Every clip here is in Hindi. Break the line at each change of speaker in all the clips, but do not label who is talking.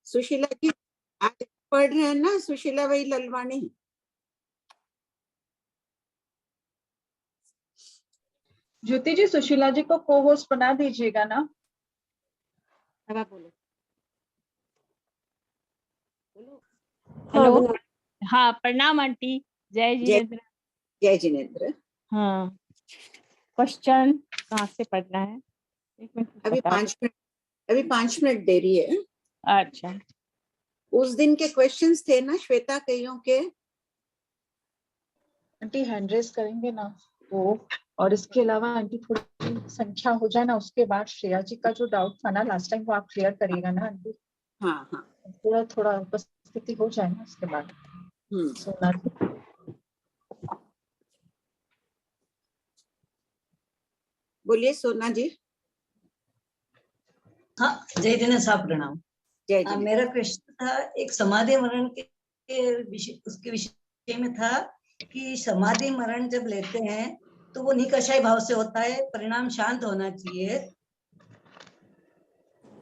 सुशीला जी आज पढ़ रहे हैं ना, सुशीला वही ललवाणी।
ज्योति जी सुशीला जी को को होस्ट बना दीजिएगा ना।
अब आप बोलो।
हेलो। हाँ प्रणाम आंटी। जय जिनेंद्र।
जय जिनेंद्र।
हाँ क्वेश्चन कहाँ से पढ़ना है? एक मिनट।
अभी 5 मिनट देरी है।
अच्छा
उस दिन के क्वेश्चंस थे ना श्वेता, कईयों के।
आंटी हैंड रेस करेंगे ना वो, और इसके अलावा आंटी थोड़ी संख्या हो जाए ना, उसके बाद श्रेया जी का जो डाउट था ना लास्ट टाइम वो आप क्लियर करिएगा ना आंटी।
हाँ हाँ
थोड़ा थोड़ा उपस्थिति हो जाए ना उसके बाद। सोना
बोलिए सोना जी।
हाँ जय जिनेंद्र साहब प्रणाम।
जय जिनेंद्र।
मेरा क्वेश्चन था एक समाधि मरण के विषय, उसके विषय में था कि समाधि मरण जब लेते हैं तो वो निकषाय भाव से होता है, परिणाम शांत होना चाहिए,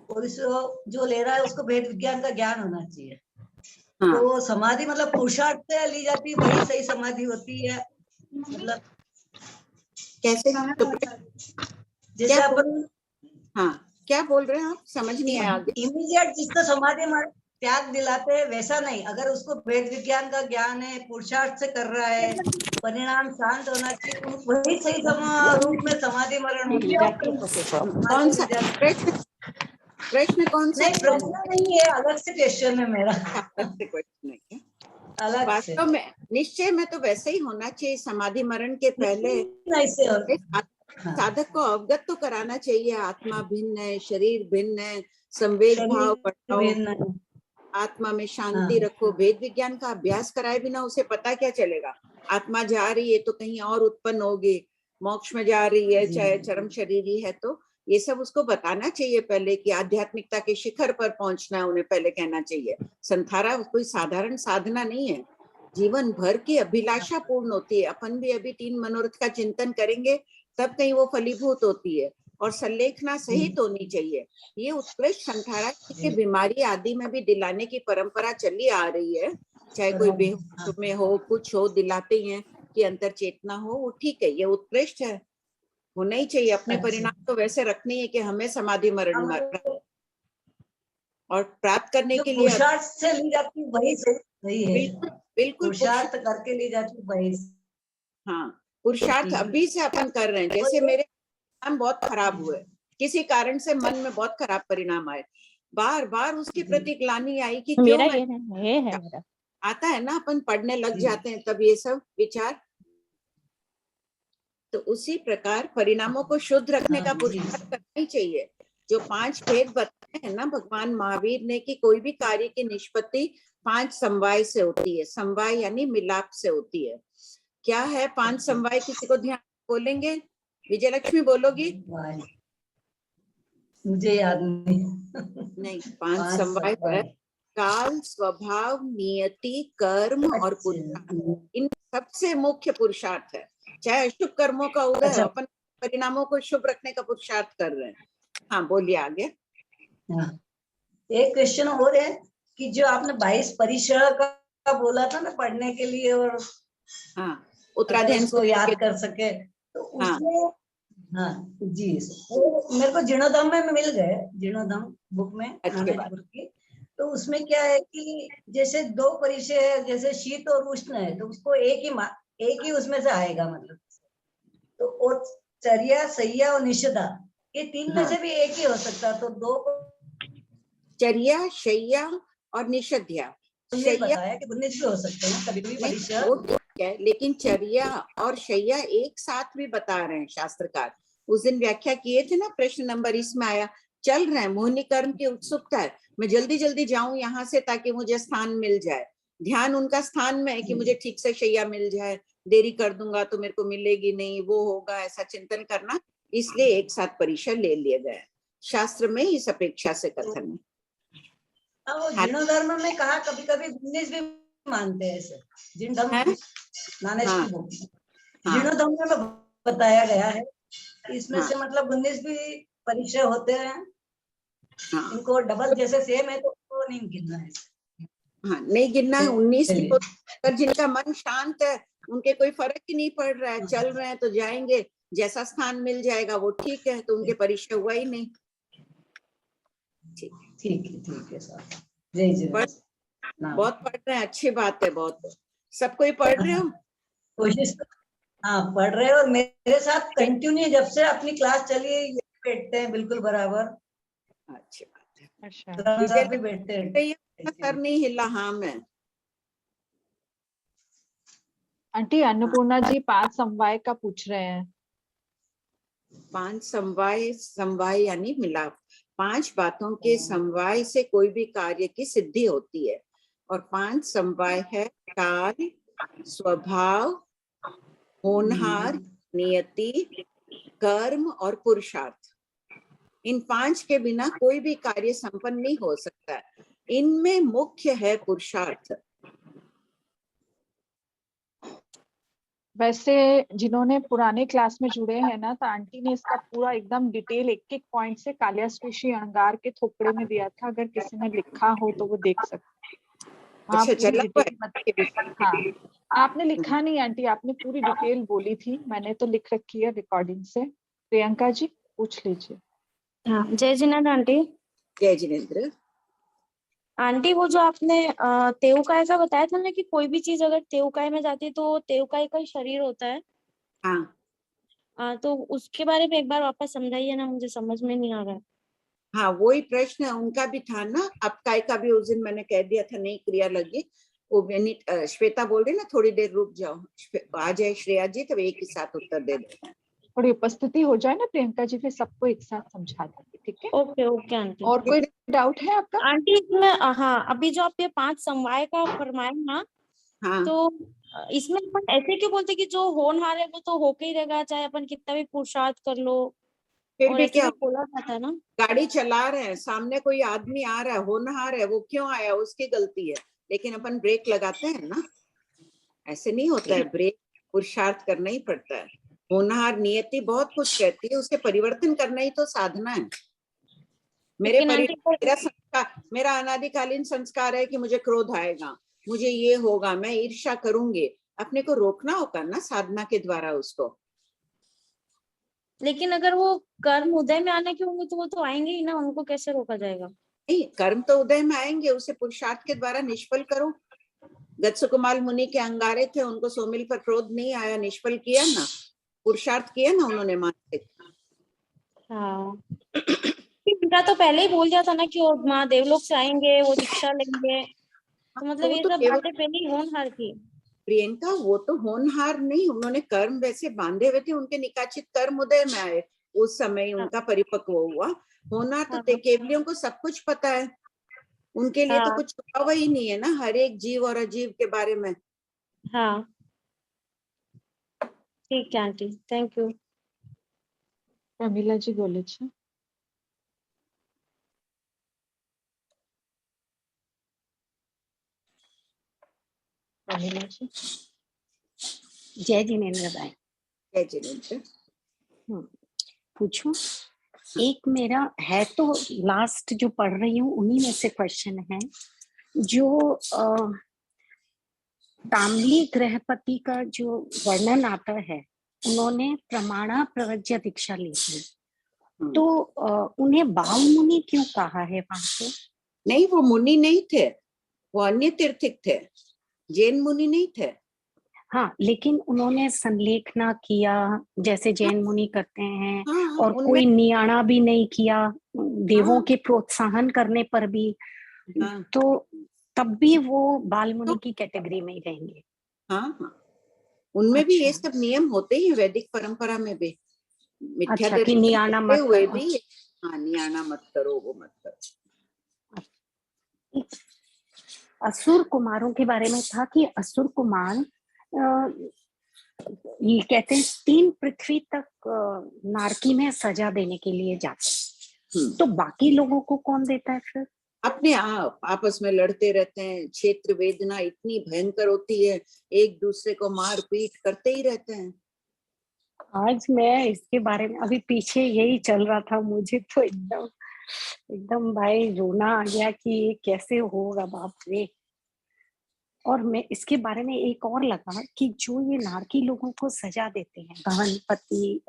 और इस जो ले रहा है उसको वेद विज्ञान का ज्ञान होना चाहिए।
हाँ।
तो समाधि मतलब पुरुषार्थ से ली जाती है, वही सही समाधि होती है? मतलब
कैसे?
जैसे अपन
हाँ क्या बोल रहे हैं आप, समझ नहीं आया।
इमीडिएट जिसको समाधि त्याग दिलाते हैं वैसा नहीं, अगर उसको वेद विज्ञान का ज्ञान है, पुरुषार्थ से कर रहा है, परिणाम शांत होना चाहिए, वही सही रूप में समाधि मरण होता है।
कौन सा प्रश्न कौन सा?
नहीं प्रश्न नहीं है, अलग से क्वेश्चन है मेरा।
क्वेश्चन है
अलग
वास्तव में निश्चय में तो वैसे ही होना चाहिए। समाधि मरण के पहले साधक को अवगत तो कराना चाहिए, आत्मा भिन्न है, शरीर भिन्न है, संवेग भाव बढ़ाओ, आत्मा में शांति रखो। वेद विज्ञान का अभ्यास कराए बिना उसे पता क्या चलेगा? आत्मा जा रही है तो कहीं और उत्पन्न होगी, मोक्ष में जा रही है चाहे चरम शरीरी है, तो ये सब उसको बताना चाहिए पहले कि आध्यात्मिकता के शिखर पर पहुंचना है, उन्हें पहले कहना चाहिए। संथारा कोई साधारण साधना नहीं है, जीवन भर की अभिलाषा पूर्ण होती है। अपन भी अभी 3 मनोरथ का चिंतन करेंगे तब कहीं वो फलीभूत होती है, और संलेखना सहित होनी चाहिए। ये उत्कृष्ट संथारा की बीमारी आदि में भी दिलाने की परंपरा चली आ रही है, चाहे कोई बेहोश में हो, कुछ हो, दिलाते हैं कि अंतर चेतना हो, वो ठीक है, ये उत्कृष्ट है, होना ही चाहिए। अपने परिणाम तो वैसे रखनी है कि हमें समाधि मरण और प्राप्त करने के लिए
पुरुषार्थ से ली जाती वही सही है।
बिल्कुल
पुरुषार्थ करके ली जाती वही।
हाँ पुरुषार्थ अभी से अपन कर रहे हैं। जैसे मेरे परिणाम बहुत खराब हुए, किसी कारण से मन में बहुत खराब परिणाम आए, बार बार उसके प्रति ग्लानि आई कि क्यों
मेरा ये है मेरा।
आता है ना, अपन पढ़ने लग जाते हैं तब ये सब विचार। तो उसी प्रकार परिणामों को शुद्ध रखने का पुरुषार्थ करना ही चाहिए। जो 5 भेद बताए हैं ना भगवान महावीर ने, कि कोई भी कार्य की निष्पत्ति 5 समवाय से होती है। समवाय यानी मिलाप से होती है। क्या है 5 समवाय? किसी को ध्यान बोलेंगे? विजयलक्ष्मी बोलोगी?
मुझे याद
नहीं 5 समवाय है काल, स्वभाव, नियति, कर्म और पुरुषार्थ। इन सबसे मुख्य पुरुषार्थ है। चाहे अशुभ कर्मों का उदय, अपन परिणामों को शुभ रखने का पुरुषार्थ कर रहे हैं। हाँ बोलिए आगे।
एक क्वेश्चन और है कि जो आपने 22 परिचय का बोला था ना पढ़ने के लिए, और
हाँ उत्तराधीन
को याद कर सके, तो उसमें हाँ जी वो मेरे को जीर्णोधम में मिल गए, जीर्णोधम बुक में की। तो उसमें क्या है कि जैसे 2 परिचय है, जैसे शीत और उष्ण है, तो उसको एक ही उसमें से आएगा मतलब। तो और चर्या, सैया और निषेधा, ये 3 में से भी एक ही हो सकता। तो 2
चर्या, शैया और निषेध्या।
बताया कि 19 भी हो सकते हैं कभी-कभी परिचय,
लेकिन चर्या और शैया एक साथ भी बता रहे हैं शास्त्रकार। उस दिन व्याख्या किए थे ना, प्रश्न नंबर इसमें आया, चल रहे हैं मोहिनी कर्म की उत्सुकता है, मैं जल्दी जल्दी जाऊं यहाँ से ताकि मुझे स्थान मिल जाए। ध्यान उनका स्थान में है कि मुझे ठीक से शैया मिल जाए, देरी कर दूंगा तो मेरे को मिलेगी नहीं, वो होगा, ऐसा चिंतन करना। इसलिए एक साथ परिचय ले लिया गया। शास्त्र में इस अपेक्षा से कथन है।
जीर्णोधर्म में कहा कभी-कभी 19 भी मानते हैं ऐसे। जीर्णोधर्म में बताया गया है, इसमें से मतलब 19 भी परिचय होते हैं। इनको डबल जैसे सेम है तो नहीं गिनना है।
हाँ, नहीं गिनना है। 19
चलिए।
को अगर जिनका मन शांत है, उनके कोई फर्क ही नहीं पड़ रहा है, चल रहे हैं तो जाएंगे, जैसा स्थान मिल जाएगा वो ठीक है, तो उनके परिचय हुआ ही नहीं।
ठीक है सर। जय जय।
बहुत पढ़ रहे हैं, अच्छी बात है, बहुत। सब कोई पढ़ रहे हो?
कोशिश। हाँ, पढ़ रहे हैं और मेरे साथ कंटिन्यू जब से अपनी क्लास चली है बैठते हैं बिल्कुल बराबर।
अच्छी बात है।
अच्छा,
दोनों साथ में बैठते हैं।
सर नहीं हिला। हाँ, मैं
आंटी अन्नपूर्णा जी 5 समवाय का पूछ रहे हैं।
5 समवाय, समवाय यानी मिलाप। 5 बातों के समवाय से कोई भी कार्य की सिद्धि होती है। और 5 समवाय है काल, स्वभाव, होनहार, नियति, कर्म और पुरुषार्थ। इन 5 के बिना कोई भी कार्य संपन्न नहीं हो सकता। इनमें मुख्य है पुरुषार्थ।
वैसे जिन्होंने पुराने क्लास में जुड़े हैं ना, तो आंटी ने इसका पूरा एकदम डिटेल एक एक पॉइंट से कालियास्त्रीशी अंगार के थोपड़े में दिया था। अगर किसी ने लिखा हो तो वो देख सकते हैं। वहाँ
अच्छा,
पूरी
चला हुआ
डिटेल बता। हाँ, आपने लिखा नहीं आंटी, आपने पूरी डिटेल बोली थी, मैंने तो लिख रखी है रिकॉर्डिंग से। प्रियंका जी पूछ लीजिए।
हाँ, जय जिनेंद्र आंटी।
जय जिनेंद्र।
आंटी, वो जो आपने तेऊकाय का बताया था ना कि कोई भी चीज अगर तेऊकाय में जाती है तो तेऊकाय का ही शरीर होता है।
हाँ,
तो उसके बारे में एक बार वापस समझाइए ना, मुझे समझ में नहीं आ रहा है।
हाँ, वही प्रश्न उनका भी था ना। अपकाय का भी उस दिन मैंने कह दिया था, नई क्रिया लगी। वो श्वेता बोल रही ना, थोड़ी देर रुक जाओ, आ जाए श्रेया जी तो एक ही साथ उत्तर दे देते हैं।
थोड़ी उपस्थिति हो जाए ना प्रियंका जी, फिर सबको एक साथ समझा देंगे, ठीक है?
Okay okay aunty.
और कोई डाउट है आपका?
आंटी इसमें हाँ, अभी जो आप ये 5 समवाय का फरमाया ना,
हाँ,
तो इसमें अपन ऐसे क्यों बोलते कि जो होनहार है वो तो होके ही रहेगा, चाहे अपन कितना भी पुरुषार्थ कर लो।
फिर
और
भी
ऐसे
क्या,
भी बोला जाता है ना।
गाड़ी चला रहे हैं, सामने कोई आदमी आ रहा है, होनहार है, वो क्यों आया, उसकी गलती है, लेकिन अपन ब्रेक लगाते हैं ना। ऐसे नहीं होता है, ब्रेक पुरुषार्थ करना ही पड़ता है। होनहार नियति बहुत कुछ कहती है, उसके परिवर्तन करना ही तो साधना है। मेरा संस्कार, मेरा अनादिकालीन संस्कार है कि मुझे क्रोध आएगा, मुझे ये होगा, मैं ईर्ष्या करूंगी। अपने को रोकना होगा ना साधना के द्वारा उसको।
लेकिन अगर वो कर्म उदय में आने के होंगे तो वो तो आएंगे ही ना, उनको कैसे रोका जाएगा?
नहीं, कर्म तो उदय में आएंगे, उसे पुरुषार्थ के द्वारा निष्फल करो। गत्सकुमाल मुनि के अंगारे थे, उनको सोमिल पर क्रोध नहीं आया, निष्फल किया ना, पुरुषार्थ किया ना उन्होंने मानसिक।
हाँ, उनका तो पहले ही बोल दिया था ना कि वो माँ देवलोक से आएंगे, वो दीक्षा लेंगे, तो मतलब
वो
ये
तो
सब
केवल
बातें पहले ही होनहार थी।
प्रियंका, वो तो होनहार नहीं, उन्होंने कर्म वैसे बांधे हुए थे, उनके निकाचित कर्म उदय में आए, उस समय
हाँ,
उनका परिपक्व हुआ। होनहार तो
हाँ,
केवलियों को सब कुछ पता है, उनके लिए तो
हाँ,
कुछ छुपा हुआ ही नहीं है ना, हर एक जीव और अजीव के बारे में।
हाँ, ठीक है आंटी, थैंक यू।
प्रमिला जी बोले छे। प्रमिला जी।
जय जिनेंद्र भाई।
जय जिनेंद्र।
पूछूं? एक मेरा है, तो लास्ट जो पढ़ रही हूँ उन्हीं में से क्वेश्चन है। जो ताम्ली गृहपति का जो वर्णन आता है, उन्होंने प्रमाणा प्रवज्य दीक्षा ली थी, तो उन्हें बाल मुनि क्यों कहा है वहां पे?
नहीं, वो मुनि नहीं थे, वो अन्य तीर्थिक थे, जैन मुनि नहीं थे।
हाँ, लेकिन उन्होंने संलेखना किया जैसे जैन मुनि करते हैं,
हाँ,
और कोई नियाणा भी नहीं किया देवों के प्रोत्साहन करने पर भी।
हाँ,
तो तब भी वो बाल मुनि की कैटेगरी में ही रहेंगे।
हाँ, हाँ, उनमें भी ये
अच्छा,
सब नियम होते ही वैदिक परंपरा में भी। मिथ्या
अच्छा, कि
दर्शन
नियाणा
करते
मत
हुए
करो।
भी, हाँ, नियाणा मत करो, वो मत करो।
असुर कुमारों के बारे में था कि असुर कुमार ये कहते हैं 3 पृथ्वी तक नारकी में सजा देने के लिए जाते हैं, तो बाकी लोगों को कौन देता है फिर?
अपने आप आपस में लड़ते रहते हैं, क्षेत्र वेदना इतनी भयंकर होती है, एक दूसरे को मार पीट करते ही रहते हैं।
आज मैं इसके बारे में, अभी पीछे यही चल रहा था, मुझे तो एकदम एकदम भाई रोना आ गया कि ये कैसे होगा, बाप रे। और मैं इसके बारे में एक और लगा कि जो ये नारकी लोगों को सजा देते हैं, गहन पति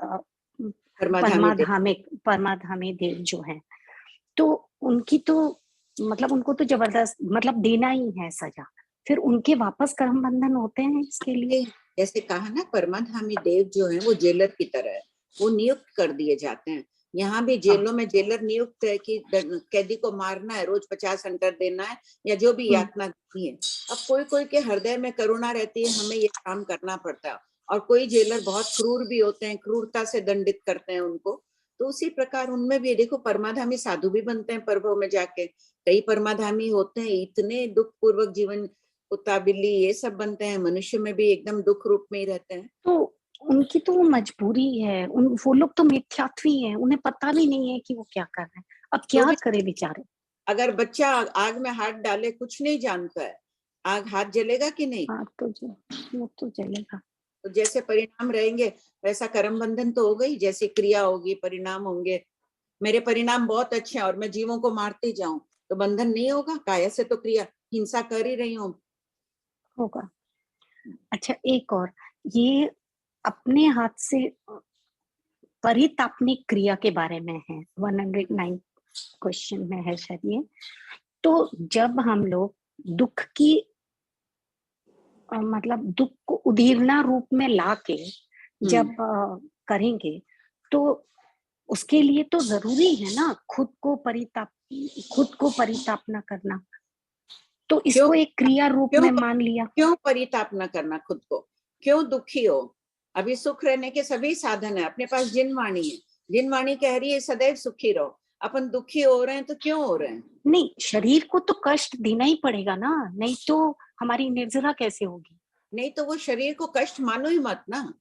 परमाधामी देव जो है, तो उनकी तो मतलब उनको तो जबरदस्त मतलब देना ही है सजा, फिर उनके वापस कर्म बंधन होते हैं इसके लिए।
जैसे कहा ना, परमाधामी देव जो है वो जेलर की तरह है, वो नियुक्त कर दिए जाते हैं। यहाँ भी जेलों में जेलर नियुक्त है कि कैदी को मारना है, रोज 50 अंटर देना है, या जो भी यातना देनी है। अब कोई कोई के हृदय में करुणा रहती है, हमें ये काम करना पड़ता है, और कोई जेलर बहुत क्रूर भी होते हैं, क्रूरता से दंडित करते हैं उनको। तो उसी प्रकार उनमें भी देखो, परमाधामी साधु भी बनते हैं पर्वों में जाके। कई परमाधामी होते हैं इतने दुख पूर्वक जीवन, कुत्ता बिल्ली ये सब बनते हैं, मनुष्य में भी एकदम दुख रूप में ही रहते हैं।
तो उनकी तो मजबूरी है, वो लोग तो मिथ्यात्वी हैं, उन्हें पता भी नहीं है कि वो क्या कर रहे हैं। अब क्या करे बेचारे।
अगर बच्चा आग में हाथ डाले, कुछ नहीं जानता है, आग हाथ जलेगा कि नहीं?
वो तो जलेगा।
तो जैसे परिणाम रहेंगे वैसा कर्म बंधन तो हो गई, जैसी क्रिया होगी परिणाम होंगे। मेरे परिणाम बहुत अच्छे हैं और मैं जीवों को मारती जाऊं तो बंधन नहीं होगा? काया से तो क्रिया, हिंसा कर ही रही हूँ।
होगा। अच्छा, एक और, ये अपने हाथ से परितापनिक क्रिया के बारे में है, 109 क्वेश्चन में है शायद ये। तो जब हम लोग दुख की मतलब दुख को उदीरना रूप में लाके जब करेंगे, तो उसके लिए तो जरूरी है ना खुद को परितापना करना। तो इसको एक क्रिया रूप में मान लिया।
क्यों परितापना करना खुद को? क्यों दुखी हो? अभी सुख रहने के सभी साधन है, अपने पास जिन वाणी है, जिन वाणी कह रही है सदैव सुखी रहो। अपन दुखी हो रहे हैं तो क्यों हो रहे हैं?
नहीं, शरीर को तो कष्ट देना ही पड़ेगा ना, नहीं तो हमारी निर्जरा कैसे होगी?
नहीं तो वो शरीर को कष्ट मानो ही मत ना,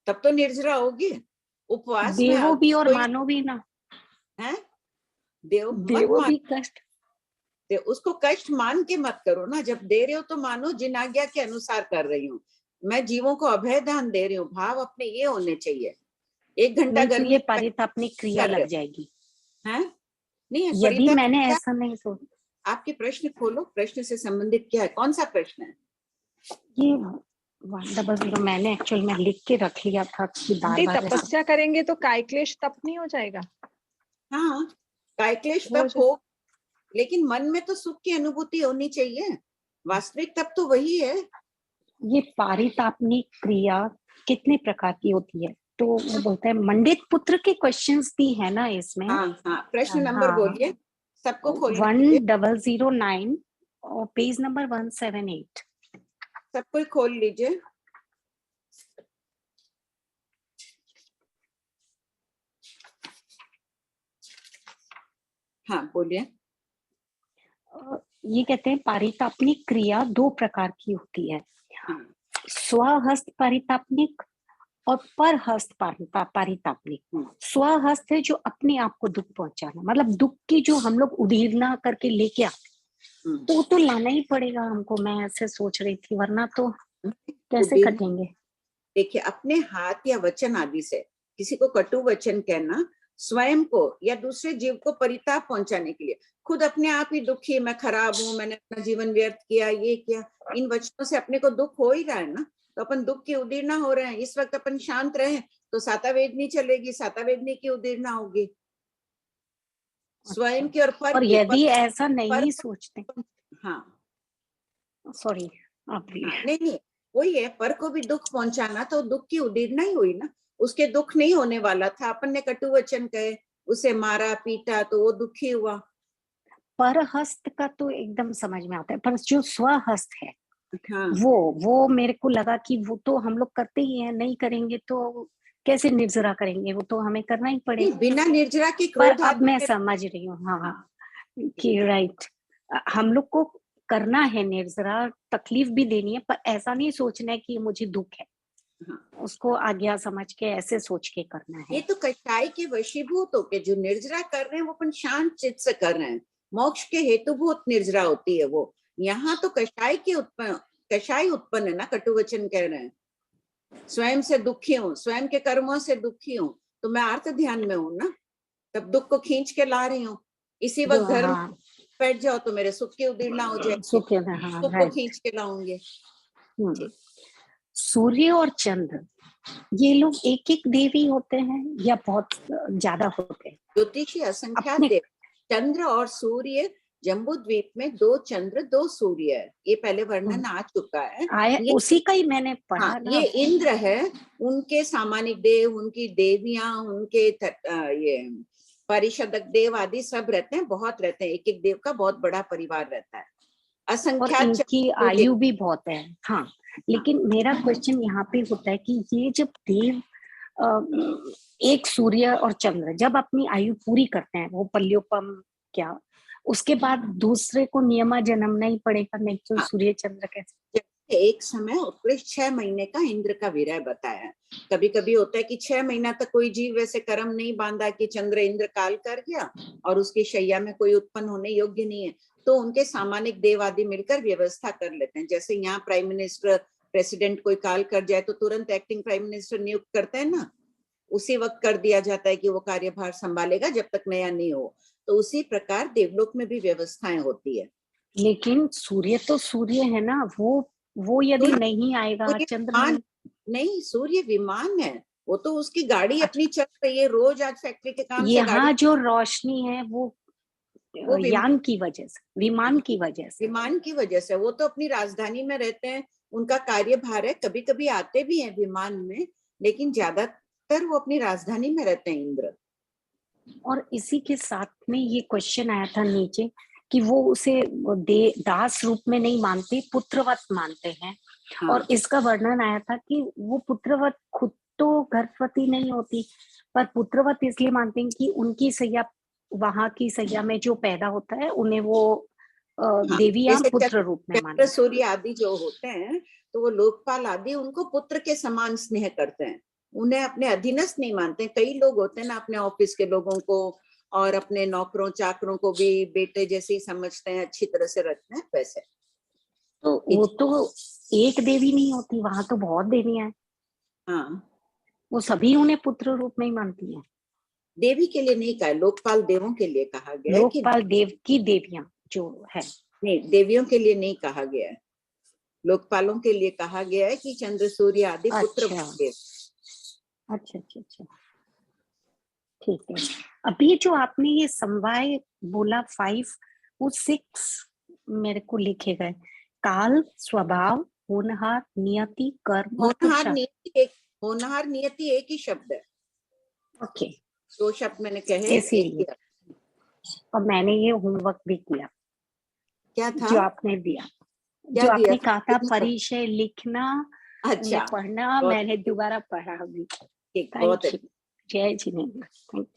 तब तो निर्जरा होगी। उपवास में
देवो भी और मानो भी ना
है, देवो
भी कष्ट,
तो उसको कष्ट मान के मत करो ना। जब दे रहे हो तो मानो जिन आज्ञा के अनुसार कर रही हूँ, मैं जीवों को अभय दान दे रही हूँ, भाव अपने ये होने चाहिए। 1 घंटा
नहीं तो
गर्मी
ये परितापनिक क्रिया लग जाएगी
है? नहीं है
यदि मैंने ऐसा नहीं सोचा।
आपके प्रश्न खोलो, प्रश्न से संबंधित क्या है, कौन सा प्रश्न है?
ये 100 मैंने एक्चुअल में लिख के रख लिया था कि बार-बार
तपस्या करेंगे तो कायक्लेश तप नहीं हो जाएगा?
हाँ, कायक्लेश तप हो, लेकिन मन में तो सुख की अनुभूति होनी चाहिए। वास्तविक तप तो वही है।
ये पारितापनिक क्रिया कितने प्रकार की होती है? तो वो बोलते हैं मंडित पुत्र के क्वेश्चंस भी है ना इसमें।
हाँ, प्रश्न नंबर बोलिए, सबको खोलना
1009 और पेज नंबर 178
सबको खोल लीजिए। हाँ बोलिए।
ये कहते हैं पारितापनिक क्रिया 2 प्रकार की होती है, स्वहस्त पारितापनिक और परहस्त पारितापनिक। स्वहस्त है जो अपने आप को दुख पहुंचाना, मतलब दुख की जो हम लोग उदीरना करके लेके आते, तो वो तो लाना ही पड़ेगा हमको। मैं ऐसे सोच रही थी, वरना तो कैसे कटेंगे?
देखिए, अपने हाथ या वचन आदि से किसी को कटु वचन कहना स्वयं को या दूसरे जीव को परिताप पहुंचाने के लिए, खुद अपने आप ही दुखी, मैं खराब हूँ, मैंने अपना जीवन व्यर्थ किया, ये किया, इन वचनों से अपने को दुख हो ही रहा है ना। तो अपन दुख की उदीरना हो रहे हैं। इस वक्त अपन शांत रहे तो साता वेदनी चलेगी, साता वेदनी की उदीरना होगी स्वयं की। और
यदि ऐसा नहीं सोचते,
हाँ
सॉरी आप
नहीं वही है, पर को भी दुख पहुंचाना तो दुख की उदीरना ही हुई ना। उसके दुख नहीं होने वाला था, अपन ने कटु वचन कहे, उसे मारा पीटा तो वो दुखी हुआ।
परहस्त का तो एकदम समझ में आता है, पर जो स्वहस्त है
हाँ।
वो मेरे को लगा कि वो तो हम लोग करते ही हैं, नहीं करेंगे तो कैसे निर्जरा करेंगे, वो तो हमें करना ही पड़ेगा।
बिना निर्जरा के
पर अब मैं समझ रही हूँ हाँ कि राइट, हम लोग को करना है निर्जरा, तकलीफ भी देनी है, पर ऐसा नहीं सोचना है कि मुझे दुख है। उसको आज्ञा समझ के ऐसे सोच के करना है।
ये तो कषाय के वशीभूत होके जो निर्जरा कर रहे हैं वो अपन शांत चित्त से कर रहे हैं, मोक्ष के हेतुभूत निर्जरा होती है वो। यहाँ तो कषाय उत्पन्न है ना, कटुवचन कह रहे हैं। स्वयं से दुखी हूँ, स्वयं के कर्मों से दुखी हूँ, तो मैं अर्थ ध्यान में हूँ ना, तब दुख को खींच के ला रही हूँ। इसी वक्त घर में
हाँ
बैठ जाओ तो मेरे सुख के उदीर्ण हो जाएंगे,
सुख है, हाँ
सुख को
राइट।
खींच के लाऊंगे।
सूर्य और चंद्र ये लोग एक एक देवी होते हैं या बहुत ज्यादा होते हैं?
ज्योतिषी असंख्यात
अपने-
देव, चंद्र और सूर्य, जम्बू द्वीप में 2 चंद्र 2 सूर्य है, ये पहले वर्णन आ चुका है।
आया
ये
उसी का ही मैंने पढ़ा
हाँ,
ना।
ये इंद्र है, उनके सामानिक देव, उनकी देवियां, उनके ये परिषदक देव आदि सब रहते हैं, बहुत रहते हैं, एक एक देव का बहुत बड़ा परिवार रहता है,
और
असंख्यात
इनकी
चंद्र
आयु भी बहुत है। हाँ लेकिन मेरा क्वेश्चन यहाँ पे होता है कि ये जब देव एक सूर्य और चंद्र जब अपनी आयु पूरी करते हैं, वो पल्योपम क्या, उसके बाद दूसरे को नियमा जन्मना ही पड़ेगा, नहीं तो
हाँ।
सूर्य चंद्र कैसे?
एक समय उत्कृष्ट 6 महीने का इंद्र का विरह बताया। कभी कभी होता है कि 6 महीना तक कोई जीव वैसे कर्म नहीं बांधा कि चंद्र इंद्र काल कर गया और उसकी शैया में कोई उत्पन्न होने योग्य नहीं है, तो उनके सामानिक देव आदि मिलकर व्यवस्था कर लेते हैं। जैसे यहाँ प्राइम मिनिस्टर, प्रेसिडेंट कोई काल कर जाए तो तुरंत एक्टिंग प्राइम मिनिस्टर नियुक्त करते हैं ना, उसी वक्त कर दिया जाता है कि वो कार्यभार संभालेगा जब तक नया नहीं हो। तो उसी प्रकार देवलोक में भी व्यवस्थाएं होती है।
लेकिन सूर्य तो सूर्य है ना, वो यदि
सूर्य-
नहीं आएगा,
सूर्य
चंद्र
विमान नहीं, सूर्य विमान है, वो तो उसकी गाड़ी
अच्छा।
अपनी चल रही है, रोज आज फैक्ट्री के काम से
यहाँ
गाड़ी,
जो रोशनी है वो
वो
यान की वजह से, विमान की वजह से।
विमान की वजह से, वो तो अपनी राजधानी में रहते हैं, उनका कार्यभार है, कभी कभी आते भी हैं विमान में, लेकिन ज्यादातर वो अपनी राजधानी में रहते हैं इंद्र।
और इसी के साथ में ये क्वेश्चन आया था नीचे कि वो उसे दास रूप में नहीं मानते, पुत्रवत मानते हैं।
हाँ।
और इसका वर्णन आया था कि वो पुत्रवत खुद तो गर्भवती नहीं होती, पर पुत्रवत इसलिए मानते हैं कि उनकी सैया, वहां की सैया में जो पैदा होता है उन्हें वो
हाँ,
देवियां
जैसे
पुत्र रूप में
चंद्र
मानते
सूर्य आदि जो होते हैं, तो वो लोकपाल आदि उनको पुत्र के समान स्नेह करते हैं, उन्हें अपने अधीनस्थ नहीं मानते। कई लोग होते हैं ना, अपने ऑफिस के लोगों को और अपने नौकरों चाकरों को भी बेटे जैसे ही समझते हैं, अच्छी तरह से रखते हैं, वैसे।
तो वो तो एक देवी नहीं होती, वहां तो बहुत देवियां हैं,
हाँ,
वो सभी उन्हें पुत्र रूप में ही मानती हैं।
देवी के लिए नहीं कहा, लोकपाल देवों के लिए कहा गया है कि
लोकपाल देव की देवियां जो है,
नहीं, देवियों के लिए नहीं कहा गया है, लोकपालों के लिए कहा गया है कि चंद्र सूर्य आदि पुत्र
अच्छा।
होंगे।
अच्छा अच्छा अच्छा, ठीक है। अभी जो आपने ये समवाय बोला 5, वो 6 मेरे को लिखे गए, काल, स्वभाव, होनहार, नियति, कर्म और
होनहार
पुरुषार्थ।
नियति एक, होनहार नियति एक ही शब्द है,
ओके,
2 शब्द मैंने कहे, एक ही
इसीलिए।
है।
और मैंने ये होमवर्क भी किया
क्या था,
जो आपने दिया,
क्या
जो
दिया
आपने
था?
कहा था परिचय लिखना,
अच्छा,
उन्हें पढ़ना,
बहुत
मैंने दोबारा पढ़ा अभी।
ठीक, बहुत
थैंक यू,
अच्छा।
जय जिनेन्द्र। थैंक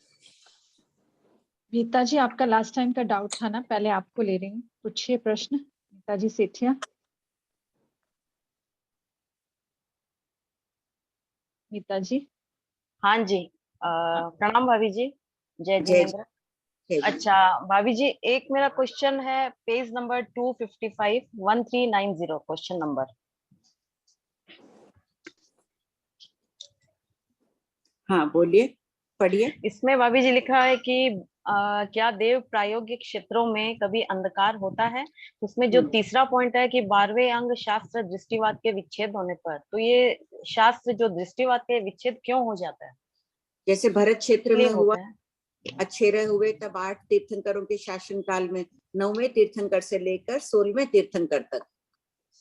गीता जी, आपका लास्ट टाइम का डाउट था ना, पहले आपको ले रही हूँ, पूछिए प्रश्न। गीता जी सेठिया। गीता जी।
हाँ जी, प्रणाम भाभी जी, जय
जय
जिनेन्द्र।
जय जी।
अच्छा भाभी जी, एक मेरा क्वेश्चन है, पेज नंबर 255, 1390 क्वेश्चन नंबर।
हाँ बोलिए, पढ़िए।
इसमें भाभी जी लिखा है कि क्या देव प्रायोगिक क्षेत्रों में कभी अंधकार होता है? उसमें जो तीसरा पॉइंट है कि 12वें अंग शास्त्र दृष्टिवाद के विच्छेद होने पर, तो ये शास्त्र जो दृष्टिवाद के विच्छेद क्यों हो जाता है?
जैसे भरत क्षेत्र में
इसलिए
हुआ,
होता है।
अच्छेरे हुए तब 8 तीर्थंकरों के शासन काल में 9वें तीर्थंकर से लेकर 16वें तीर्थंकर तक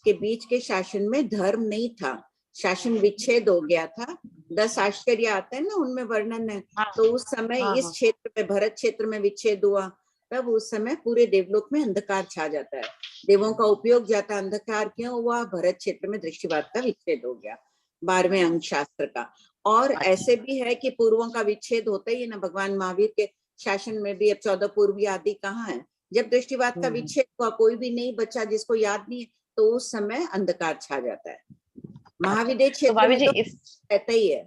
के बीच के शासन में धर्म नहीं था, शासन विच्छेद हो गया था। 10 आश्चर्य आते हैं ना, उनमें वर्णन है।
हाँ,
तो उस समय
हाँ,
इस
हाँ।
क्षेत्र में, भरत क्षेत्र में विच्छेद हुआ, तब उस समय पूरे देवलोक में अंधकार छा जाता है। देवों का उपयोग जाता, अंधकार क्यों हुआ? भरत क्षेत्र में दृष्टिवाद का विच्छेद हो गया, 12वें अंग शास्त्र का। और
अच्छा।
ऐसे भी है कि पूर्वों का विच्छेद होता ही है ना, भगवान महावीर के शासन में भी अब 14 पूर्वी आदि कहाँ है। जब दृष्टिवाद का विच्छेद हुआ, कोई भी नहीं बचा जिसको याद नहीं है, तो उस समय अंधकार छा जाता है। महाविद्य
तो
क्षेत्र
भाभी
में
जी
तो रहता ही है।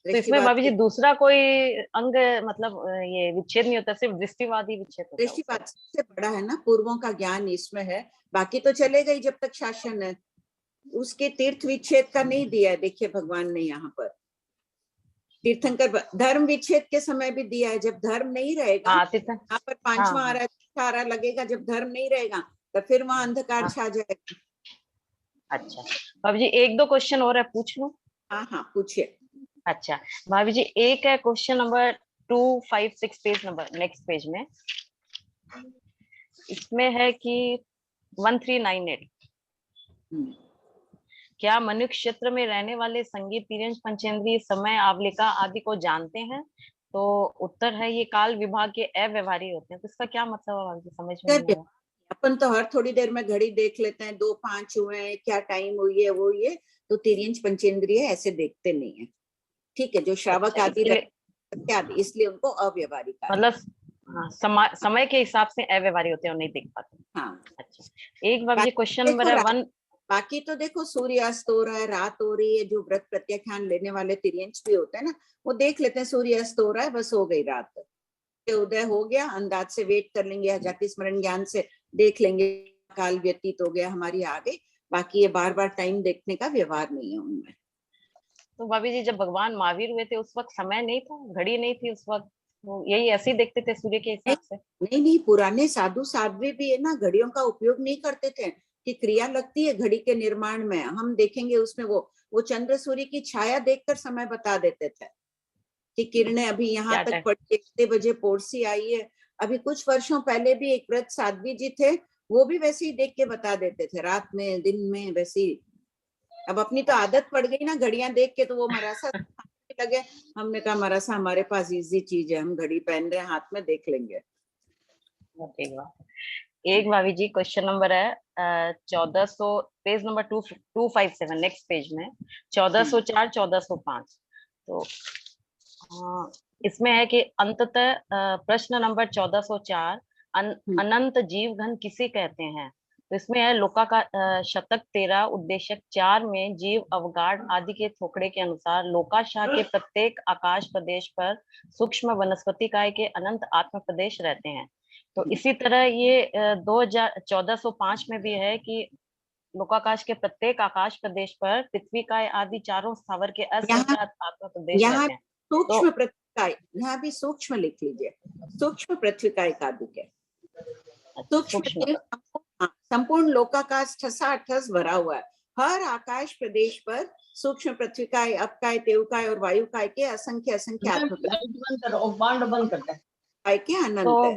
तो इसमें भाभी जी दूसरा कोई अंग मतलब ये विच्छेद नहीं होता, सिर्फ दृष्टिवाद ही विच्छेद होता है?
दृष्टिवाद सबसे बड़ा है ना, पूर्वों का ज्ञान इसमें है, बाकी तो चलेगा ही जब तक शासन है। उसके तीर्थ विच्छेद का नहीं दिया है, देखिए भगवान ने यहाँ पर। तीर्थंकर धर्म विच्छेद के समय भी दिया है, जब धर्म नहीं रहेगा,
हाँ तीर्थंकर,
यहाँ पर पांचवा
हाँ,
आ रहा है, छठा आ रहा लगेगा, जब धर्म नहीं रहेगा तो फिर वहां अंधकार
हाँ।
छा जाएगा।
अच्छा भाभी जी, एक दो क्वेश्चन और है, पूछ लूं?
हाँ हाँ पूछिए।
अच्छा भाभी जी, एक है question number 256 page number next page में, इसमें है कि 1398, क्या मनुष्य क्षेत्र में रहने वाले संगीत, तिर्यंच, पंचेंद्रिय, समय, आवलिका आदि को जानते हैं? तो उत्तर है ये काल विभाग के अव्यवहारी होते हैं। तो इसका क्या मतलब है भाभी जी, समझ में नहीं आया।
अपन तो हर थोड़ी देर में घड़ी देख लेते हैं, 2-5 हुए हैं, क्या टाइम हुई है, वो ये तो तिर्यंच पंचेंद्रिय ऐसे देखते नहीं है। ठीक है, जो श्रावक आदि इत्यादि, इसलिए उनको अव्यवहारिक
मतलब हाँ, समय के हिसाब से अव्यवहारी होते हैं और नहीं देख पाते।
हाँ।
अच्छा, एक भाभी जी क्वेश्चन नंबर है 1।
बाकी तो देखो सूर्यास्त हो रहा है, रात हो रही है, जो व्रत प्रत्याख्यान लेने वाले तिर्यंच भी होते हैं ना, वो देख लेते हैं सूर्यास्त हो रहा है, बस हो गई रात, उदय हो गया, अंदाज से वेट कर लेंगे, जाति स्मरण ज्ञान से देख लेंगे, काल व्यतीत हो गया हमारी आगे। बाकी ये बार बार टाइम देखने का व्यवहार नहीं है उनमें।
तो भाभी जी जब भगवान महावीर हुए थे उस वक्त समय नहीं था, घड़ी नहीं थी उस वक्त, वो यही ऐसे ही देखते थे सूर्य के हिसाब से?
नहीं, पुराने साधु साध्वी भी है ना, घड़ियों का उपयोग नहीं करते थे, कि क्रिया लगती है घड़ी के निर्माण में, हम देखेंगे उसमें वो चंद्र सूर्य की छाया देखकर समय बता देते थे कि किरणें अभी यहाँ तक पड़ी, इतने बजे पोरसी आई है। अभी कुछ वर्षों पहले भी एक व्रत साध्वी जी थे, वो भी वैसे ही देख के बता देते थे, रात में दिन में वैसे ही। अब अपनी तो आदत पड़ गई ना घड़ियां देख के, तो वो मरासा लगे। हमने कहा मरासा हमारे पास इजी चीज है, हम घड़ी पहन रहे हैं हाथ में, देख लेंगे।
एक भाभी जी क्वेश्चन नंबर है 1400 पेज नंबर 257 नेक्स्ट पेज में 1404 1405। तो इसमें है कि अंततः प्रश्न नंबर 1404 अनंत जीव घन किसे कहते हैं? तो इसमें है लोका का शतक 13 उद्देश्य 4 में जीव अवगाढ़ आदि के थोकड़े के अनुसार लोकाशाह के प्रत्येक आकाश प्रदेश पर सूक्ष्म वनस्पति काय के अनंत आत्म प्रदेश रहते हैं। तो इसी तरह ये 1405 में भी है कि लोकाकाश के प्रत्येक आकाश प्रदेश पर पृथ्वी काय आदि चारों स्थावर के असंख्यात आत्म प्रदेश रहते हैं।
सूक्ष्म पृथ्वी, यहाँ भी सूक्ष्म लिख लीजिए, सूक्ष्म पृथ्वी का एकाधिक है। सूक्ष्म संपूर्ण लोकाकाश ठसाठस भरा हुआ है, हर आकाश प्रदेश पर सूक्ष्म पृथ्वी काय, अपकाय, तेवकाय और वायु काय के असंख्य आत्म काय के अनंत है।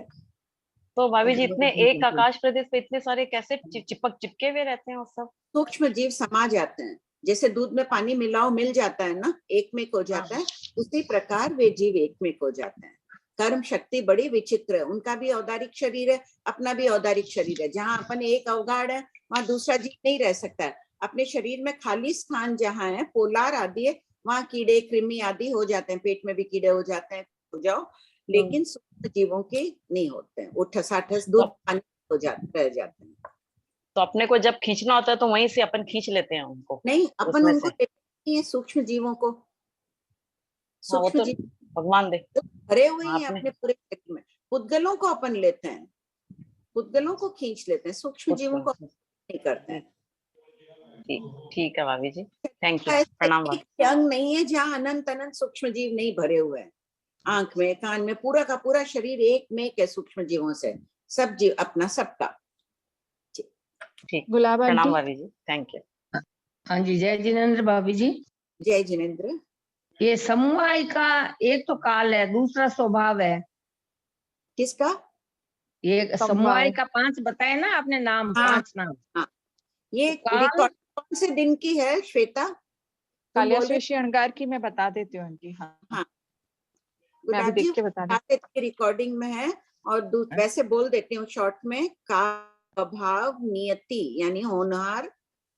तो भाभी जी इतने एक आकाश प्रदेश पे इतने सारे कैसे चिपके हुए रहते हैं? वो सब
सूक्ष्म जीव समा जाते हैं, जैसे दूध में पानी मिलाओ मिल जाता है ना, एक में हो जाता है, उसी प्रकार वे जीव एक में हो जाते हैं। कर्म शक्ति बड़ी विचित्र है, उनका भी औदारिक शरीर है, अपना भी औदारिक शरीर है। जहाँ अपन एक अवगाढ़ है वहां दूसरा जीव नहीं रह सकता है। अपने शरीर में खाली स्थान जहाँ है, पोलार आदि है, वहां कीड़े कृमि आदि हो जाते हैं, पेट में भी कीड़े हो जाते हैं, हो जाओ, लेकिन सूक्ष्म जीवों के नहीं होते हैं, वो ठसाठस दूध पानी हो जाते रह जाते हैं।
तो अपने को जब खींचना होता है तो वहीं से अपन खींच लेते हैं उनको?
नहीं, अपन उनको नहीं है, सूक्ष्म जीवों को, सूक्ष्म जीव
भगवान दे
भरे हुए हैं अपने पूरे शरीर में। पुद्गलों को अपन लेते हैं, पुद्गलों को खींच लेते हैं, सूक्ष्म जीवों को नहीं करते हैं।
ठीक है भाभी जी, थैंक यू, प्रणाम।
अंग नहीं है जहाँ अनंत अनंत सूक्ष्म जीव नहीं भरे हुए हैं। आंख में, कान में, पूरा का पूरा शरीर एक में है सूक्ष्म जीवों से, सब जीव अपना सबका।
ठीक, प्रणाम भाभी जी, थैंक यू।
हाँ जी, जय जिनेन्द्र भाभी जी।
जय जिनेन्द्र।
ये समवाय का एक तो काल है, दूसरा स्वभाव है।
किसका?
ये समवाय का 5 बताए ना आपने नाम, 5 नाम।
हाँ, ये रिकॉर्ड कौन से दिन की है श्वेता?
काल्याश्वेशी अणगार की मैं बता देती हूँ उनकी। हाँ, मैं अभी देख के बता देती हूँ,
रिकॉर्डिंग में है। और वैसे बोल देती हूँ शॉर्ट में, का अभाव नियति यानी होनहार,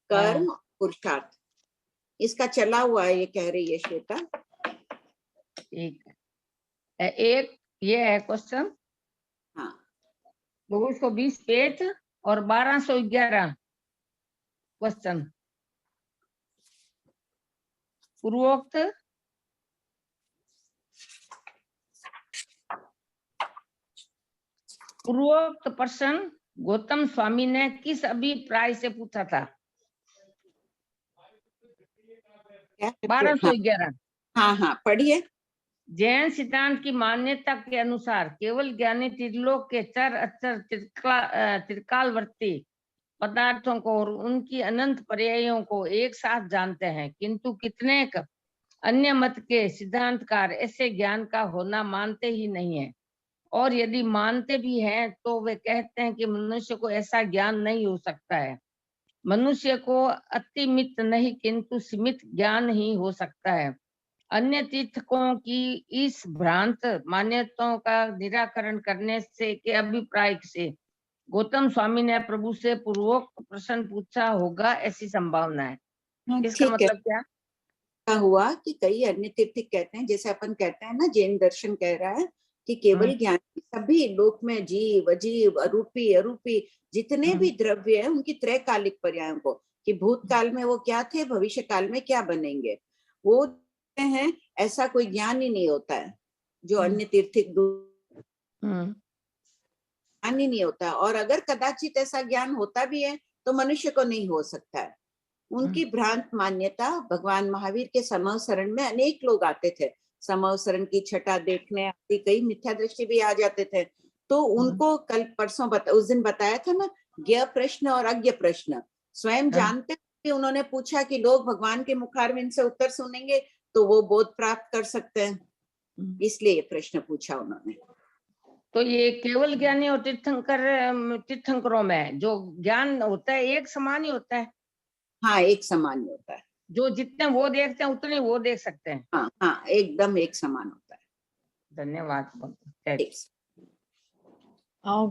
कर्म, पुरुषार्थ, इसका चला हुआ है, ये कह रही है श्वेता।
ठीक है, एक ये है क्वेश्चन।
हाँ,
220 पेज और 1211 क्वेश्चन। पूर्वोक्त प्रश्न गौतम स्वामी ने किस अभिप्राय से पूछा था? 1211।
हाँ, पढ़िए।
जैन सिद्धांत की मान्यता के अनुसार केवल ज्ञानी त्रिलोक के चर अचर त्रिकालवर्ती पदार्थों को और उनकी अनंत पर्यायों को एक साथ जानते हैं, किंतु कितने अन्य मत के सिद्धांतकार ऐसे ज्ञान का होना मानते ही नहीं है, और यदि मानते भी हैं तो वे कहते हैं कि मनुष्य को ऐसा ज्ञान नहीं हो सकता है। मनुष्य को अतिमित नहीं किंतु सीमित ज्ञान ही हो सकता है। अन्य तीर्थकों की इस भ्रांत मान्यताओं का निराकरण करने से के अभिप्राय से गौतम स्वामी ने प्रभु से पूर्वक प्रश्न पूछा होगा, ऐसी संभावना है। इसका
ठीक है।
मतलब क्या?
क्या हुआ कि कई अन्य तीर्थिक कहते हैं, जैसे अपन कहते हैं ना, जैन दर्शन कह रहा है कि केवल ज्ञान सभी लोक में जीव अजीव अरूपी अरूपी जितने भी द्रव्य है उनकी त्रैकालिक पर्यायों को, कि भूतकाल में वो क्या थे, भविष्य काल में क्या बनेंगे, वो हैं, ऐसा कोई ज्ञान ही नहीं होता है जो अन्य तीर्थिक ज्ञान ही नहीं होता। और अगर कदाचित ऐसा ज्ञान होता भी है तो मनुष्य को नहीं हो सकता है। उनकी भ्रांत मान्यता, भगवान महावीर के समवसरण में अनेक लोग आते थे, समवसरण की छटा देखने आदि, कई मिथ्या दृष्टि भी आ जाते थे। तो उनको कल परसों उस दिन बताया था ना, ज्ञ प्रश्न और अज्ञ प्रश्न। स्वयं जानते हुए उन्होंने पूछा कि लोग भगवान के मुखारविंद से उत्तर सुनेंगे तो वो बोध प्राप्त कर सकते हैं, इसलिए ये प्रश्न पूछा उन्होंने।
तो ये केवल ज्ञानी और तीर्थंकरों में जो ज्ञान होता है एक समान ही होता है?
हाँ, एक समान ही होता है।
जो जितने वो देखते हैं उतने वो देख सकते हैं?
हाँ हाँ, एकदम एक समान होता है।
धन्यवाद।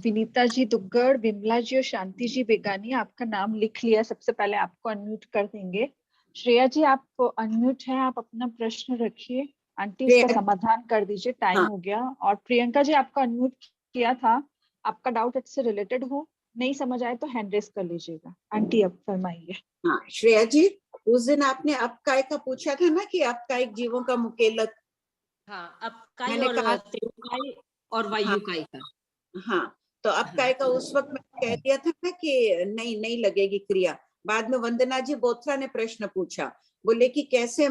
विनीता जी दुग्गड़, विमला जी और शांति जी बेगानी, आपका नाम लिख लिया। सबसे पहले आपको अनम्यूट कर देंगे। श्रेया जी आप अनम्यूट हैं, आप अपना प्रश्न रखिए, आंटी इसका समाधान कर दीजिए, टाइम हो गया। और प्रियंका जी आपका अनम्यूट किया था, आपका डाउट इससे रिलेटेड हो, नहीं समझ आए तो हैंड रेस कर लीजिएगा। आंटी अब फरमाइए।
हाँ श्रेया जी, उस दिन आपने अपकाय का पूछा था ना कि अपकायिक जीवों का मुकेलक।
हाँ, अपकाय
मैंने
और
कहा
तेवकाय और वायुकाय का।
हाँ, तो अपकाय का उस वक्त मैंने कह दिया था ना कि नहीं लगेगी क्रिया। बाद में वंदना जी बोथरा ने प्रश्न पूछा, बोले कि कैसे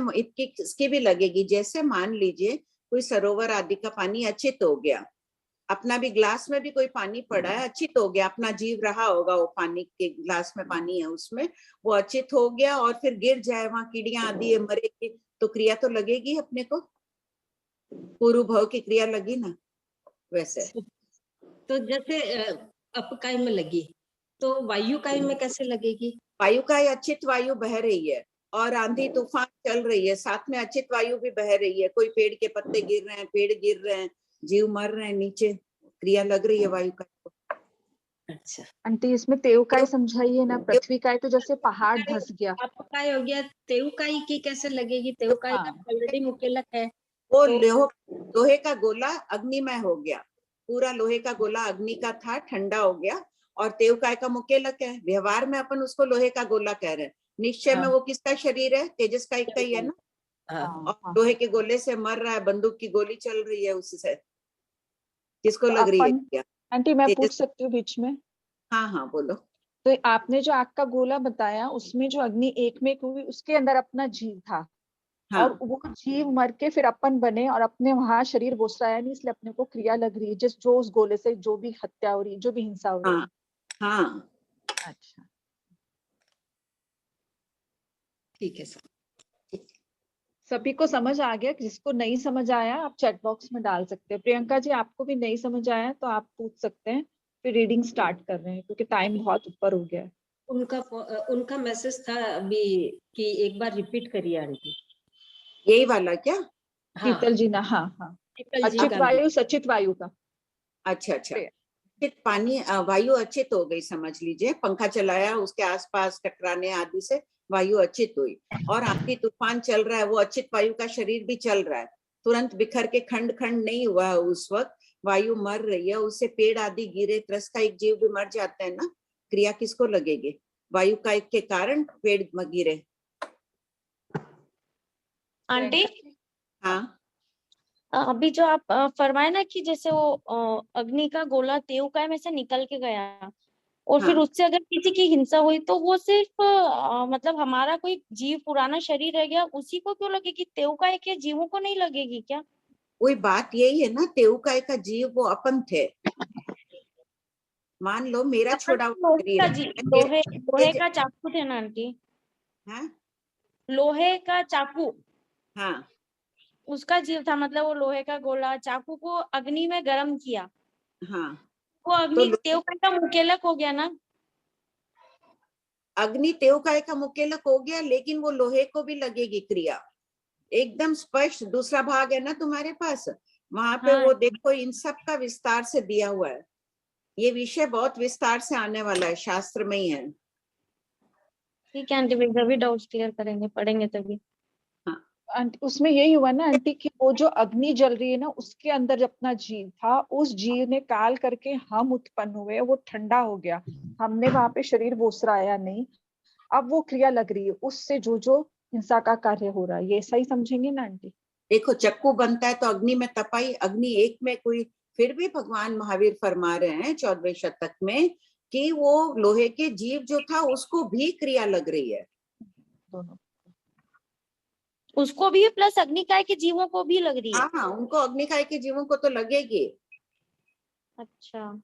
इसकी भी लगेगी। जैसे मान लीजिए कोई सरोवर आदि का पानी अचित हो गया, अपना भी ग्लास में भी कोई पानी पड़ा है, अचित हो गया, अपना जीव रहा होगा, वो पानी के ग्लास में पानी है उसमें, वो अचित हो गया और फिर गिर जाए, वहां कीड़ियां आदि मरेगी, तो क्रिया तो लगेगी अपने को, पूर्व भव की क्रिया लगी ना। वैसे
तो जैसे अपकाय में लगी तो वायुकाय में कैसे लगेगी?
वायुकाय अचित वायु बह रही है और आंधी तूफान चल रही है, साथ में अचित वायु भी बह रही है, कोई पेड़ के पत्ते गिर रहे हैं, पेड़ गिर रहे हैं, जीव मर रहे हैं नीचे, क्रिया लग रही है वायुकाय को।
अच्छा
आंटी इसमें तेवकाय समझाइए ना। पृथ्वीकाय तो जैसे पहाड़ धस गया।
अपकाय हो गया, तेवकाय की कैसे लगेगी? तेवकाय का ऑलरेडी मुकेलक है।
वो लोहे का गोला अग्निमय हो गया, पूरा लोहे का गोला अग्नि का था, ठंडा हो गया, और तेवकाय का मुकेलक है। व्यवहार में अपन उसको लोहे का गोला कह रहे हैं, निश्चय में वो किसका शरीर है? तेजस का ही है ना। और लोहे के गोले से मर रहा है, बंदूक की गोली चल रही है उससे, किसको लग रही है क्या?
आंटी मैं पूछ सकती हूँ बीच में?
हाँ हाँ बोलो।
तो आपने जो आग का गोला बताया, उसमें जो अग्नि एक में हुई, उसके अंदर अपना जीव था। हाँ। और वो जीव मर के फिर अपन बने और अपने वहां शरीर बोसाया नहीं, इसलिए अपने को क्रिया लग रही है, जिस जो उस गोले से जो भी हत्या हो रही, जो भी हिंसा हो रही है।
हाँ
अच्छा
ठीक है सर।
सभी को समझ आ गया? जिसको नहीं समझ आया आप चैट बॉक्स में डाल सकते हैं। प्रियंका जी आपको भी नहीं समझ आया तो आप पूछ सकते हैं, फिर रीडिंग स्टार्ट कर रहे हैं क्योंकि टाइम बहुत ऊपर हो गया है।
उनका मैसेज था अभी कि एक बार रिपीट करिए आंटी।
यही वाला क्या?
शीतल जी ना? हाँ हाँ, अचित वायु सचित वायु का। अच्छा,
पानी वायु अचित हो गई, समझ लीजिए, पंखा चलाया, उसके आसपास टकराने आदि से वायु अचित हुई, और आंधी तूफान चल रहा है, वो अचित वायु का शरीर भी चल रहा है, तुरंत बिखर के खंड खंड नहीं हुआ है उस वक्त, वायु मर रही है, उससे पेड़ आदि गिरे, त्रस का एक जीव भी मर जाते हैं ना, क्रिया किसको लगेगी? वायु का के कारण पेड़ गिरे।
आंटी
हाँ,
अभी जो आप फरमाए ना कि जैसे वो अग्नि का गोला तेवकाय में से निकल के गया और फिर उससे अगर किसी की हिंसा हुई तो वो सिर्फ मतलब हमारा कोई जीव पुराना शरीर रह गया, उसी को क्यों लगेगी? तेवकाय के जीवों को नहीं लगेगी क्या?
वही बात यही है ना, तेउकाय का जीव वो अपंत है। मान लो मेरा छोड़ा हुआ
लोहे
शरीर
का
है,
लोहे का चाकू थे ना आंटी,
हाँ
लोहे का चाकू,
हाँ
उसका जीव था, मतलब वो लोहे का गोला चाकू को अग्नि में गर्म किया,
हाँ,
वो अग्नि तेवकाय का मुकेलक हो गया ना।
अग्नि तेउकाय का मुकेलक हो गया, लेकिन वो लोहे को भी लगेगी क्रिया, एकदम स्पष्ट। दूसरा भाग है ना तुम्हारे पास, वहां पे
हाँ।
वो देखो, इन सब का विस्तार से दिया हुआ है। ये विषय बहुत विस्तार से आने वाला है, शास्त्र में ही है।
ठीक है आंटी, भी डाउट्स क्लियर करेंगे, पढ़ेंगे तभी।
आंटी उसमें यही हुआ ना आंटी कि वो जो अग्नि जल रही है ना, उसके अंदर जब अपना जीव था, उस जीव ने काल करके हम उत्पन्न हुए, वो ठंडा हो गया, हमने वहां पे शरीर बोसराया नहीं, अब वो क्रिया लग रही है, उससे जो जो हिंसा का कार्य हो रहा है, ये सही समझेंगे ना आंटी?
देखो चक्कू बनता है तो अग्नि में तपाई, अग्नि एक में कोई, फिर भी भगवान महावीर फरमा रहे हैं 14वें शतक में कि वो लोहे के जीव जो था उसको भी क्रिया लग रही है,
दोनों।
उसको भी प्लस अग्निकाय के जीवों को भी लग रही है।
हाँ उनको अग्निकाय के जीवों को तो लगेगी।
अच्छा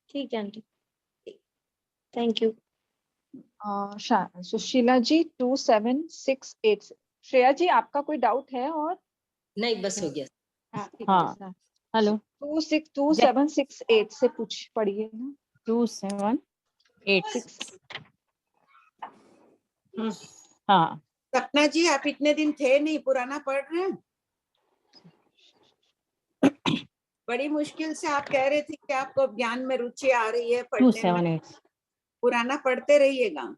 ठीक है आंटी, थैंक यू।
सुशीला जी 2768, श्रेया जी आपका कोई डाउट है? और
नहीं बस हो गया।
हाँ हेलो
2768 से पढ़िए ना।
2786 हाँ
सपना जी आप इतने दिन थे नहीं, पुराना पढ़ रहे हैं? बड़ी मुश्किल से आप कह रहे थे कि आपको ज्ञान में रुचि आ रही है पढ़ने में,
278
पुराना पढ़ते रहिएगा।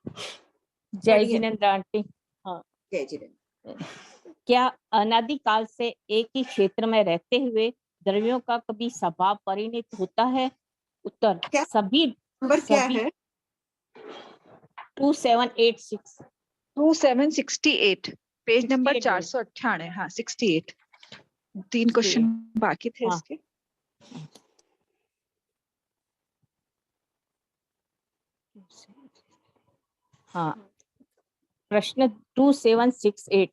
जय
पढ़िए।
जिनेन्द्र आंटी। हाँ
जय जिनेन्द्र।
क्या अनादिकाल से एक ही क्षेत्र में रहते हुए द्रव्यों का कभी स्वभाव परिणत होता है? उत्तर
क्या
सभी
नंबर क्या है?
2786
2768 पेज नंबर
68
498। हाँ 68, 3 क्वेश्चन बाकी थे
हाँ।
इसके।
हाँ प्रश्न 2768,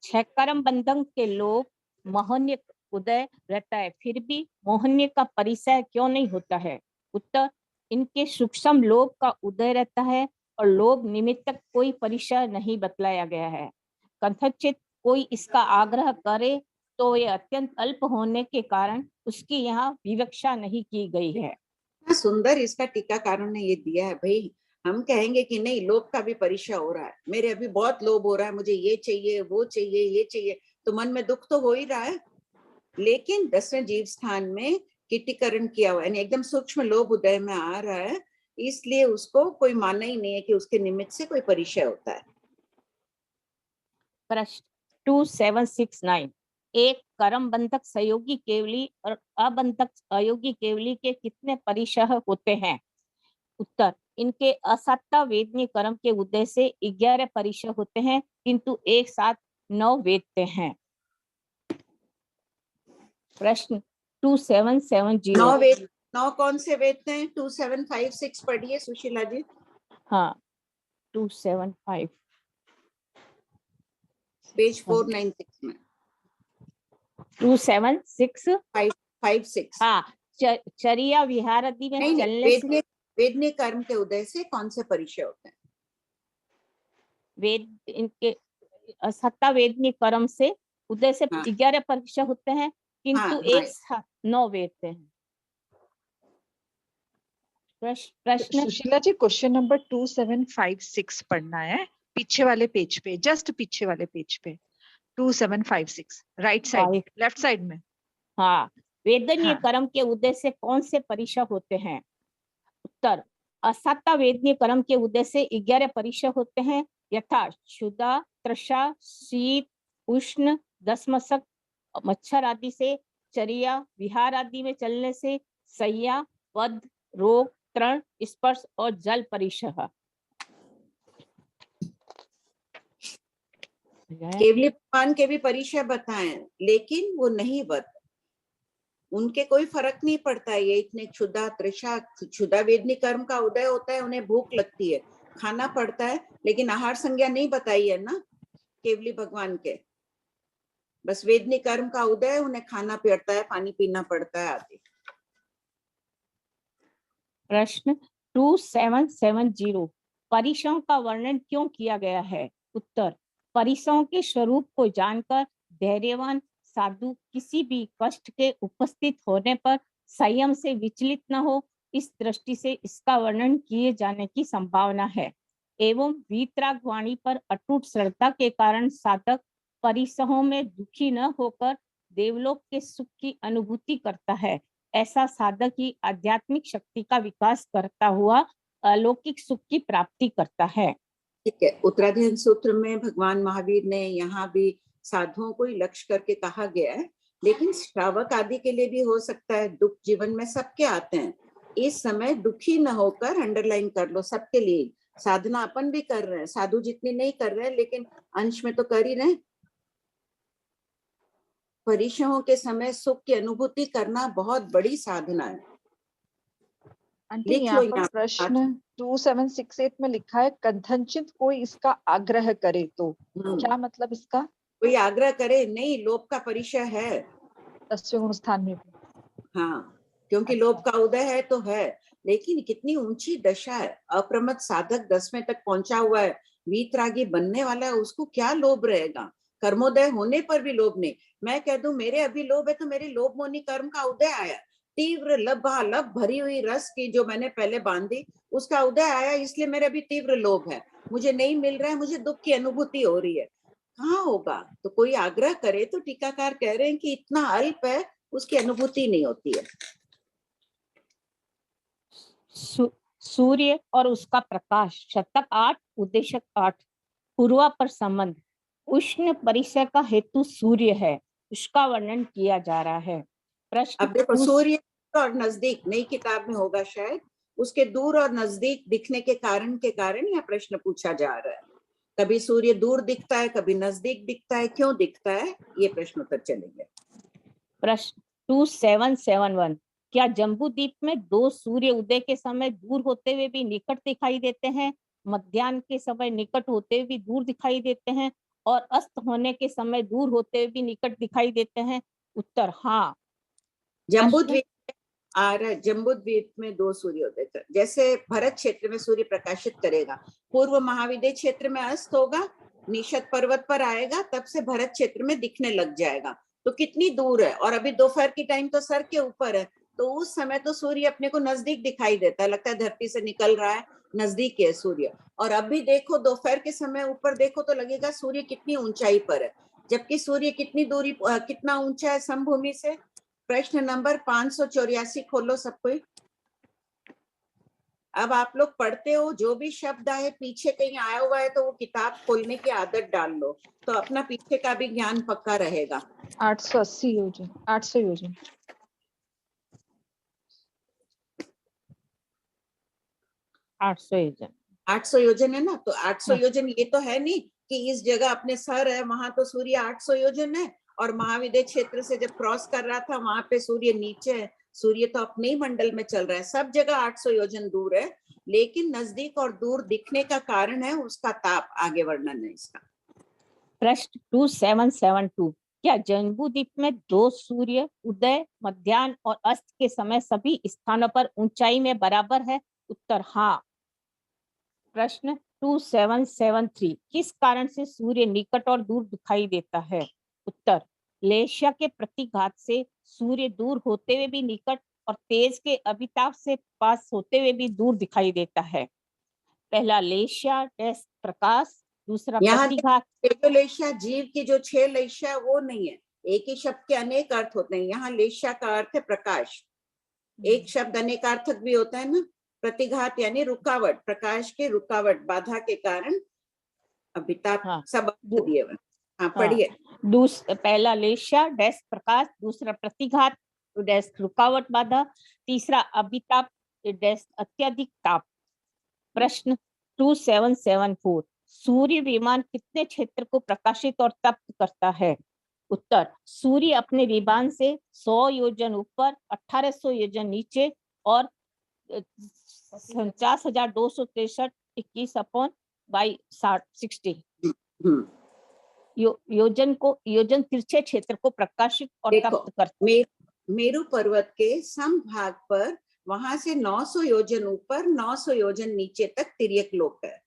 छह कर्म बंधन के लोग मोहन्य उदय रहता है, फिर भी मोहन्य का परिचय क्यों नहीं होता है? उत्तर इनके सूक्ष्म लोभ का उदय रहता है और लोभ निमित्तक कोई परिचय नहीं बतलाया गया है। कथंचित कोई इसका आग्रह करे तो ये अत्यंत अल्प होने के कारण उसकी यहाँ विवक्षा नहीं की गई है।
सुंदर इसका टीकाकारों ने ये दिया है भाई। हम कहेंगे कि नहीं, लोभ का भी परिचय हो रहा है, मेरे अभी बहुत लोभ हो रहा है, मुझे ये चाहिए वो चाहिए ये चाहिए, तो मन में दुख तो हो ही रहा है। लेकिन 10वें जीव स्थान में कीटीकरण किया हुआ है, एकदम सूक्ष्म लोभ उदय में आ रहा है, इसलिए उसको कोई मानना ही नहीं है कि उसके निमित्त से कोई परिचय होता है।
प्रश्न 2769, एक कर्म बंधक सहयोगी केवली और अबंधक अयोगी केवली के कितने परिचय होते हैं? उत्तर इनके असत्ता वेदनीय कर्म के उदय से 11 परिचय होते हैं, किंतु एक साथ 9 वेदते हैं। प्रश्न 2770,
9 कौन से वेदते हैं? 2756 पढ़िए सुशीला जी।
हाँ 275
पेज 496 में
2756 हाँ चर्या विहार आदि में चलने से
वेदनीय कर्म के उदय से कौन से परिचय होते हैं?
वेद इनके सत्ता वेदनीय कर्म से उदय से 11 परिचय होते हैं, किंतु एक साथ 9 वेदते हैं। प्रश्न
सुशीला जी क्वेश्चन नंबर 2756 पढ़ना है, पीछे वाले पेज पे, जस्ट पीछे वाले पेज पे 2756 राइट साइड, लेफ्ट साइड में।
हाँ वेदनीय कर्म के उदय से कौन से परिचय होते हैं? उत्तर असत्ता वेदनीय कर्म के उदय से 11 परिचय होते हैं, यथा क्षुधा, तृषा, शीत, उष्ण, दशमशक, मच्छर आदि से, चर्या विहार आदि में चलने से, सैया, वध, रोग, तृण, स्पर्श और जल परिचय।
केवली भगवान के भी परिचय बताएं, लेकिन वो नहीं वध, उनके कोई फर्क नहीं पड़ता है। ये इतने क्षुधा तृषा, क्षुधा वेदनी कर्म का उदय होता है, उन्हें भूख लगती है, खाना पड़ता है, लेकिन आहार संज्ञा नहीं बताई है ना केवली भगवान के। बस वेदनी कर्म का उदय, उन्हें खाना पड़ता है, पानी पीना पड़ता है आदि।
प्रश्न 2770 परिसंग का वर्णन क्यों किया गया है? उत्तर, परिसंग के स्वरूप को जानकर धैर्यवान साधु किसी भी कष्ट के उपस्थित होने पर संयम से विचलित न हो, इस दृष्टि से इसका वर्णन किए जाने की संभावना है। एवं वीतराग वाणी पर अटूट श्रद्धा के कारण साधक परिसंगों में दुखी न होकर देवलोक के सुख की अनुभूति करता है। ऐसा साधक ही आध्यात्मिक शक्ति का विकास करता हुआ अलौकिक सुख की प्राप्ति करता है।
ठीक है, उत्तराधियन सूत्र में भगवान महावीर ने यहाँ भी साधुओं को ही लक्ष्य करके कहा गया है, लेकिन श्रावक आदि के लिए भी हो सकता है। दुख जीवन में सबके आते हैं, इस समय दुखी न होकर अंडरलाइन कर लो, सबके लिए साधना अपन भी कर रहे हैं, साधु जितनी नहीं कर रहे हैं लेकिन अंश में तो कर ही रहे हैं। परिश्रमों के समय सुख की अनुभूति करना बहुत बड़ी साधना है।
आंटी
लिख
यहाँ
लो
पर
यहाँ
प्रश्न 2768 में लिखा है कथनचित कोई इसका आग्रह करे तो, क्या मतलब इसका?
कोई आग्रह करे नहीं, लोभ का परिचय है
10वें गुण स्थान में।
हाँ, क्योंकि लोभ का उदय है तो है, लेकिन कितनी ऊंची दशा है। अप्रमत्त साधक 10वें तक पहुंचा हुआ है, वीतरागी बनने वाला है, उसको क्या लोभ रहेगा? कर्मोदय होने पर भी लोभ नहीं। मैं कह दूं मेरे अभी लोभ है तो मेरे लोभ मोनी कर्म का उदय आया, तीव्र लबालब भरी हुई रस की जो मैंने पहले बांधी उसका उदय आया, इसलिए मेरे अभी तीव्र लोभ है, मुझे नहीं मिल रहा है, मुझे दुख की अनुभूति हो रही है। कहाँ होगा? तो कोई आग्रह करे तो टीकाकार कह रहे हैं कि इतना अल्प है, उसकी अनुभूति नहीं होती है।
सूर्य और उसका प्रकाश, शतक 8 उद्देशक 8 पूर्वा पर संबंध। उष्ण परिसर का हेतु सूर्य है, उसका वर्णन किया जा रहा है। प्रश्न
अब देखो, सूर्य और नजदीक नई किताब में होगा शायद, उसके दूर और नजदीक दिखने के कारण यह प्रश्न पूछा जा रहा है। कभी सूर्य दूर दिखता है, कभी नजदीक दिखता है, क्यों दिखता है, ये प्रश्न उत्तर चलेंगे।
प्रश्न 2771 क्या जम्बूद्वीप में 2 सूर्य उदय के समय दूर होते हुए भी निकट दिखाई देते हैं, मध्याह्न के समय निकट होते हुए भी दूर दिखाई देते हैं, और अस्त होने के समय दूर होते हुए भी निकट दिखाई देते हैं? उत्तर, हाँ।
जम्बूद्वीप जम्बूद्वीप में 2 सूर्योदय, जैसे भरत क्षेत्र में सूर्य प्रकाशित करेगा, पूर्व महाविद्य क्षेत्र में अस्त होगा, निषद पर्वत पर आएगा, तब से भरत क्षेत्र में दिखने लग जाएगा। तो कितनी दूर है, और अभी दोपहर की टाइम तो सर के ऊपर है, तो उस समय तो सूर्य अपने को नजदीक दिखाई देता है, लगता है धरती से निकल रहा है, नजदीक है सूर्य। और अभी देखो दोपहर के समय ऊपर देखो तो लगेगा सूर्य कितनी ऊंचाई पर है, जबकि सूर्य कितनी दूरी कितना ऊंचा है समभूमि से। प्रश्न नंबर 584 खोलो सब कोई। अब आप लोग पढ़ते हो, जो भी शब्द आए पीछे कहीं आया हुआ है तो वो किताब खोलने की आदत डाल लो, तो अपना पीछे का भी ज्ञान पक्का रहेगा।
880 योजन, 800 योजन,
800
योजन है ना, तो 800 योजन ये तो है नहीं कि इस जगह अपने सर है वहां तो सूर्य 800 योजन है, और महाविद्य क्षेत्र से जब क्रॉस कर रहा था वहां पे सूर्य नीचे है। सूर्य तो अपने ही मंडल में चल रहा है, सब जगह 800 योजन दूर है, लेकिन नजदीक और दूर दिखने का कारण है उसका ताप। आगे वर्णन है इसका।
प्रश्न 2772 क्या जम्बूद्वीप में 2 सूर्य उदय, मध्याह्न और अस्त के समय सभी स्थानों पर ऊंचाई में बराबर है? उत्तर, हाँ। प्रश्न 2773 किस कारण से सूर्य निकट और दूर दिखाई देता है? उत्तर, लेशा के प्रतिघात से सूर्य दूर होते हुए भी निकट और तेज के अभिताप से पास होते हुए भी दूर दिखाई देता है। पहला लेशा प्रकाश, दूसरा प्रतिघात।
लेशा जीव की जो 6 लेशा वो नहीं है, एक ही शब्द के अनेक अर्थ होते हैं। यहाँ लेशा का अर्थ है प्रकाश, एक शब्द अनेकार्थक भी होता है ना। प्रतिघात यानी रुकावट, प्रकाश की रुकावट, बाधा के कारण अभिताप। हाँ, सब दिए हुए। हाँ, पढ़िए।
पहला लेशा डैश प्रकाश, दूसरा प्रतिघात डैश रुकावट बाधा, तीसरा अभिताप डैश अत्यधिक ताप। प्रश्न 2774 सूर्य विमान कितने क्षेत्र को प्रकाशित और तप्त करता है? उत्तर, सूर्य अपने विमान से 100 योजन ऊपर, 1800 योजन नीचे और 49,263 21/60 योजन तिरछे क्षेत्र को प्रकाशित और
देखो,
तप्त करते।
मेरू पर्वत के समभाग पर वहां से 900 योजन ऊपर 900 योजन नीचे तक तिर्यक लोक है,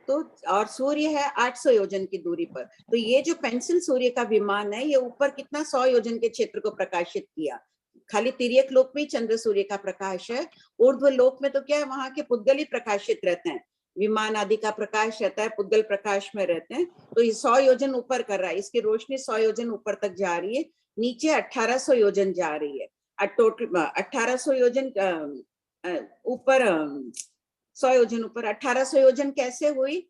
तो और सूर्य है 800 योजन की दूरी पर। तो ये जो पेंसिल सूर्य का विमान है, ये ऊपर कितना 100 योजन के क्षेत्र को प्रकाशित किया। खाली तिर्यक लोक में चंद्र सूर्य का प्रकाश है, ऊर्ध्व लोक में तो क्या है, वहां के पुद्गल ही प्रकाशित रहते हैं, विमान आदि का प्रकाश रहता है, पुद्गल प्रकाश में रहते हैं। तो ये 100 योजन ऊपर कर रहा है, इसकी रोशनी 100 योजन ऊपर तक जा रही है, नीचे 1800 योजन जा रही है। टोटल 1800 योजन ऊपर, 100 योजन ऊपर 1800 योजन कैसे हुई?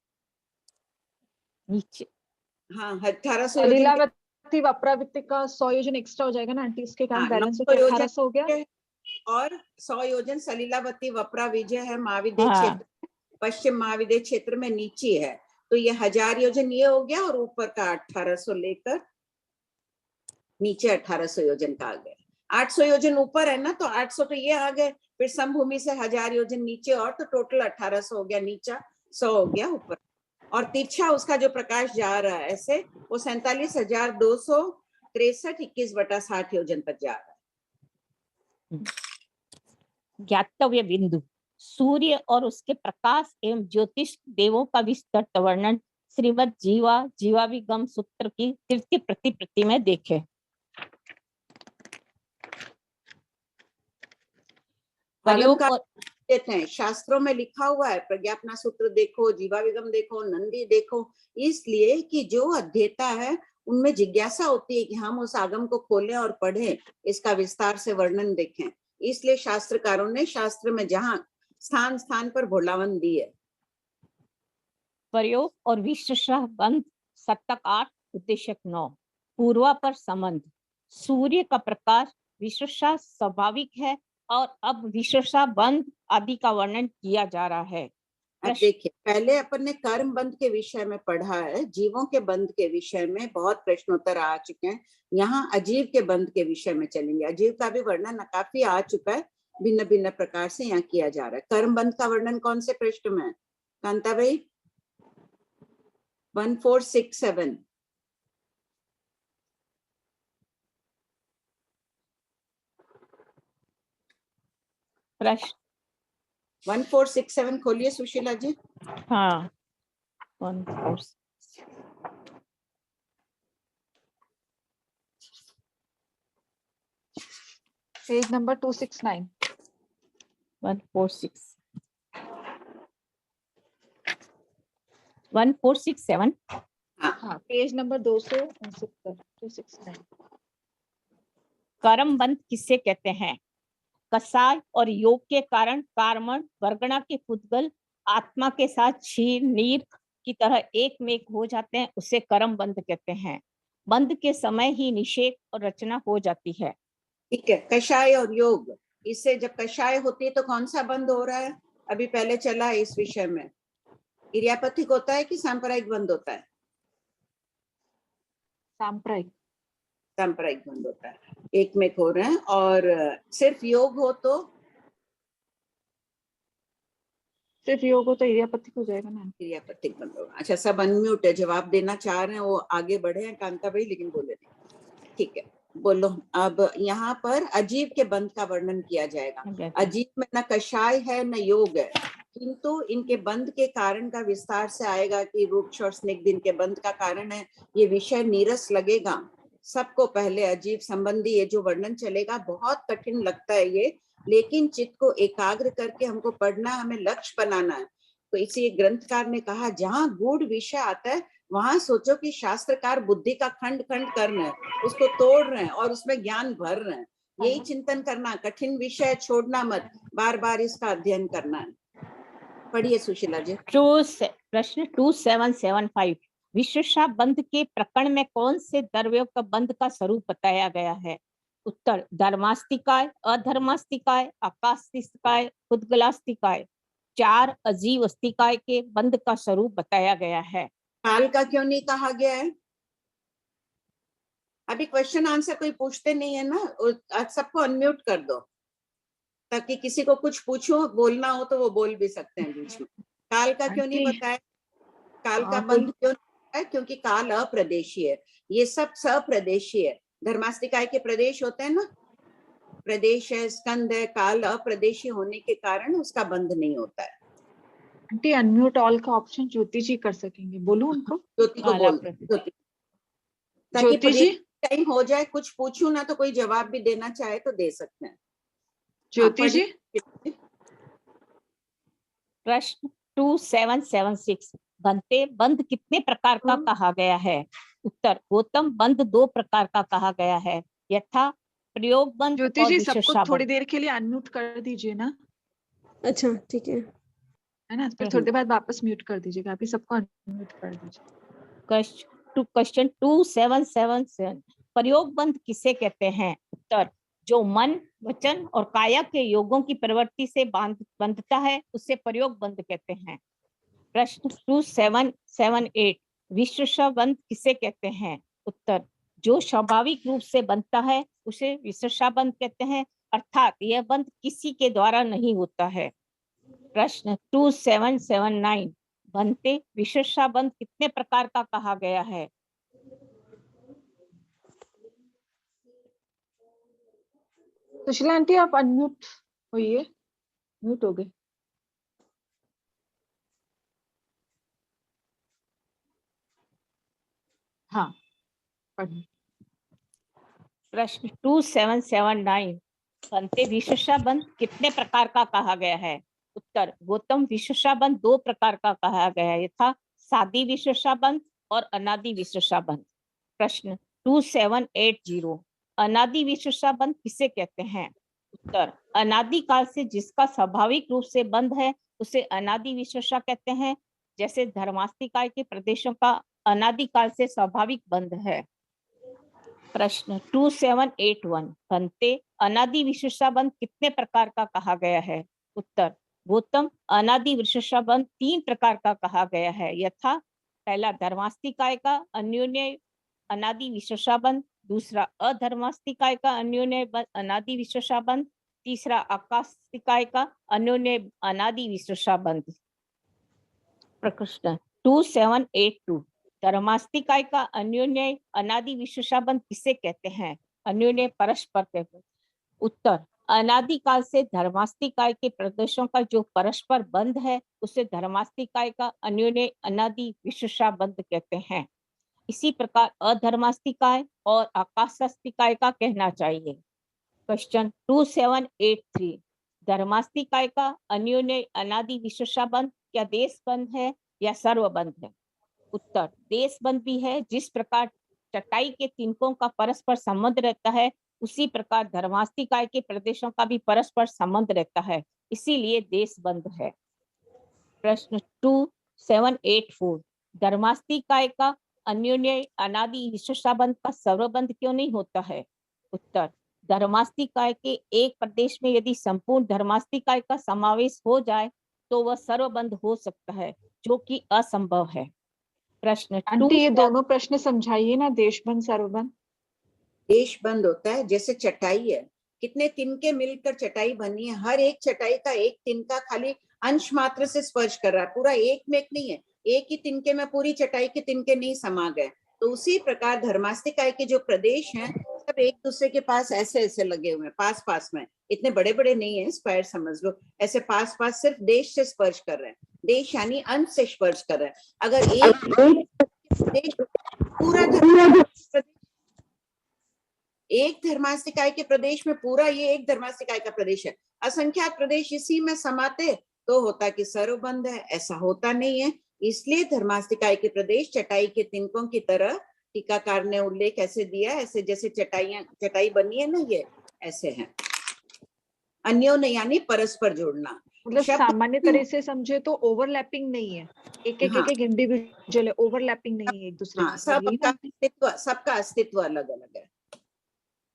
नीचे
हाँ, 1800 योजन
लीलावती वप्रावृत्ति का 100 योजन एक्स्ट्रा हो जाएगा ना आंटी, इसके कारण बैलेंस होकर 1800 हो गया।
और 100 योजन सलीलावती वप्रा विजय है महाविद्य क्षेत्र, पश्चिम महाविद्य क्षेत्र में नीचे है, तो ये 1000 योजन ये हो गया, और ऊपर का 1800 लेकर नीचे 1800 योजन का आ गया। 800 योजन ऊपर है ना, तो 800 तो ये आ गए, फिर समभूमि से 1000 योजन नीचे और, तो टोटल 1800 हो गया, नीचा 100 हो गया ऊपर। और तिरछा उसका जो प्रकाश जा रहा है ऐसे, वो 47,263 21/60 योजन तक जा रहा है।
ज्ञातव्य बिंदु, सूर्य और उसके प्रकाश एवं ज्योतिष देवों का विस्तृत वर्णन श्रीमद् जीवाभिगम सूत्र की तृतीय प्रति में देखे।
देते हैं, शास्त्रों में लिखा हुआ है, प्रज्ञापना सूत्र देखो, जीवाभिगम देखो, नंदी देखो, इसलिए कि जो अध्येता है उनमें जिज्ञासा होती है कि हम उस आगम को खोलें और पढ़ें, इसका विस्तार से वर्णन देखें। इसलिए शास्त्रकारों ने शास्त्र में जहां स्थान स्थान पर भोलावन दी है।
प्रयोग और विश्लेषण बंध शतक 8 उद्देश्य 9 पूर्वा पर संबंध। सूर्य का प्रकाश विश्लेषण स्वाभाविक है, और अब विश्लेषण बंध आदि का वर्णन किया जा रहा है।
देखिए, पहले अपन ने कर्म बंध के विषय में पढ़ा है, जीवों के बंध के विषय में बहुत प्रश्नोत्तर आ चुके हैं। यहाँ अजीव के बंध के विषय में चलेंगे। अजीव का भी वर्णन काफी आ चुका है, भिन्न भिन्न प्रकार से यहाँ किया जा रहा है। कर्म बंध का वर्णन कौन से पृष्ठ में है कांता भाई? 1467।
प्रश्न
1467 खोलिए सुशीला जी।
हाँ, 14
पेज नंबर 269
1467।
हाँ, पेज नंबर 269।
कर्म बंध किससे कहते हैं? कसाय और योग के कारण कार्मण वर्गणा के पुद्गल आत्मा के साथ क्षीर नीर की तरह एक में हो जाते हैं, उसे कर्म बंध कहते हैं। बंध के समय ही निषेध और रचना हो जाती है।
ठीक है, कषाय और योग, इससे जब कषाय होती है तो कौन सा बंध हो रहा है? अभी पहले चला है इस विषय में, इर्यापथिक होता है कि सांप्रदायिक बंध होता है? सांप्रदायिक बंध होता है, एक में हो रहे हैं। और सिर्फ योग हो तो?
सिर्फ योग हो तो इर्यापथिक हो जाएगा ना।
इर्यापथिक बंध होगा। अच्छा, सब अनम्यूट है, जवाब देना चाह रहे हैं, वो आगे बढ़े हैं कांता भाई, लेकिन बोले नहीं। ठीक है, बोलो। अब यहाँ पर अजीव के बंध का वर्णन किया जाएगा। अजीव में न कषाय है न योग है, किंतु इनके बंध के कारण का विस्तार से आएगा कि रूक्ष और स्निग्ध इनके बंध का कारण है। ये विषय नीरस लगेगा सबको। पहले अजीव संबंधी ये जो वर्णन चलेगा, बहुत कठिन लगता है ये, लेकिन चित्त को एकाग्र करके हमको पढ़ना, हमें लक्ष्य बनाना है। तो इसी ग्रंथकार ने कहा, जहाँ गूढ़ विषय आता है वहां सोचो कि शास्त्रकार बुद्धि का खंड खंड कर रहे हैं, उसको तोड़ रहे हैं और उसमें ज्ञान भर रहे हैं। यही चिंतन करना, कठिन विषय छोड़ना मत, बार बार इसका अध्ययन करना है। पढ़िए सुशीला जी।
प्रश्न 2775 विश्लेषा बंध के प्रकरण में कौन से द्रव्यों का बंध का स्वरूप बताया गया है? उत्तर, धर्मास्तिकाय, अधर्मास्तिकाय, आकास्तिकाय, उद्गलास्तिकाय। 4 अजीव अस्तिकाय के बंध का स्वरूप बताया गया है।
काल का क्यों नहीं कहा गया है? अभी क्वेश्चन आंसर कोई पूछते नहीं है ना, सबको अनम्यूट कर दो ताकि किसी को कुछ पूछो, बोलना हो तो वो बोल भी सकते हैं बीच में। काल का क्यों नहीं बताया? काल का बंध क्यों नहीं है क्योंकि काल अप्रदेशी है, ये सब सप्रदेशी है। धर्मास्तिकाय के प्रदेश होते हैं ना, प्रदेश है, स्कंद है, काल अप्रदेशी होने के कारण उसका बंध नहीं होता है।
आंटी अनम्यूट ऑल का ऑप्शन ज्योति जी कर सकेंगे, बोलूं उनको?
ज्योति को
काला
बोल,
प्रदेश।
ज्योति, ताकि
ज्योति जी,
टाइम हो जाए, कुछ पूछूं ना तो कोई जवाब भी देना चाहे तो दे सकते हैं।
ज्योति जी।
प्रश्न 2776 बनते बंध कितने प्रकार का कहा गया है? उत्तर गौतम बंध 2 प्रकार का कहा गया है, यथा प्रयोग बंध
ज्योति
और
जी सबको
विशेषा
थोड़ी
बंध।
देर के लिए अनम्यूट कर दीजिए ना,
अच्छा ठीक है।
है ना, फिर थोड़ी देर बाद वापस म्यूट कर दीजिएगा। अभी सबको अनम्यूट कर दीजिए।
क्वेश्चन 2777 प्रयोग बंध किसे कहते हैं? उत्तर जो मन, वचन और काया के योगों की प्रवृत्ति से बंधता है उसे प्रयोग बंध कहते हैं। प्रश्न 2778 विशेषा बंध किसे कहते हैं? उत्तर जो स्वाभाविक रूप से बनता है उसे विशेषा बंध कहते हैं, अर्थात यह बंध किसी के द्वारा नहीं होता है। प्रश्न 2779 बनते विशेषा बंध कितने प्रकार का कहा गया है?
सुशीला आंटी आप अनम्यूट होइए, म्यूट हो गए। हाँ पढ़िए।
प्रश्न 2779 बनते विशेषा बंध कितने प्रकार का कहा गया है? उत्तर गौतम विशेषा बंध 2 प्रकार का कहा गया है, यथा सादी विशेषा बंध और अनादि विशेषा बंध। प्रश्न 2780 अनादि विशेषा बंध किसे कहते हैं? उत्तर अनादि काल से जिसका स्वाभाविक रूप से बंध है उसे अनादि विशेषा कहते हैं, जैसे धर्मास्तिकाय के प्रदेशों का अनादि काल से स्वाभाविक बंध है। प्रश्न 2781 बनते अनादि विशेषा बंध कितने प्रकार का कहा गया है? उत्तर गौतम अनादि विशेषा बंध 3 प्रकार का कहा गया है, यथा पहला धर्मास्तिकाय का अन्योन्य अनादि विशेषा बंध, दूसरा अधर्मास्तिकाय का अन्योन्य अनादि विशेषा बंध, तीसरा आकास्तिकाय का अन्योन्य अनादि विशेषा बंध। प्रश्न 2782 धर्मास्तिकाय का अन्योन्य अनादि विशेषा बंध किसे कहते हैं? अन्योन्य परस्पर कहते हैं। उत्तर अनादि काल से धर्मास्तिकाय के प्रदेशों का जो परस्पर बंध है उसे धर्मास्तिकाय का अन्योन्य अनादि विशेषा बंध कहते हैं। इसी प्रकार अधर्मास्तिकाय और आकाशास्तिकाय का कहना चाहिए। क्वेश्चन 2783 धर्मास्तिकाय का अन्योन्य अनादि विशेषा बंध क्या देश बंध है या सर्व बंध है? उत्तर देश बंध भी है। जिस प्रकार चटाई के तिनकों का परस्पर संबंध रहता है उसी प्रकार धर्मास्तिकाय के प्रदेशों का भी परस्पर संबंध रहता है, इसीलिए देश बंध है। प्रश्न 2784 धर्मास्तिकाय का अन्योन्य अनादि विशेषा बंध का सर्वबंध क्यों नहीं होता है? उत्तर धर्मास्तिकाय के एक प्रदेश में यदि संपूर्ण धर्मास्तिकाय का समावेश हो जाए तो वह सर्वबंध हो सकता है, जो कि असंभव है। प्रश्न
आंटी ये दोनों प्रश्न समझाइए ना, देशबंध सर्वबंध।
देश बंद होता है जैसे चटाई है, कितने तिनके मिलकर चटाई बनी है, हर एक चटाई का एक तिनका खाली अंश मात्र से स्पर्श कर रहा है, पूरा एक में एक नहीं है, एक ही तिनके में पूरी चटाई के तिनके नहीं समा गए। तो उसी प्रकार धर्मास्तिकाय के जो प्रदेश हैं सब एक दूसरे के पास ऐसे ऐसे लगे हुए हैं, पास पास में, इतने बड़े बड़े नहीं है, स्क्वायर समझ लो, ऐसे पास पास सिर्फ देश से स्पर्श कर रहे हैं, देश यानी अंश से स्पर्श कर रहे हैं। अगर एक देश पूरा एक धर्मास्तिकाय के प्रदेश में पूरा ये एक धर्मास्तिकाय का प्रदेश है, असंख्यात प्रदेश इसी में समाते तो होता कि सर्वबंध है, ऐसा होता नहीं है। इसलिए धर्मास्तिकाय के प्रदेश चटाई के तिनकों की तरह टीकाकार ने उल्लेख ऐसे दिया, ऐसे जैसे चटाई बनी है ना, ये ऐसे है, अन्योन्य यानी परस्पर जोड़ना।
मतलब सामान्य तरह से समझे तो ओवरलैपिंग नहीं है, एक एक एक इंडिविजुअल है, ओवरलैपिंग नहीं है एक दूसरे
हाँ, सबका अस्तित्व अलग अलग है।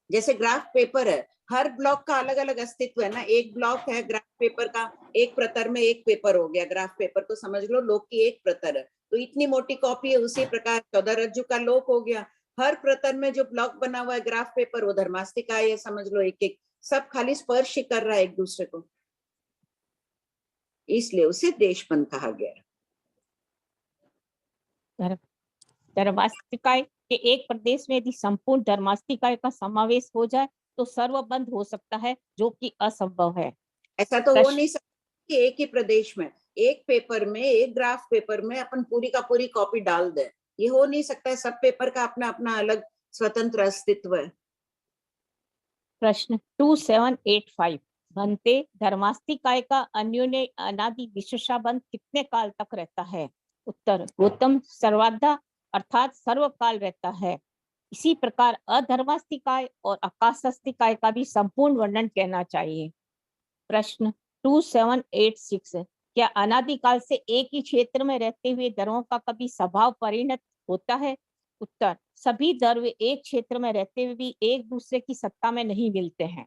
जैसे ग्राफ पेपर है, हर ब्लॉक का अलग अलग अस्तित्व है ना, एक ब्लॉक है ग्राफ पेपर का, एक प्रतर में एक पेपर हो गया ग्राफ पेपर, तो समझ लो लोक की एक प्रतर है, तो इतनी मोटी कॉपी है। उसी प्रकार 14 रज्जु का लोक हो गया, हर प्रतर में जो ब्लॉक बना हुआ है ग्राफ पेपर वो धर्मास्तिकाय है, समझ लो एक एक, सब खाली स्पर्श ही कर रहा है एक दूसरे को, इसलिए उसे देशबंध कहा गया।
धर्मास्तिकाय के एक प्रदेश में यदि संपूर्ण धर्मास्तिकाय का समावेश हो जाए तो सर्वबंध हो सकता है, जो कि असंभव है।
ऐसा तो हो
प्रश्न-
नहीं सकता कि एक ही प्रदेश में, एक पेपर में, एक ग्राफ पेपर में अपन पूरी का पूरी कॉपी डाल दें, ये हो नहीं सकता है। सब पेपर का अपना अपना अलग स्वतंत्र अस्तित्व है।
प्रश्न 2785 बनते धर्मास्तिकाय का अन्योन्य अनादि विशेषाबंध कितने काल तक रहता है? उत्तर गौतम सर्वाधा अर्थात सर्वकाल रहता है। इसी प्रकार अधर्मास्तिकाय और आकाशास्तिकाय का भी संपूर्ण वर्णन कहना चाहिए। प्रश्न 2786 क्या अनादिकाल से एक ही क्षेत्र में रहते हुए धर्मों का कभी स्वभाव परिणत होता है? उत्तर सभी धर्म एक क्षेत्र में रहते हुए भी एक दूसरे की सत्ता में नहीं मिलते हैं,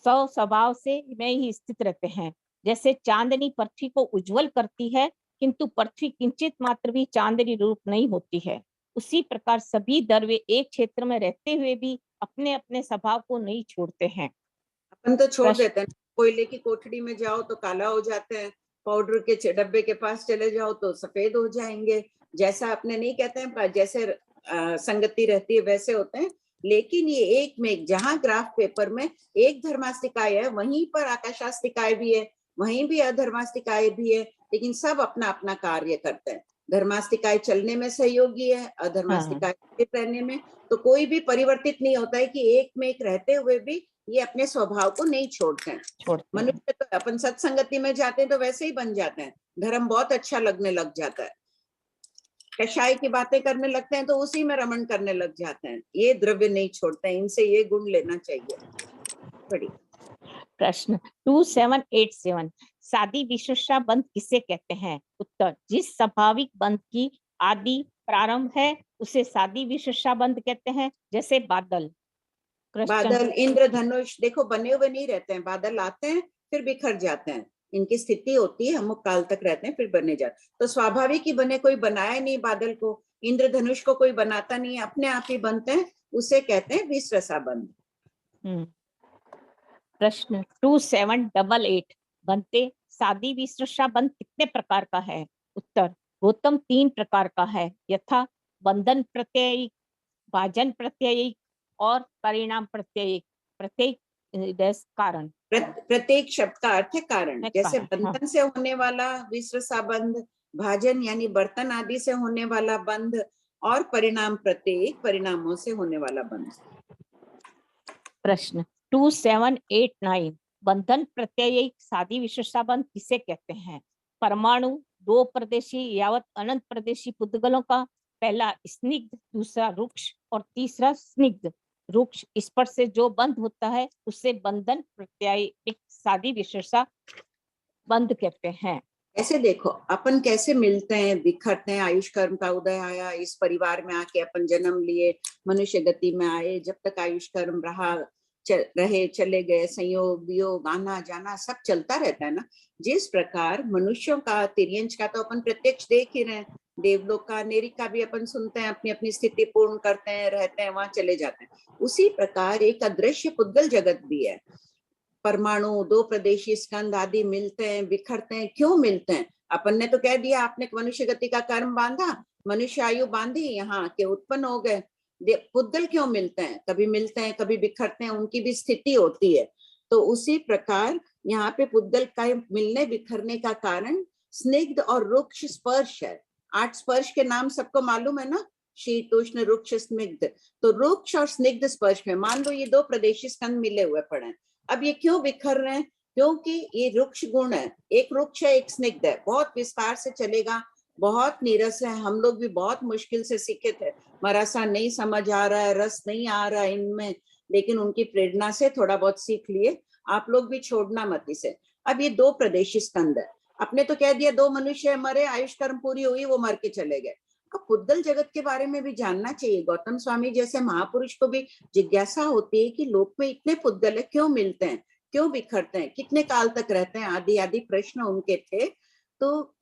स्वभाव से में ही स्थित रहते हैं। जैसे चांदनी पृथ्वी को उज्जवल करती है, किंतु पृथ्वी किंचित मात्र भी चांदनी रूप नहीं होती है, उसी प्रकार सभी धर्म एक क्षेत्र में रहते हुए भी अपने अपने स्वभाव को नहीं छोड़ते हैं।
अपन तो छोड़ देते हैं। कोयले की कोठड़ी में जाओ तो काला हो जाते हैं, पाउडर के डब्बे के पास चले जाओ तो सफेद हो जाएंगे। जैसा अपने नहीं कहते हैं, जैसे संगति रहती है वैसे होते हैं। लेकिन ये एक में एक, जहाँ ग्राफ पेपर में एक धर्मास्तिकाय है, वहीं पर आकाशास्तिकाय भी है, वहीं भी अधर्मास्तिकाय भी है, लेकिन सब अपना अपना कार्य करते हैं। धर्मास्तिकाय चलने में सहयोगी है, अधर्मास्तिकाय रहने में। तो कोई भी परिवर्तित नहीं होता है कि एक में एक रहते हुए भी ये अपने स्वभाव को नहीं छोड़ते हैं। मनुष्य तो अपन सत्संगति में जाते हैं तो वैसे ही बन जाते हैं, धर्म बहुत अच्छा लगने लग जाता है, कषाय की बातें करने लगते हैं तो उसी में रमण करने लग जाते हैं। ये द्रव्य नहीं छोड़ते हैं, इनसे ये गुण लेना चाहिए। बड़ी
प्रश्न 2787 सादी विशेषा बंध किसे कहते हैं? उत्तर जिस स्वाभाविक बंध की आदि प्रारंभ है उसे सादी विशेषा बंध कहते हैं। जैसे बादल,
बादल, इंद्रधनुष देखो बने हुए नहीं रहते हैं, बादल आते हैं फिर बिखर जाते हैं, इनकी स्थिति होती है, अमुक काल तक रहते हैं फिर बने जाते। तो स्वाभाविक ही बने, कोई बनाया नहीं बादल को, इंद्रधनुष को कोई बनाता नहीं है, अपने आप ही बनते हैं, उसे कहते हैं विसरसा बंध।
प्रश्न 2788 बनते सादी विसरसा बंध कितने प्रकार का है? उत्तर गौतम 3 प्रकार का है, यथा बंधन प्रत्ययिक, भाजन प्रत्ययिक और परिणाम प्रत्ययिक। प्रत्येक कारण,
प्रत्येक शब्द का अर्थ है कारण। जैसे बंधन से होने वाला विसरसा बंध, भाजन यानी बर्तन आदि से होने वाला बंध, और परिणाम प्रत्येक परिणामों से होने वाला बंध।
प्रश्न 2789 बंधन प्रत्ययिक सादी विशेषा बंध किसे कहते हैं? परमाणु, 2 प्रदेशी यावत अनंत प्रदेशी पुद्गलों का पहला स्निग्ध, दूसरा रुक्ष और तीसरा स्निग्ध रुक्ष स्पर्श से जो बंध होता है उसे बंधन प्रत्ययिक सादी विशेषा बंध कहते हैं।
ऐसे देखो अपन कैसे मिलते हैं, बिखरते हैं। आयुष कर्म का उदय आया, इस परिवार में आके अपन जन्म लिए, मनुष्य गति में आए, जब तक आयुष कर्म रहे चले गए, संयोग वियोग आना जाना सब चलता रहता है ना। जिस प्रकार मनुष्यों का तिर्यंश का तो अपन प्रत्यक्ष देख ही रहे हैं, देवलोक का नेरिक का भी अपन सुनते हैं, अपनी अपनी स्थिति पूर्ण करते हैं, रहते हैं, वहां चले जाते हैं। उसी प्रकार एक अदृश्य पुद्गल जगत भी है। परमाणु, 2 प्रदेशी स्कंद आदि मिलते हैं, बिखरते हैं। क्यों मिलते हैं? अपन ने तो कह दिया, आपने मनुष्य गति का कर्म बांधा, मनुष्य आयु बांधी, यहाँ के उत्पन्न हो गए। पुद्गल क्यों मिलते हैं? कभी मिलते हैं, कभी बिखरते हैं, उनकी भी स्थिति होती है। तो उसी प्रकार यहाँ पे पुद्गल का मिलने बिखरने का कारण स्निग्ध और रुक्ष स्पर्श है। 8 स्पर्श के नाम सबको मालूम है ना, शीत उष्ण रुक्ष स्निग्ध। तो रुक्ष और स्निग्ध स्पर्श में मान लो ये 2 प्रदेशी स्कंद मिले हुए पड़े हैं। अब ये क्यों बिखर रहे हैं? क्योंकि ये रुक्ष गुण है, एक रुक्ष है एक स्निग्ध है। बहुत विस्तार से चलेगा, बहुत नीरस है, हम लोग भी बहुत मुश्किल से सीखे थे, मरासा नहीं समझ आ रहा है, रस नहीं आ रहा है इनमें, लेकिन उनकी प्रेरणा से थोड़ा बहुत सीख लिए। आप लोग भी छोड़ना मत इसे। अब ये 2 प्रदेशी स्कंद है, अपने तो कह दिया 2 मनुष्य मरे, आयुष कर्म पूरी हुई, वो मर के चले गए। अब पुद्गल जगत के बारे में भी जानना चाहिए। गौतम स्वामी जैसे महापुरुष को भी जिज्ञासा होती है कि लोक में इतने पुद्गल है, क्यों मिलते हैं, क्यों बिखरते हैं, कितने काल तक रहते हैं, आदि आदि प्रश्न उनके थे। तो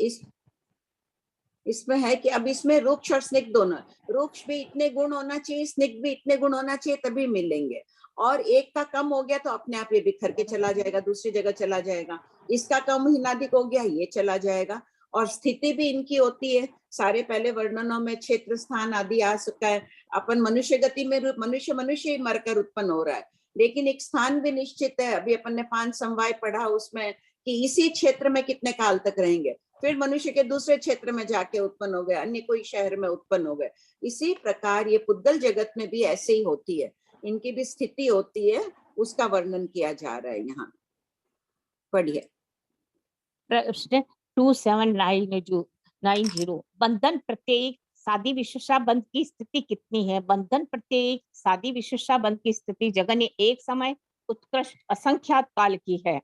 इसमें है कि अब इसमें रुक्ष और स्निग्ध दोनों, रुक्ष भी इतने गुण होना चाहिए, स्निग्ध भी इतने गुण होना चाहिए, तभी मिलेंगे। और एक का कम हो गया तो अपने आप ये बिखर के चला जाएगा, दूसरी जगह चला जाएगा। इसका कम हिनादिक हो गया, ये चला जाएगा। और स्थिति भी इनकी होती है। सारे पहले वर्णनों में क्षेत्र स्थान आदि आ सकता है। अपन मनुष्य गति में मनुष्य ही मरकर उत्पन्न हो रहा है, लेकिन एक स्थान भी निश्चित है। अभी अपन ने 5 समवाय पढ़ा उसमें कि इसी क्षेत्र में कितने काल तक रहेंगे, फिर मनुष्य के दूसरे क्षेत्र में जाके उत्पन्न हो गए, अन्य कोई शहर में उत्पन्न हो गए। इसी प्रकार ये पुद्गल जगत में भी ऐसे ही होती है, इनकी भी स्थिति होती है, उसका वर्णन किया जा रहा है यहाँ। पढ़िए।
प्रश्न 2790 बंधन प्रत्येक सादी विशेषा बंध की स्थिति कितनी है? बंधन प्रत्येक सादी विशेषा बंध की स्थिति जगन्य एक समय उत्कृष्ट असंख्यात काल की है।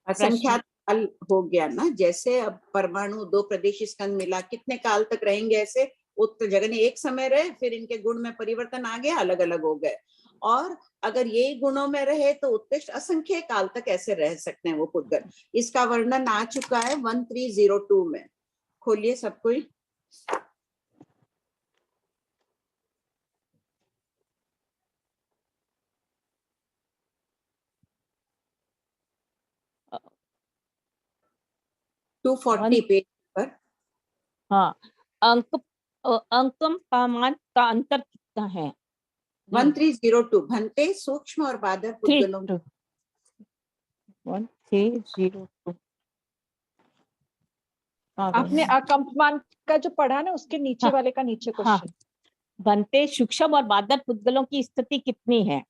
असंख्यात काल हो गया ना, जैसे अब परमाणु 2 प्रदेशी स्कंद मिला, कितने काल तक रहेंगे ऐसे? उत्तर जगन्य एक समय रहे, फिर इनके गुण में परिवर्तन आ गया, अलग अलग हो गए। और अगर ये गुणों में रहे तो उत्कृष्ट असंख्य काल तक ऐसे रह सकते हैं वो पुद्गल। इसका वर्णन आ चुका है 1302 में। खोलिए सब कोई।
अ,
240 पेज पर।
हाँ, अंकम का मान का अंतर कितना है?
1302 भंते सूक्ष्म और बादर पुद्गलों
1302।
आपने अकंपमान का जो पढ़ा ना, उसके नीचे वाले का नीचे क्वेश्चन।
बनते सूक्ष्म और बादर पुद्गलों की स्थिति कितनी है?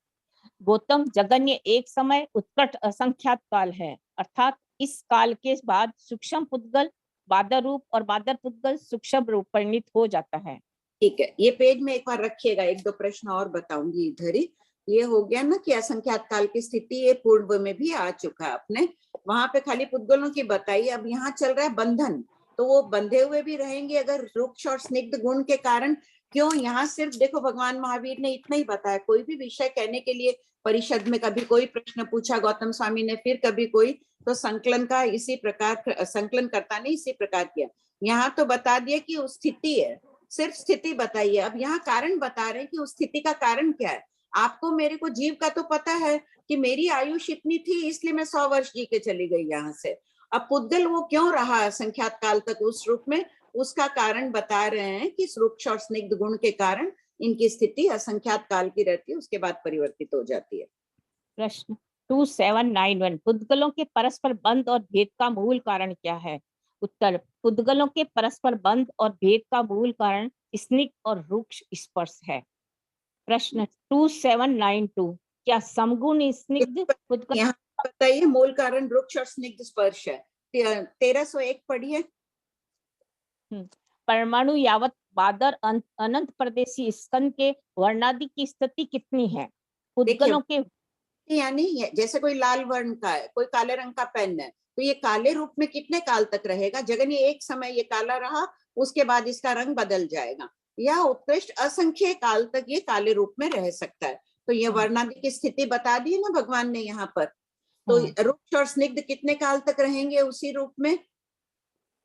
गौतम जगन्य एक समय उत्कट असंख्यात काल है, अर्थात इस काल के बाद सूक्ष्म पुद्गल बादर रूप और बादर पुद्गल सूक्ष्म रूप परिणित हो जाता है।
ठीक है, ये पेज में एक बार रखिएगा, 1-2 प्रश्न और बताऊंगी इधर ही। ये हो गया ना कि असंख्यात काल की स्थिति, ये पूर्व में भी आ चुका है अपने, वहां पे खाली पुद्गलों की बताई। अब यहाँ चल रहा है बंधन, तो वो बंधे हुए भी रहेंगे अगर रुक्ष और स्निग्ध गुण के कारण। क्यों? यहाँ सिर्फ देखो भगवान महावीर ने इतना ही बताया, कोई भी विषय कहने के लिए परिषद में कभी कोई प्रश्न पूछा गौतम स्वामी ने, फिर कभी कोई, तो संकलन का इसी प्रकार, संकलन करता ने इसी प्रकार किया। यहाँ तो बता दिया कि उस स्थिति है, सिर्फ स्थिति बताइए। अब यहाँ कारण बता रहे हैं कि उस स्थिति का कारण क्या है। आपको मेरे को जीव का तो पता है कि मेरी आयुष इतनी थी इसलिए मैं 100 वर्ष जी के चली गई यहाँ से। अब पुद्गल वो क्यों रहा असंख्यात काल तक उस रूप में, उसका कारण बता रहे हैं कि रुक्ष और स्निग्ध गुण के कारण इनकी स्थिति असंख्यात काल की रहती है, उसके बाद परिवर्तित हो जाती है।
प्रश्न 2791 पुद्गलों के परस्पर बंध और भेद का मूल कारण क्या है? उत्तर, पुद्गलों के परस्पर बंध और भेद का मूल कारण स्निग्ध और रुक्ष स्पर्श है। प्रश्न 2792 क्या समगुण स्निग्ध पुद्गल?
यहाँ बताइए, मूल कारण रुक्ष और स्निग्ध स्पर्श है। 1301 पढ़िए।
परमाणु यावत बादर अनंत प्रदेशी स्कंद के वर्णादि की स्थिति कितनी है? पुद्गलों के
यानी जैसे कोई लाल वर्ण का है, कोई काले रंग का पेन है, तो ये काले रूप में कितने काल तक रहेगा? जगन्य एक समय ये काला रहा, उसके बाद इसका रंग बदल जाएगा, या उत्कृष्ट असंख्य काल तक ये काले रूप में रह सकता है। तो ये वर्णादि की स्थिति बता दी ना भगवान ने यहाँ पर। तो रुक्ष और स्निग्ध कितने काल तक रहेंगे उसी रूप में?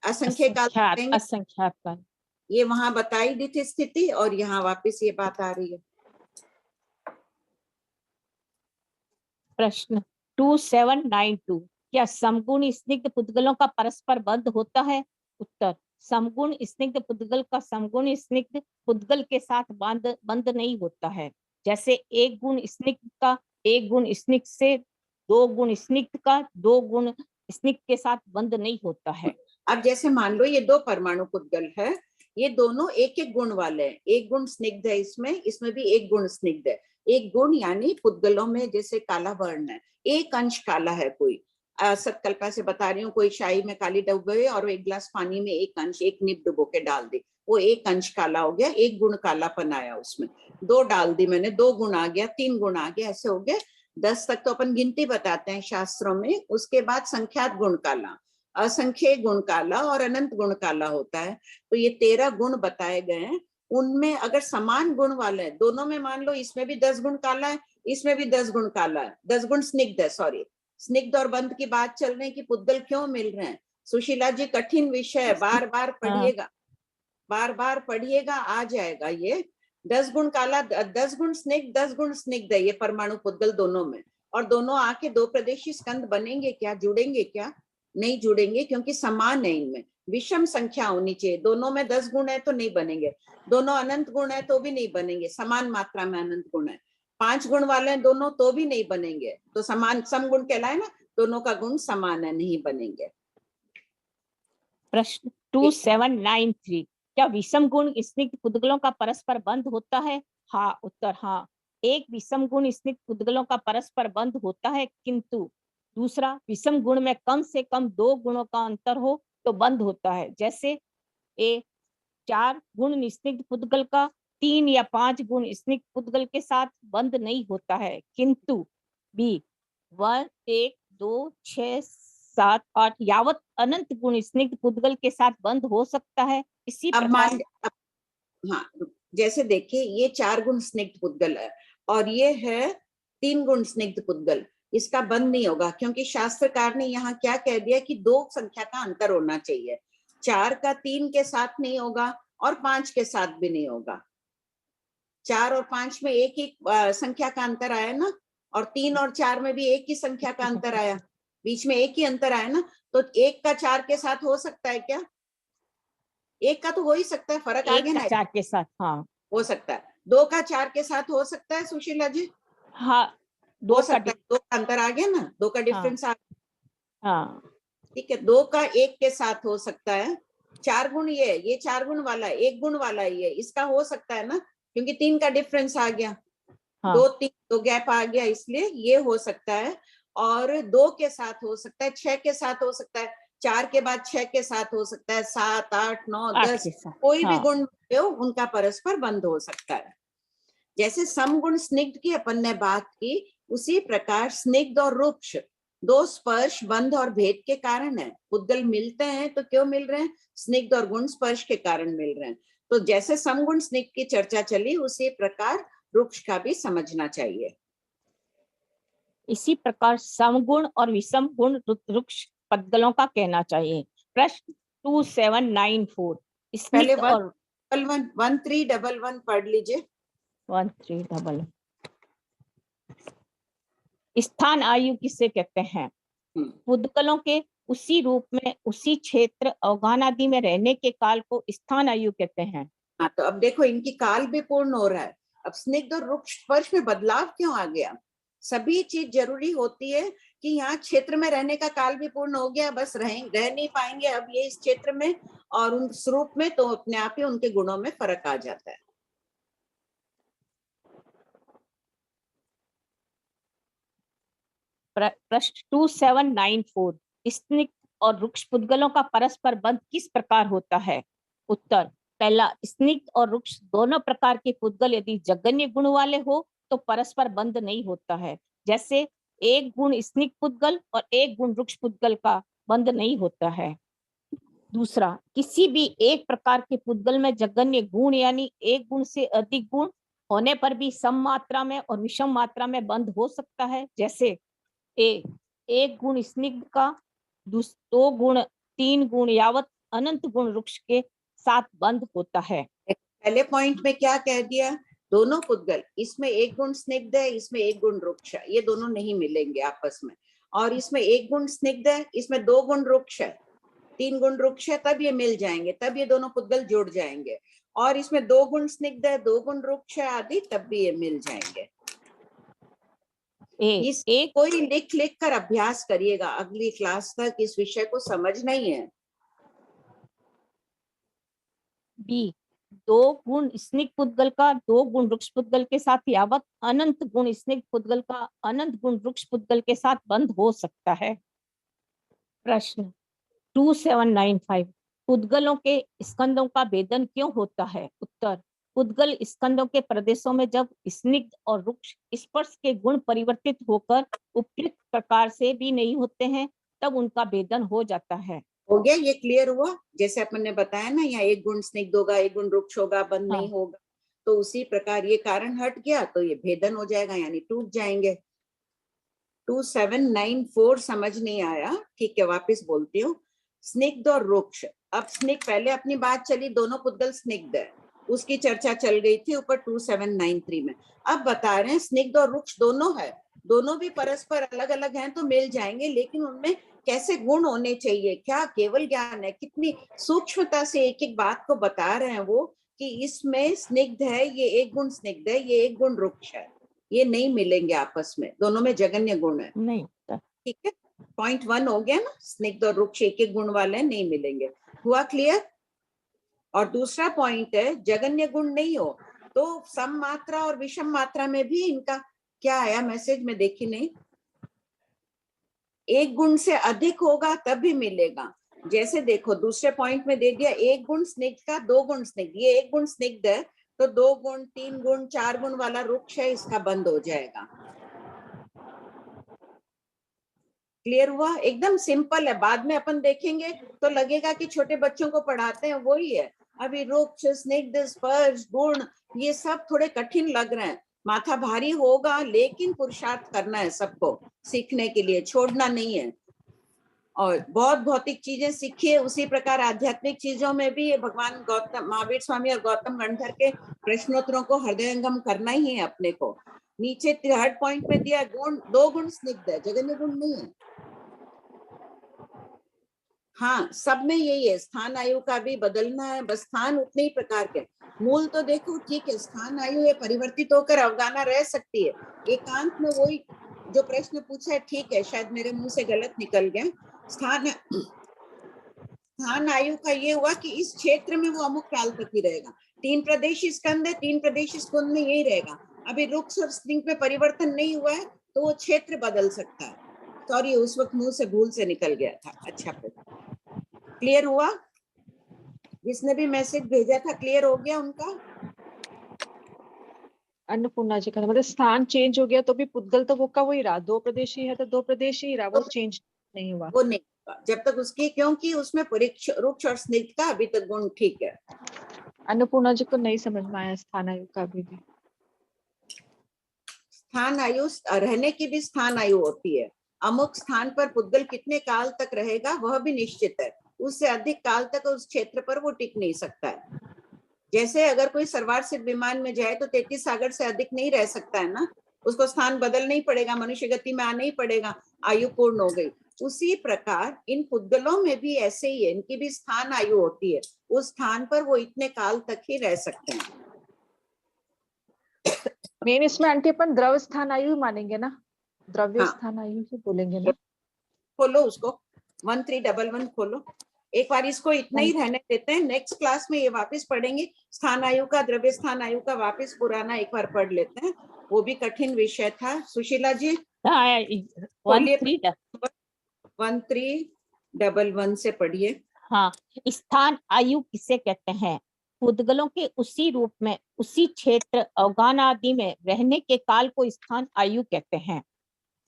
असंख्य काल तक रहेंगे।
असंख्यात काल,
ये वहां बताई दी थी स्थिति, और यहाँ वापस ये बात आ रही है।
प्रश्न 2792 क्या समगुण स्निग्ध पुद्गलों का परस्पर बंध होता है? उत्तर, समगुण स्निग्ध पुद्गल का समगुण स्निग्ध पुद्गल के साथ बंध नहीं होता है। जैसे एक गुण स्निग्ध का एक गुण स्निग्ध से, 2 गुण स्निग्ध का 2 गुण स्निग्ध के साथ बंध नहीं होता है।
अब जैसे मान लो ये 2 परमाणु पुद्गल है, ये दोनों एक एक गुण वाले हैं, एक गुण स्निग्ध है इसमें भी एक गुण स्निग्ध है। एक गुण यानी पुद्गलों में जैसे काला वर्ण है, एक अंश काला है, कोई सत्कल्पा से बता रही हूँ, कोई शाही में काली डुबोए और एक गिलास पानी में एक अंश, एक नींब डुबो के डाल दी, वो एक अंश काला हो गया, एक गुण कालापन आया उसमें। 2 डाल दी मैंने, 2 गुण आ गया, 3 गुण आ गया, ऐसे हो गए 10 तक तो अपन गिनती बताते हैं शास्त्रों में। उसके बाद संख्यात गुण काला, असंख्य गुण काला और अनंत गुण काला होता है। तो ये 13 गुण बताए गए हैं। उनमें अगर समान गुण वाले हैं दोनों में, मान लो इसमें भी 10 गुण काला है, इसमें भी 10 गुण काला है, 10 गुण स्निग्ध है, सॉरी स्निग्ध और बंध की बात चल रही है कि पुद्गल क्यों मिल रहे हैं। सुशीला जी कठिन विषय है, बार बार पढ़िएगा, बार बार पढ़िएगा, आ जाएगा ये। 10 गुण काला, 10 गुण स्निग्ध, 10 गुण स्निग्ध है ये परमाणु पुद्गल दोनों में, और दोनों आके 2 प्रदेशी स्कंद बनेंगे क्या, जुड़ेंगे क्या? नहीं जुड़ेंगे क्योंकि समान है इनमें, विषम संख्या होनी चाहिए। दोनों में 10 गुण है तो नहीं बनेंगे, दोनों अनंत गुण है तो भी नहीं बनेंगे, समान मात्रा में अनंत गुण है। 5 गुण वाले हैं दोनों तो भी नहीं बनेंगे, तो समान सम गुण कहलाए ना, दोनों का गुण समान है, नहीं बनेंगे।
प्रश्न 2793, क्या विषम गुण स्निग्ध पुद्गलों का परस्पर बंध होता है? हाँ, उत्तर हाँ। एक विषम गुण स्निग्ध पुद्गलों का परस्पर बंध होता है, किंतु दूसरा विषम गुण में कम से कम 2 गुणों का अंतर हो तो बंध होता है। जैसे ए 4 गुण स्निग्ध पुद्गल का 3 या 5 गुण स्निग्ध पुद्गल के साथ बंध नहीं होता है, किंतु बी 1 1 2 6 7 8 यावत अनंत गुण स्निग्ध पुद्गल के साथ बंध हो सकता है। इसी प्रकार
हाँ, जैसे देखिए ये 4 गुण स्निग्ध पुद्गल है और ये है 3 गुण स्निग्ध पुद्गल, इसका बंध नहीं होगा क्योंकि शास्त्रकार ने यहाँ क्या कह दिया कि 2 संख्या का अंतर होना चाहिए। 4 का 3 के साथ नहीं होगा और 5 के साथ भी नहीं होगा। 4 और 5 में एक ही संख्या का अंतर आया ना, और 3 और 4 में भी एक ही संख्या का अंतर आया, बीच में एक ही अंतर आया ना, तो 1 का 4 के साथ हो सकता है क्या? 1 का तो हो ही सकता है, फर्क आ गया ना,
4 के साथ हाँ
हो सकता है। 2 का 4 के साथ हो सकता है सुशीला जी?
हाँ,
हो
2
सकता है, 2 का अंतर आ गया ना, 2 का डिफरेंस आ गया।
हाँ
ठीक है, 2 का 1 के साथ हो सकता है। 4 गुण ये 4 गुण वाला है, 1 गुण वाला ये, इसका हो सकता है ना, क्योंकि 3 का डिफरेंस आ गया,
हाँ
2 गैप आ गया, इसलिए ये हो सकता है। और 2 के साथ हो सकता है, 6 के साथ हो सकता है, 4 के बाद 6 के साथ हो सकता है, 7 8 9
8
10
के साथ,
कोई भी
हाँ।
गुण हो उनका परस्पर बंध हो सकता है। जैसे समगुण स्निग्ध की अपन ने बात की, उसी प्रकार स्निग्ध और रुक्ष 2 स्पर्श बंध और भेद के कारण है। पुद्गल मिलते हैं तो क्यों मिल रहे हैं? स्निग्ध और गुण स्पर्श के कारण मिल रहे हैं। तो जैसे समगुण स्निग्ध की चर्चा चली, उसी प्रकार रुक्ष का भी समझना चाहिए।
इसी प्रकार समगुण और विषम गुण रुक्ष पुद्गलों का कहना चाहिए। प्रश्न 2794,
पहले
स्निग्ध और
1311 पढ़ लीजिए।
1311, स्थान आयु किसे कहते हैं? पुद्गलों के उसी रूप में उसी क्षेत्र अवगान आदि में रहने के काल को स्थान आयु कहते हैं।
हाँ, तो अब देखो इनकी काल भी पूर्ण हो रहा है। अब स्निग्ध और रुक्ष स्पर्श में बदलाव क्यों आ गया? सभी चीज जरूरी होती है कि यहाँ क्षेत्र में रहने का काल भी पूर्ण हो गया, बस रह नहीं पाएंगे अब ये इस क्षेत्र में और उस रूप में, तो अपने आप ही उनके गुणों में फर्क आ जाता है।
प्रश्न 2794, स्निग्ध और रुक्ष पुद्गलों का परस्पर बंध किस प्रकार होता है? उत्तर, पहला, स्निग्ध और रुक्ष दोनों प्रकार के पुद्गल यदि जगन्य गुण वाले हो तो परस्पर बंध नहीं होता है। जैसे 1 गुण स्निग्ध पुद्गल और 1 गुण रुक्ष पुद्गल का बंध नहीं होता है। दूसरा, किसी भी एक प्रकार के पुद्गल में जगन्य गुण यानी 1 गुण से अधिक गुण होने पर भी सम मात्रा में और विषम मात्रा में बंध हो सकता है। जैसे 1 गुण स्निग्ध का 2 गुण 3 गुण यावत अनंत गुण रुक्ष के साथ बंध होता है।
पहले पॉइंट में क्या कह दिया? दोनों पुद्गल, इसमें 1 गुण स्निग्ध है, इसमें 1 गुण रुक्ष है, ये दोनों नहीं मिलेंगे आपस में। और इसमें 1 गुण स्निग्ध है, इसमें 2 गुण रुक्ष है, 3 गुण रुक्ष है, तब ये मिल जाएंगे, तब ये दोनों पुद्गल जुड़ जाएंगे। और इसमें 2 गुण स्निग्ध है, 2 गुण रुक्ष है आदि, तब भी ये मिल जाएंगे। कोई लिख कर अभ्यास करिएगा, अगली क्लास तक इस विषय को समझना ही है।
बी, 2 गुण स्निग्ध पुद्गल का 2 गुण रुक्ष पुद्गल के साथ यावत अनंत गुण स्निग्ध पुद्गल का अनंत गुण रुक्ष पुद्गल के साथ बंध हो सकता है। प्रश्न 2795, पुद्गलों के स्कंदों का भेदन क्यों होता है? उत्तर, पुद्गल स्कंदों के प्रदेशों में जब स्निग्ध और रुक्ष स्पर्श के गुण परिवर्तित होकर उपयुक्त प्रकार से भी नहीं होते हैं, तब उनका भेदन हो जाता है।
हो गया, ये क्लियर हुआ? जैसे अपन ने बताया ना, यहाँ 1 गुण स्निग्ध होगा, 1 गुण रुक्ष होगा, बंद नहीं होगा, तो उसी प्रकार ये कारण हट गया तो ये भेदन हो जाएगा, यानी टूट जाएंगे। 2794 समझ नहीं आया, ठीक है, वापस बोलती हूँ। स्निग्ध और रुक्ष, अब स्निग्ध, पहले अपनी बात चली दोनों पुद्गल स्निग्ध है, उसकी चर्चा चल गई थी ऊपर 2793 में। अब बता रहे हैं स्निग्ध और रुक्ष दोनों है, दोनों भी परस्पर अलग अलग हैं तो मिल जाएंगे, लेकिन उनमें कैसे गुण होने चाहिए, क्या केवल ज्ञान है, कितनी सूक्ष्मता से एक एक बात को बता रहे हैं वो, कि इसमें स्निग्ध है, ये एक गुण स्निग्ध है, ये एक गुण रुक्ष है, ये नहीं मिलेंगे आपस में, दोनों में जगन्य गुण है।
नहीं
ठीक है, पॉइंट 1 हो गया ना, स्निग्ध और रुक्ष एक एक गुण वाले नहीं मिलेंगे। हुआ क्लियर? और दूसरा पॉइंट है, जगन्य गुण नहीं हो तो सम मात्रा और विषम मात्रा में भी इनका क्या आया मैसेज में, देखी नहीं, एक गुण से अधिक होगा तब भी मिलेगा। जैसे देखो दूसरे पॉइंट में दे दिया, एक गुण स्निग्ध का, दो गुण स्निग्ध, ये एक गुण स्निग्ध है तो 2 गुण 3 गुण 4 गुण वाला रुक्ष है, इसका बंद हो जाएगा। क्लियर हुआ? एकदम सिंपल है, बाद में अपन देखेंगे तो लगेगा कि छोटे बच्चों को पढ़ाते हैं वही है। अभी रुक्ष, स्निग्ध, स्पर्श, गुण ये सब थोड़े कठिन लग रहे हैं, माथा भारी होगा, लेकिन पुरुषार्थ करना है सबको सीखने के लिए, छोड़ना नहीं है। और बहुत भौतिक चीजें सीखिए, उसी प्रकार आध्यात्मिक चीजों में भी भगवान गौतम महावीर स्वामी और गौतम गणधर के प्रश्नोत्तरों को हृदयंगम करना ही है अपने को। नीचे 3rd पॉइंट में दिया, गुण 2 गुण स्निग्ध है, जगन्य गुण नहीं है। हाँ, सब में यही है, स्थान आयु का भी बदलना है, बस स्थान उतने ही प्रकार के। मूल तो देखो ठीक है, स्थान आयु है, परिवर्तित होकर अवगाना रह सकती है। एकांत में वही जो प्रश्न पूछा है, ठीक है, शायद मेरे मुंह से गलत निकल गया। स्थान आयु का ये हुआ कि इस क्षेत्र में वो अमुक काल तक ही रहेगा। 3 प्रदेशी स्कंद है, 3 प्रदेशी स्कंद में यही रहेगा। अभी रुक्ष और स्निग्ध में परिवर्तन नहीं हुआ है तो वो क्षेत्र बदल सकता है। सॉरी, उस वक्त मुंह से भूल से निकल गया था। अच्छा, क्लियर हुआ? जिसने भी मैसेज भेजा था क्लियर हो गया उनका?
अन्नपूर्णा जी का मतलब स्थान चेंज हो गया तो भी पुद्गल तो वो का वही रहा, 2 प्रदेशी है तो 2 प्रदेशी रहा, वो चेंज नहीं हुआ।
वो नहीं हुआ जब तक उसकी, क्योंकि उसमें रुक्ष और स्निग्ध का अभी तक गुण ठीक है।
अन्नपूर्णा जी को नहीं समझ में आया स्थान आयु का अभी भी।
स्थान आयु, रहने की भी स्थान आयु होती है। अमुक स्थान पर पुद्गल कितने काल तक रहेगा वह भी निश्चित है, उससे अधिक काल तक उस क्षेत्र पर वो टिक नहीं सकता है। जैसे अगर कोई सरवार सिद्ध विमान में जाए तो 33 सागर से अधिक नहीं रह सकता है ना, उसको स्थान बदलना ही पड़ेगा, मनुष्य गति में आना ही पड़ेगा, आयु पूर्ण हो गई। उसी प्रकार इन पुद्गलों में भी ऐसे ही है, इनकी भी स्थान आयु होती है, उस स्थान पर वो इतने काल तक ही रह सकते हैं।
मेन इसमें आंटी अपन द्रव्य स्थान आयु मानेंगे ना, द्रव्य स्थान आयु से बोलेंगे ना।
खोलो उसको, 1311 खोलो, एक बार इसको इतना ही रहने देते हैं, नेक्स्ट क्लास में ये वापस पढ़ेंगे। स्थान आयु का, द्रव्य स्थान आयु का वापस पुराना एक बार पढ़ लेते हैं, वो भी कठिन विषय था। सुशीला जी 1311 से पढ़िए।
हाँ, स्थान आयु किसे कहते हैं? पुद्गलों के उसी रूप में, उसी क्षेत्र, अवगान आदि में रहने के काल को स्थान आयु कहते हैं।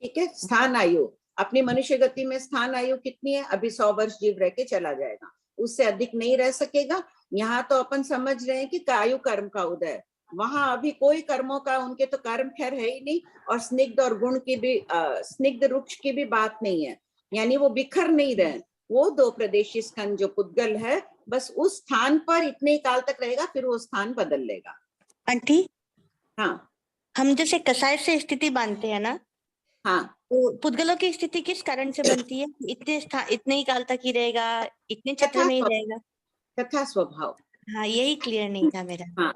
ठीक है, स्थान आयु अपनी मनुष्य गति में स्थान आयु कितनी है? अभी 100 वर्ष जीव रह के चला जाएगा, उससे अधिक नहीं रह सकेगा। यहाँ तो अपन समझ रहे हैं कि आयु कर्म का उदय, वहां अभी कोई कर्मों का, उनके तो कर्म खैर है ही नहीं, और स्निग्ध और गुण की भी, स्निग्ध रुक्ष की भी बात नहीं है, यानी वो बिखर नहीं रहे। वो 2 प्रदेशी स्कंद जो पुद्गल है, बस उस स्थान पर इतने काल तक रहेगा, फिर वो स्थान बदल लेगा।
आंटी,
हाँ,
हम जैसे कसाय से स्थिति बांधते हैं ना,
हाँ,
तो पुद्गलों की स्थिति किस कारण से बनती है? इतने ही काल तक ही रहेगा, इतने क्षेत्र में ही रहेगा,
तथा स्वभाव।
हाँ, यही क्लियर नहीं था मेरा।
हाँ,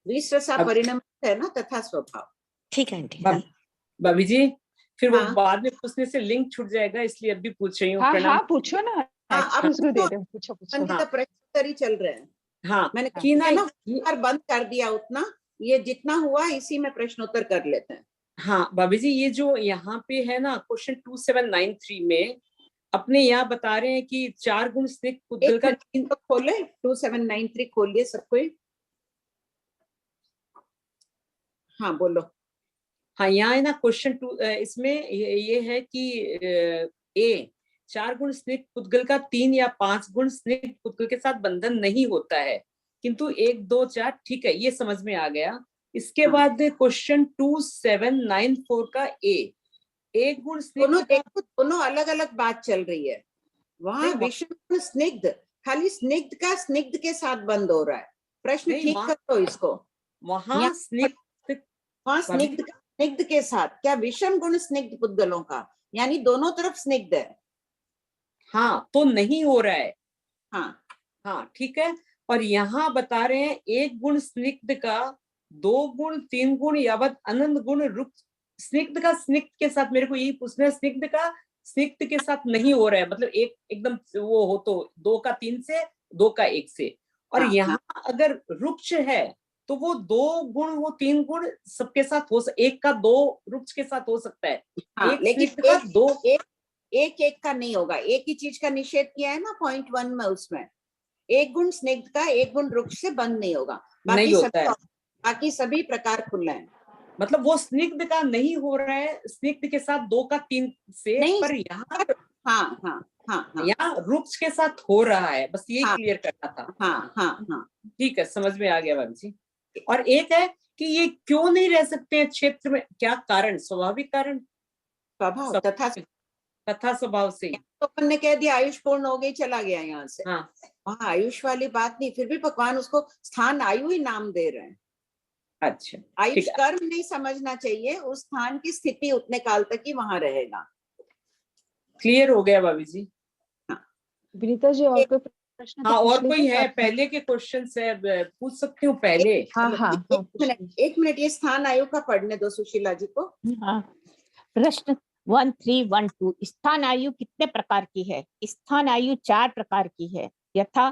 विश्रसा परिणाम है ना, तथा स्वभाव।
ठीक है आंटी।
भाभी जी, फिर वो
हाँ।
बाद में पूछने से लिंक छूट जाएगा, इसलिए अभी पूछ रही हूँ।
हाँ,
प्रणाम।
हाँ, पूछो ना,
अब
उसको दे दो, पूछो।
तो प्रश्नोत्तर ही चल रहे हैं।
हाँ,
मैंने
कि ना
बंद कर दिया उतना, ये जितना हुआ इसी में प्रश्नोत्तर कर लेते हैं।
हाँ भाभी जी, ये जो यहाँ पे है ना क्वेश्चन 2793 में अपने यहाँ बता रहे हैं कि 4 गुण स्निग्ध पुद्गल का,
तो खोले 2793 खोलिए सबको। हाँ बोलो।
हाँ, यहाँ है ना क्वेश्चन 2, इसमें ये है कि ए 4 गुण स्निग्ध पुद्गल का 3 या 5 गुण स्निग्ध पुद्गल के साथ बंधन नहीं होता है, किंतु 1, 2, 4 ठीक है, ये समझ में आ गया। इसके बाद क्वेश्चन 2794 का ए, एक गुण
दोनों अलग अलग बात चल रही है। वहां विषम स्निग्ध, खाली स्निग्ध का स्निग्ध के साथ बंद हो रहा है। प्रश्न ठीक करो इसको।
वहां
स्निग्ध स्निग्ध के साथ, क्या विषम गुण स्निग्ध पुद्गलों का, यानी दोनों तरफ स्निग्ध है।
हाँ, तो नहीं हो रहा है।
हाँ
हाँ ठीक है। और यहाँ बता रहे हैं एक गुण स्निग्ध का, 2 गुण 3 गुण यावत अनंत गुण रुक। स्निग्ध का स्निग्ध के साथ, मेरे को यही पूछना है, स्निग्ध का स्निग्ध के साथ नहीं हो रहा है, मतलब एक एकदम वो हो तो 2 का 3 से, 2 का 1 से। और
हाँ,
यहाँ अगर रुक्ष है तो वो 2 गुण, वो 3 गुण सबके साथ हो, एक का 2 रुक्ष के साथ हो सकता है।
हाँ,
एक
लेकिन
स्निग्ध का 2
एक का नहीं होगा। एक ही चीज का निषेध किया है ना पॉइंट 1 में, उसमें एक गुण स्निग्ध का एक गुण रुक्ष से बंद नहीं होगा,
नहीं होता है।
बाकी सभी प्रकार खुले हैं।
मतलब वो स्निग्ध का नहीं हो रहा है, स्निग्ध के साथ 2 का 3 से,
नहीं,
पर यहाँ
हाँ हाँ हाँ हाँ,
यहाँ रुक्ष के साथ हो रहा है, बस ये
हाँ,
क्लियर करना था।
हाँ हाँ हाँ,
ठीक है, समझ में आ गया भाभी जी। और एक है कि ये क्यों नहीं रह सकते हैं क्षेत्र में, क्या कारण? स्वाभाविक कारण,
स्वभाव
तथा स्वभाव से।
तो अपन ने कह दिया आयुष पूर्ण हो गई, चला गया यहाँ से।
हाँ,
वहाँ आयुष वाली बात नहीं, फिर भी भगवान उसको स्थान आयु ही नाम दे रहे हैं।
अच्छा,
आयुष कर्म नहीं समझना चाहिए, उस स्थान की स्थिति उतने काल तक ही वहां रहेगा।
क्लियर हो गया भाभी जी।
विनीता जी और कोई प्रश्न?
हाँ, और कोई है? पहले के क्वेश्चन से पूछ सकती हूँ पहले।
हाँ हाँ,
एक मिनट, ये स्थान आयु का पढ़ने दो सुशीला जी को।
हाँ, प्रश्न 1312, स्थान आयु कितने प्रकार की है? स्थान आयु 4 प्रकार की है, यथा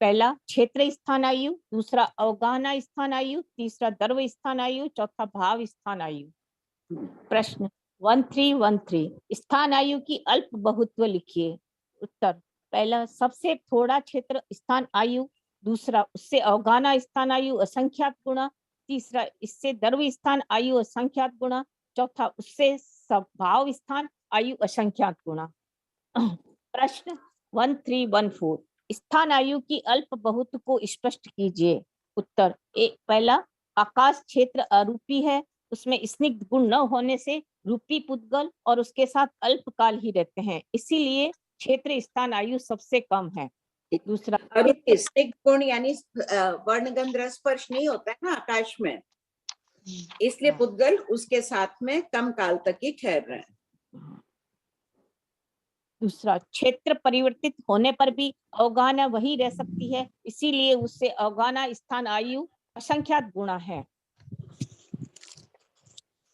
पहला क्षेत्र स्थान आयु, दूसरा अवगाहना स्थान आयु, तीसरा द्रव स्थान आयु, चौथा भाव स्थान आयु। प्रश्न 1313, स्थान आयु की अल्प बहुत्व लिखिए। उत्तर, पहला सबसे थोड़ा क्षेत्र स्थान आयु, दूसरा उससे अवगाहना स्थान आयु असंख्यात गुणा, तीसरा इससे द्रव स्थान आयु असंख्यात गुणा, चौथा उससे भाव स्थान आयु असंख्यात गुणा। प्रश्न 1314, स्थान आयु की अल्प बहुत को स्पष्ट कीजिए। उत्तर, पहला आकाश क्षेत्र अरूपी है, उसमें स्निग्ध गुण न होने से रूपी पुद्गल और उसके साथ अल्पकाल ही रहते हैं, इसीलिए क्षेत्र स्थान आयु सबसे कम है। दूसरा
स्निग्ध गुण यानी वर्णगंध रस स्पर्श नहीं होता है ना आकाश में, इसलिए पुद्गल उसके साथ में कम काल तक ही ठहर रहे हैं।
दूसरा, क्षेत्र परिवर्तित होने पर भी अवगाहना वही रह सकती है, इसीलिए उससे अवगाहना स्थान आयु असंख्यात गुणा है।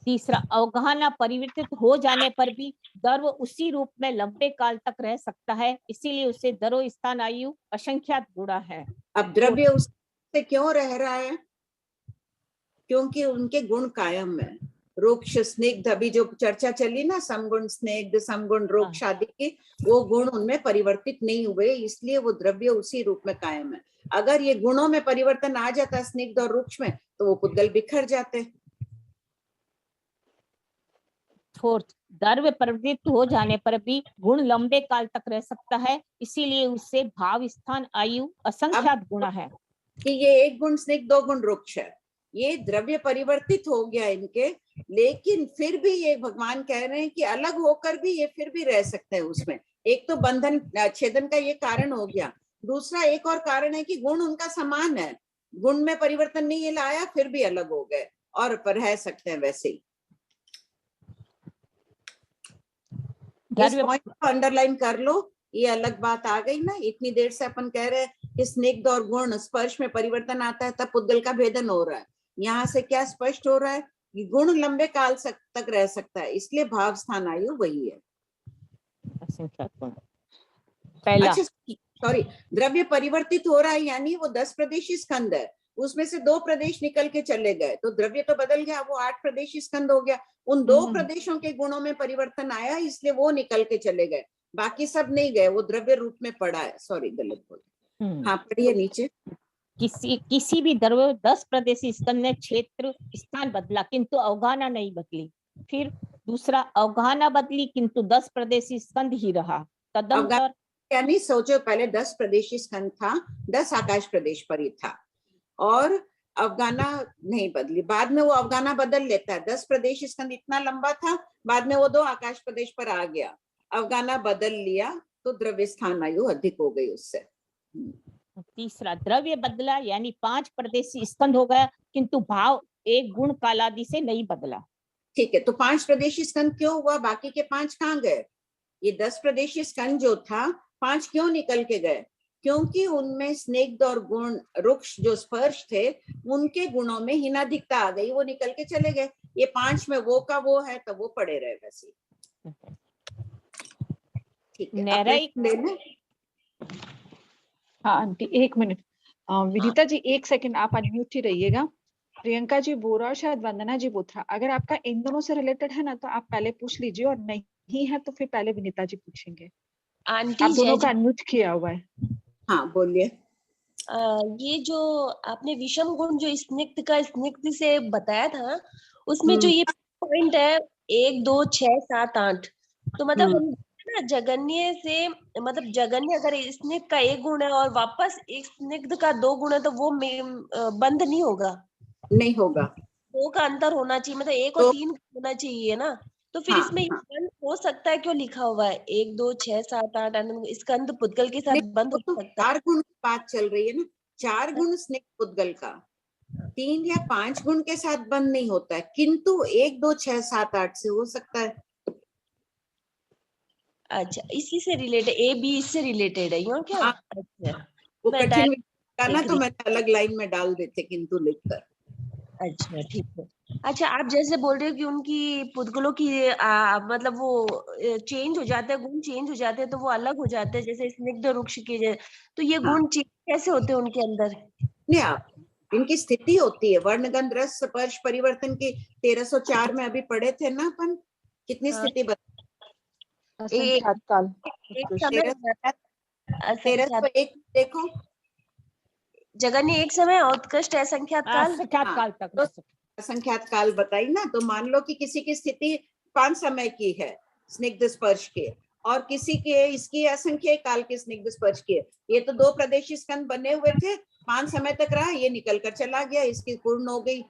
तीसरा, अवगाहना परिवर्तित हो जाने पर भी द्रव उसी रूप में लंबे काल तक रह सकता है, इसीलिए उससे द्रव स्थान आयु असंख्यात गुणा है।
अब द्रव्य उससे क्यों रह रहा है? क्योंकि उनके गुण कायम है। रुक्ष स्निग्ध, अभी जो चर्चा चली ना समगुण स्निग्ध समगुण रुक्ष आदि की, वो गुण उनमें परिवर्तित नहीं हुए, इसलिए वो द्रव्य उसी रूप में कायम है। अगर ये गुणों में परिवर्तन आ जाता स्निग्ध और रुक्ष में, तो वो पुद्गल बिखर जाते।
फोर्थ, द्रव्य परिवर्तित हो जाने पर भी गुण लंबे काल तक रह सकता है, इसीलिए उससे भाव स्थान आयु असंख्यात गुणा है।
कि ये एक गुण स्निग्ध 2 गुण रुक्ष है, ये द्रव्य परिवर्तित हो गया इनके, लेकिन फिर भी ये भगवान कह रहे हैं कि अलग होकर भी ये फिर भी रह सकते हैं उसमें। एक तो बंधन छेदन का ये कारण हो गया, दूसरा एक और कारण है कि गुण उनका समान है, गुण में परिवर्तन नहीं लाया, फिर भी अलग हो गए और रह सकते हैं वैसे ही। इस पॉइंट को अंडरलाइन कर लो, ये अलग बात आ गई ना। इतनी देर से अपन कह रहे हैं कि स्निग्ध और गुण स्पर्श में परिवर्तन आता है तब पुद्गल का भेदन हो रहा है, यहाँ से क्या स्पष्ट हो रहा है कि गुण लंबे काल तक रह सकता है, इसलिए भाव स्थान आयु वही है।
पहला,
सॉरी, द्रव्य परिवर्तित हो रहा है यानी वो 10 प्रदेशी स्कंद है, उसमें से 2 प्रदेश निकल के चले गए, तो द्रव्य तो बदल गया, वो 8 प्रदेशी स्कंद हो गया। उन 2 प्रदेशों के गुणों में परिवर्तन आया, इसलिए वो निकल के चले गए, बाकी सब नहीं गए, वो द्रव्य रूप में पड़ा है। सॉरी, गलत बोले। हाँ, पढ़िए नीचे।
किसी भी द्रव्य 10 प्रदेशी स्कंद ने क्षेत्र स्थान बदला किंतु अवगाहना नहीं बदली। फिर दूसरा, अवगाहना बदली किंतु 10 प्रदेशी स्कंद ही रहा। तदंतर
यानी सोचो, पहले 10 प्रदेशी स्कंद था, 10 आकाश प्रदेश पर ही था, और अवगाहना नहीं बदली। बाद में वो अवगाहना बदल लेता है, 10 प्रदेशी स्कंद इतना लंबा था, बाद में वो 2 आकाश प्रदेश पर आ गया, अवगाहना बदल लिया, तो द्रव्य स्थान आयु अधिक हो गई उससे।
तीसरा, द्रव्य बदला यानी 5 प्रदेशी स्कंद हो गया किंतु भाव एक गुण कालादि से नहीं बदला।
ठीक है, तो 5 प्रदेशी स्कंद क्यों हुआ, बाकी के 5 कहाँ गए? ये 10 प्रदेशी स्कंद जो था 5 क्यों निकल के गए? क्योंकि उनमें स्निग्ध और गुण रुक्ष जो स्पर्श थे उनके गुणों में हीनाधिकता आ गई, वो निकल के चले गए। ये 5 में वो का वो है तो वो पड़े रहे वैसे। ठीक है,
हाँ aunty 1 minute. Vinita ji 1 second आप अनम्यूट ही रहिएगा। प्रियंका जी बोरा और शायद वंदना जी बोथरा, अगर आपका इन दोनों से रिलेटेड है ना तो आप पहले पूछ लीजिए, और नहीं है तो फिर पहले विनीता जी पूछेंगे।
आंटी
आप दोनों का अनम्यूट किया हुआ है।
हाँ बोलिए।
ये जो आपने विषम गुण जो स्निग्ध का स्निग्ध से बताया था, उसमें जो ये पॉइंट है 1 2 6 7 8, तो मतलब हम ना जगन्य से, मतलब जगन्य अगर स्निग्ध का 1 गुण है और वापस एक स्निग्ध का 2 गुण है तो वो बंद नहीं होगा?
नहीं होगा,
2 का अंतर होना चाहिए, मतलब 1 और 3 होना चाहिए ना, तो फिर इसमें बंद हो सकता है? क्यों लिखा हुआ है 1 2 6 7 8 स्कंद पुद्गल के साथ बंद हो सकता है?
4 गुण की बात चल रही है ना, 4 गुण स्निग्ध पुद्गल का, 3 या 5 गुण के साथ बंद नहीं होता है, किंतु 1 2 6 7 8 से हो सकता है।
अच्छा, इसी से रिलेटेड, ए बी इससे रिलेटेड है यूं क्या? अच्छा,
वो कठिन का ना तो मैंने अलग लाइन में डाल देते किंतु लिखकर।
अच्छा ठीक है। अच्छा, आप जैसे बोल रहे हो कि उनकी पुद्गलों की मतलब वो चेंज हो जाते हैं, गुण चेंज हो जाते हैं, तो वो अलग हो जाते हैं, जैसे स्निग्ध रुक्ष के, तो ये गुण चेंज कैसे होते हैं उनके अंदर?
नहीं, आप इनकी स्थिति होती है, वर्णगंध रस स्पर्श परिवर्तन की 1304 में अभी पढ़े थे ना अपन, कितनी स्थिति
असंख्यात काल।
1301 देखो,
जगन्य एक समय, उत्कृष्ट असंख्यात काल,
असंख्यात काल तक।
तो असंख्यात काल बताई ना, तो मान लो कि किसी की स्थिति 5 समय की है स्निग्ध स्पर्श के, और किसी के इसकी असंख्य काल के स्निग्ध स्पर्श के। ये तो 2 प्रदेशी स्कंद बने हुए थे, 5 समय तक रहा, ये निकल कर चला गया, इसकी पूर्ण हो गई,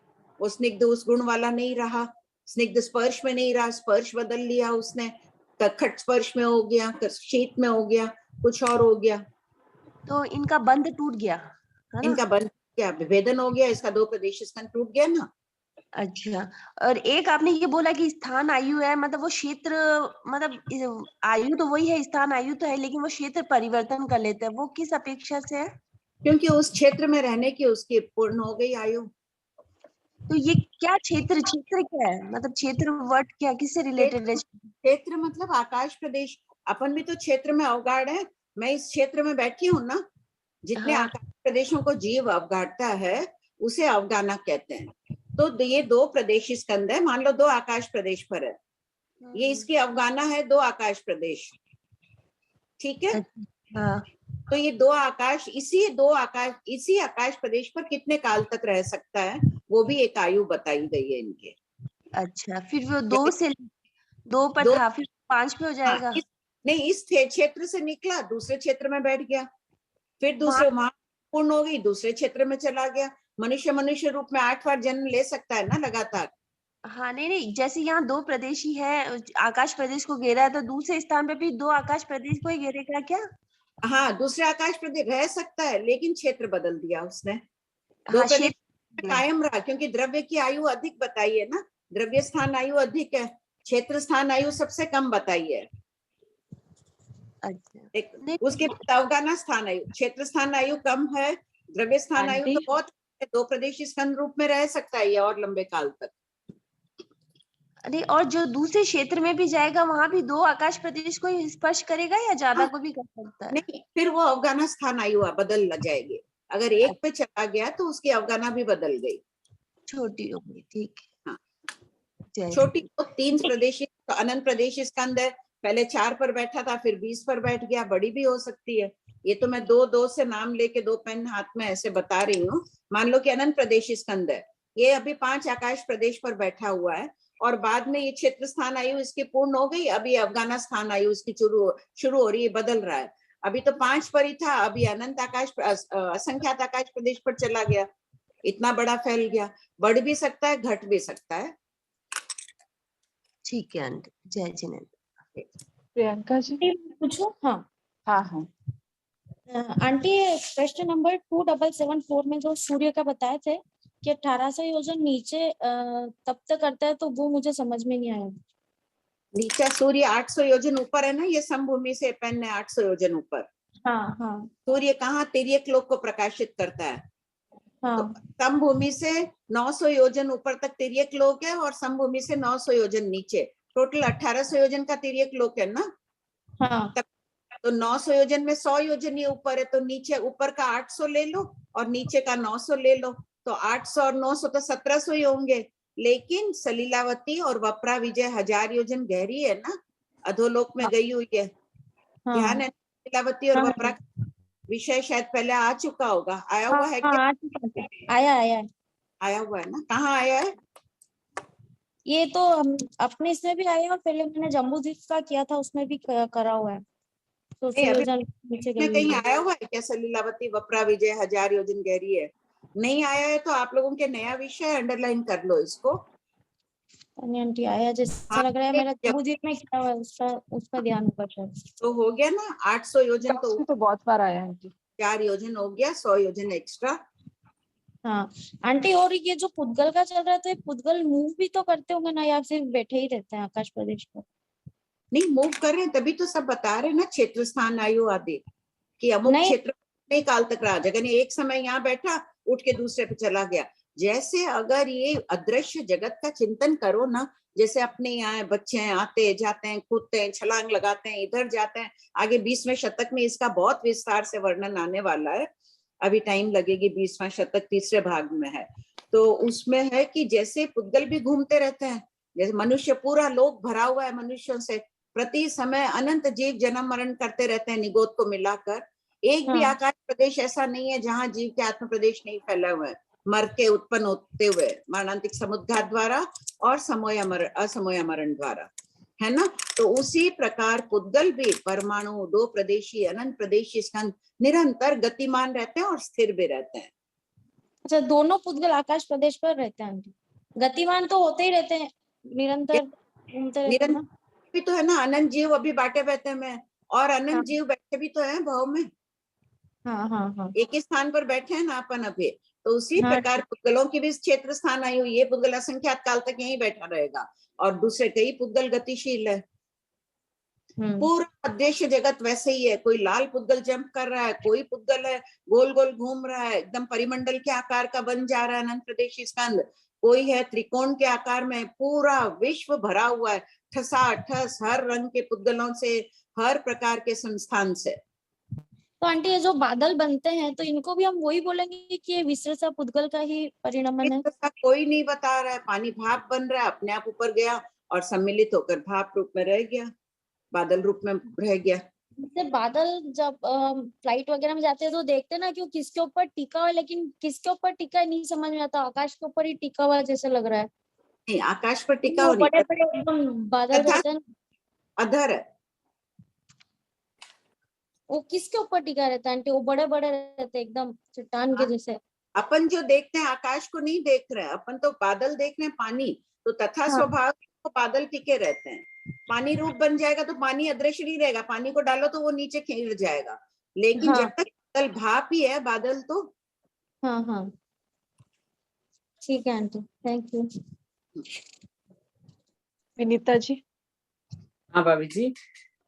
वो स्निग्ध उस गुण वाला नहीं रहा, स्निग्ध स्पर्श में नहीं रहा, स्पर्श बदल लिया उसने, खट स्पर्श में हो गया, शीत में हो गया, कुछ और हो गया,
तो इनका बंध टूट गया,
इनका बंध क्या विभेदन हो गया, इसका 2 प्रदेश स्कंद टूट गया ना।
अच्छा, और एक आपने ये बोला कि स्थान आयु है, मतलब वो क्षेत्र, मतलब आयु तो वही है, स्थान आयु तो है, लेकिन वो क्षेत्र परिवर्तन कर लेते हैं, वो किस अपेक्षा से है?
क्योंकि उस क्षेत्र में रहने की उसकी पूर्ण हो गई आयु।
तो ये क्या क्षेत्र, क्षेत्र क्या है, मतलब क्षेत्र वर्ड क्या, किससे रिलेटेड है?
क्षेत्र मतलब आकाश प्रदेश, अपन भी तो क्षेत्र में अवगाढ़ है, मैं इस क्षेत्र में बैठी हूँ ना, जितने आकाश प्रदेशों को जीव अवगाढ़ता है उसे अवगाना कहते हैं। तो ये 2 प्रदेश स्कंद है, मान लो 2 आकाश प्रदेश पर है, ये इसकी अवगाना है 2 आकाश प्रदेश, ठीक है। तो ये 2 आकाश, इसी आकाश प्रदेश पर कितने काल तक रह सकता है, वो भी एक आयु बताई गई है इनके।
अच्छा, फिर वो 2 से 2 पर था, फिर 5 पे हो जाएगा?
नहीं, इस क्षेत्र से निकला, दूसरे क्षेत्र में बैठ गया, फिर दूसरे वहां पूर्ण हो गई, दूसरे क्षेत्र में चला गया। मनुष्य रूप में 8 बार जन्म ले सकता है ना लगातार।
हाँ, नहीं, जैसे यहाँ 2 प्रदेशी है, आकाश प्रदेश को घेरा है, तो दूसरे स्थान पे भी 2 आकाश प्रदेश को ही घेरेगा क्या?
हाँ, दूसरे आकाश प्रदेश रह सकता है, लेकिन क्षेत्र बदल दिया उसने। 2 प्रदेश कायम रहा, क्योंकि द्रव्य की आयु अधिक बताई है ना, द्रव्य स्थान आयु अधिक है, क्षेत्र स्थान आयु सबसे कम बताई है।
अच्छा,
उसके अवगाना स्थान आयु, क्षेत्र स्थान आयु कम है, द्रव्य स्थान आयु तो बहुत, 2 प्रदेश स्कंद रूप में रह सकता है ये और लंबे काल तक।
अरे, और जो दूसरे क्षेत्र में भी जाएगा वहां भी 2 आकाश प्रदेश को ही स्पर्श करेगा या ज्यादा को भी कर सकता है?
नहीं, फिर वो अवगाना स्थान आयु बदल जाएगी, अगर एक पे चला गया तो उसकी अवगाना भी बदल गई,
छोटी हो गई, ठीक है।
हाँ, छोटी तो 3 प्रदेशी, तो अनंत प्रदेश स्कंद है, पहले 4 पर बैठा था, फिर 20 पर बैठ गया, बड़ी भी हो सकती है। ये तो मैं 2 से नाम लेके 2 पेन हाथ में ऐसे बता रही हूँ। मान लो कि अनंत प्रदेश स्कंद है, ये अभी 5 आकाश प्रदेश पर बैठा हुआ है, और बाद में ये क्षेत्र स्थान आयु इसकी पूर्ण हो गई, अभी अवगाना स्थान आयु इसकी शुरू हो रही है, बदल रहा है। अभी तो 5 पर ही था, अभी अनंत आकाश असंख्यात आकाश प्रदेश पर चला गया, इतना बड़ा फैल गया, बढ़ भी सकता है, घट भी सकता है।
ठीक है आंटी, जय जिनेंद्र।
प्रियंका जी
पूछो। हाँ
हाँ हाँ
आंटी, प्रश्न नंबर 2774 में जो सूर्य का बताए थे कि 1800 योजन नीचे तप तक करता है, तो वो मुझे समझ में नहीं आया।
नीचा सूर्य 800 योजन ऊपर है ना, ये समभूमि से पेन है 800 योजन ऊपर।
हाँ हाँ
सूर्य कहाँ तिर्यक लोक को प्रकाशित करता है।
हाँ
तो समभूमि से 900 योजन ऊपर तक तिर्यक लोक है और समभूमि से 900 योजन नीचे, टोटल 1800 योजन का तिर्यक लोक है ना।
हाँ
तो 900 योजन में 100 योजन ये ऊपर है, तो नीचे ऊपर का 800 ले लो और नीचे का 900 ले लो, तो 800 और 900 तो 1700 ही होंगे। लेकिन सलीलावती और वप्रा विजय 1000 योजन गहरी है ना, अधोलोक में गई हुई है। ध्यान है सलीलावती और वप्रा का विषय शायद पहले आ चुका होगा, आया हुआ है क्या? आया हुआ है ना, कहाँ आया है?
ये तो हम अपने इसमें भी आया और पहले मैंने जम्बू द्वीप का किया था, उसमें भी करा हुआ है। तो नीचे
कहीं आया हुआ है क्या सलीलावती वप्रा विजय 1000 योजन गहरी है? नहीं आया है तो आप लोगों के नया विषय अंडरलाइन कर लो इसको।
आंटी आया जैसा लग रहा है, मेरा जम्बू द्वीप में किया हुआ है, उसका ध्यान ऊपर
तो हो गया ना 800 योजन
तो बहुत बार आया है आंटी।
4 योजन हो गया, 100 योजन एक्स्ट्रा।
हाँ आंटी, और ये जो पुद्गल का चल रहा है तो ये पुद्गल मूव भी तो करते होंगे ना, या सिर्फ बैठे ही रहते हैं आकाश प्रदेश पर?
नहीं मूव कर रहे हैं, तभी तो सब बता रहे हैं ना क्षेत्र स्थान आयु आदि कि अमुक क्षेत्र में काल तक रहा, जगह एक समय यहाँ बैठा उठ के दूसरे पे चला गया। जैसे अगर ये अदृश्य जगत का चिंतन करो ना, जैसे अपने यहाँ बच्चे हैं, आते जाते हैं, कूदते हैं, छलांग लगाते हैं, इधर जाते हैं, आगे 20वें शतक में इसका बहुत विस्तार से वर्णन आने वाला है, अभी टाइम लगेगी, 20वां शतक तीसरे भाग में है। तो उसमें है कि जैसे पुद्गल भी घूमते रहते हैं, जैसे मनुष्य पूरा लोक भरा हुआ है मनुष्यों से, प्रति समय अनंत जीव जन्म मरण करते रहते हैं निगोद को मिलाकर। एक भी आकाश प्रदेश ऐसा नहीं है जहां जीव के आत्म प्रदेश नहीं फैला हुआ है, मर के उत्पन्न होते हुए मरणांतिक समुद्घात द्वारा और असमोया मरण द्वारा, है ना। तो उसी प्रकार पुद्गल भी परमाणु 2 प्रदेशी अनंत प्रदेशी स्कंद निरंतर गतिमान रहते हैं और स्थिर भी रहते हैं।
अच्छा, दोनों पुद्गल आकाश प्रदेश पर रहते हैं आंटी? गतिमान तो होते ही रहते हैं, निरंतर घूमते रहते हैं ना?
भी तो है ना, अनंत जीव अभी बांटे बैठे में, और अनंत जीव बैठे भी तो है भाव में।
हाँ हाँ हाँ,
एक ही स्थान पर बैठे हैं ना अपन अभी। तो उसी प्रकार पुद्गलों की भी क्षेत्र स्थान आई हुई है, पुद्गल असंख्यात काल तक यहीं बैठा रहेगा और दूसरे कई पुद्गल गतिशील है। पूरा अदृश्य जगत वैसे ही है, कोई लाल पुद्गल जंप कर रहा है, कोई पुद्गल है गोल गोल घूम रहा है, एकदम परिमंडल के आकार का बन जा रहा है अनंत प्रदेशी स्कंद, कोई है त्रिकोण के आकार में, पूरा विश्व भरा हुआ है ठसाठस हर रंग के पुद्गलों से, हर प्रकार के संस्थान से।
तो आंटी ये जो बादल बनते हैं तो इनको भी हम वही बोलेंगे कि ये विसर्सा पुद्गल का ही परिणमन है?
कोई नहीं बता रहा है, पानी भाप बन रहा है, अपने आप ऊपर गया और सम्मिलित होकर भाप रूप में रह गया, बादल रूप में रह गया।
बादल जब फ्लाइट वगैरह में जाते हैं तो देखते हैं ना कि वो किसके ऊपर टिका हुआ है, लेकिन किसके ऊपर टिका है नहीं समझ में आता, आकाश के ऊपर ही टिका हुआ है जैसे लग रहा है।
नहीं, आकाश पर टिका हुआ
बड़े बड़े एकदम बादल रहते हैं,
अधर है।
वो किसके ऊपर टिका रहता है आंटी? वो बड़े बड़े रहते हैं एकदम चट्टान के जैसे।
अपन जो देखते हैं आकाश को नहीं देख रहे हैं, अपन तो बादल देख रहे हैं, पानी तो तथा स्वभाव तो बादल टिके रहते हैं। पानी रूप बन जाएगा तो पानी अदृश्य नहीं रहेगा, पानी को डालो तो वो नीचे खिल जाएगा, लेकिन जब तक बादल भाप ही है बादल तो।
हाँ हाँ ठीक है aunty, thank you.
Vinita ji.
हाँ भाभी जी,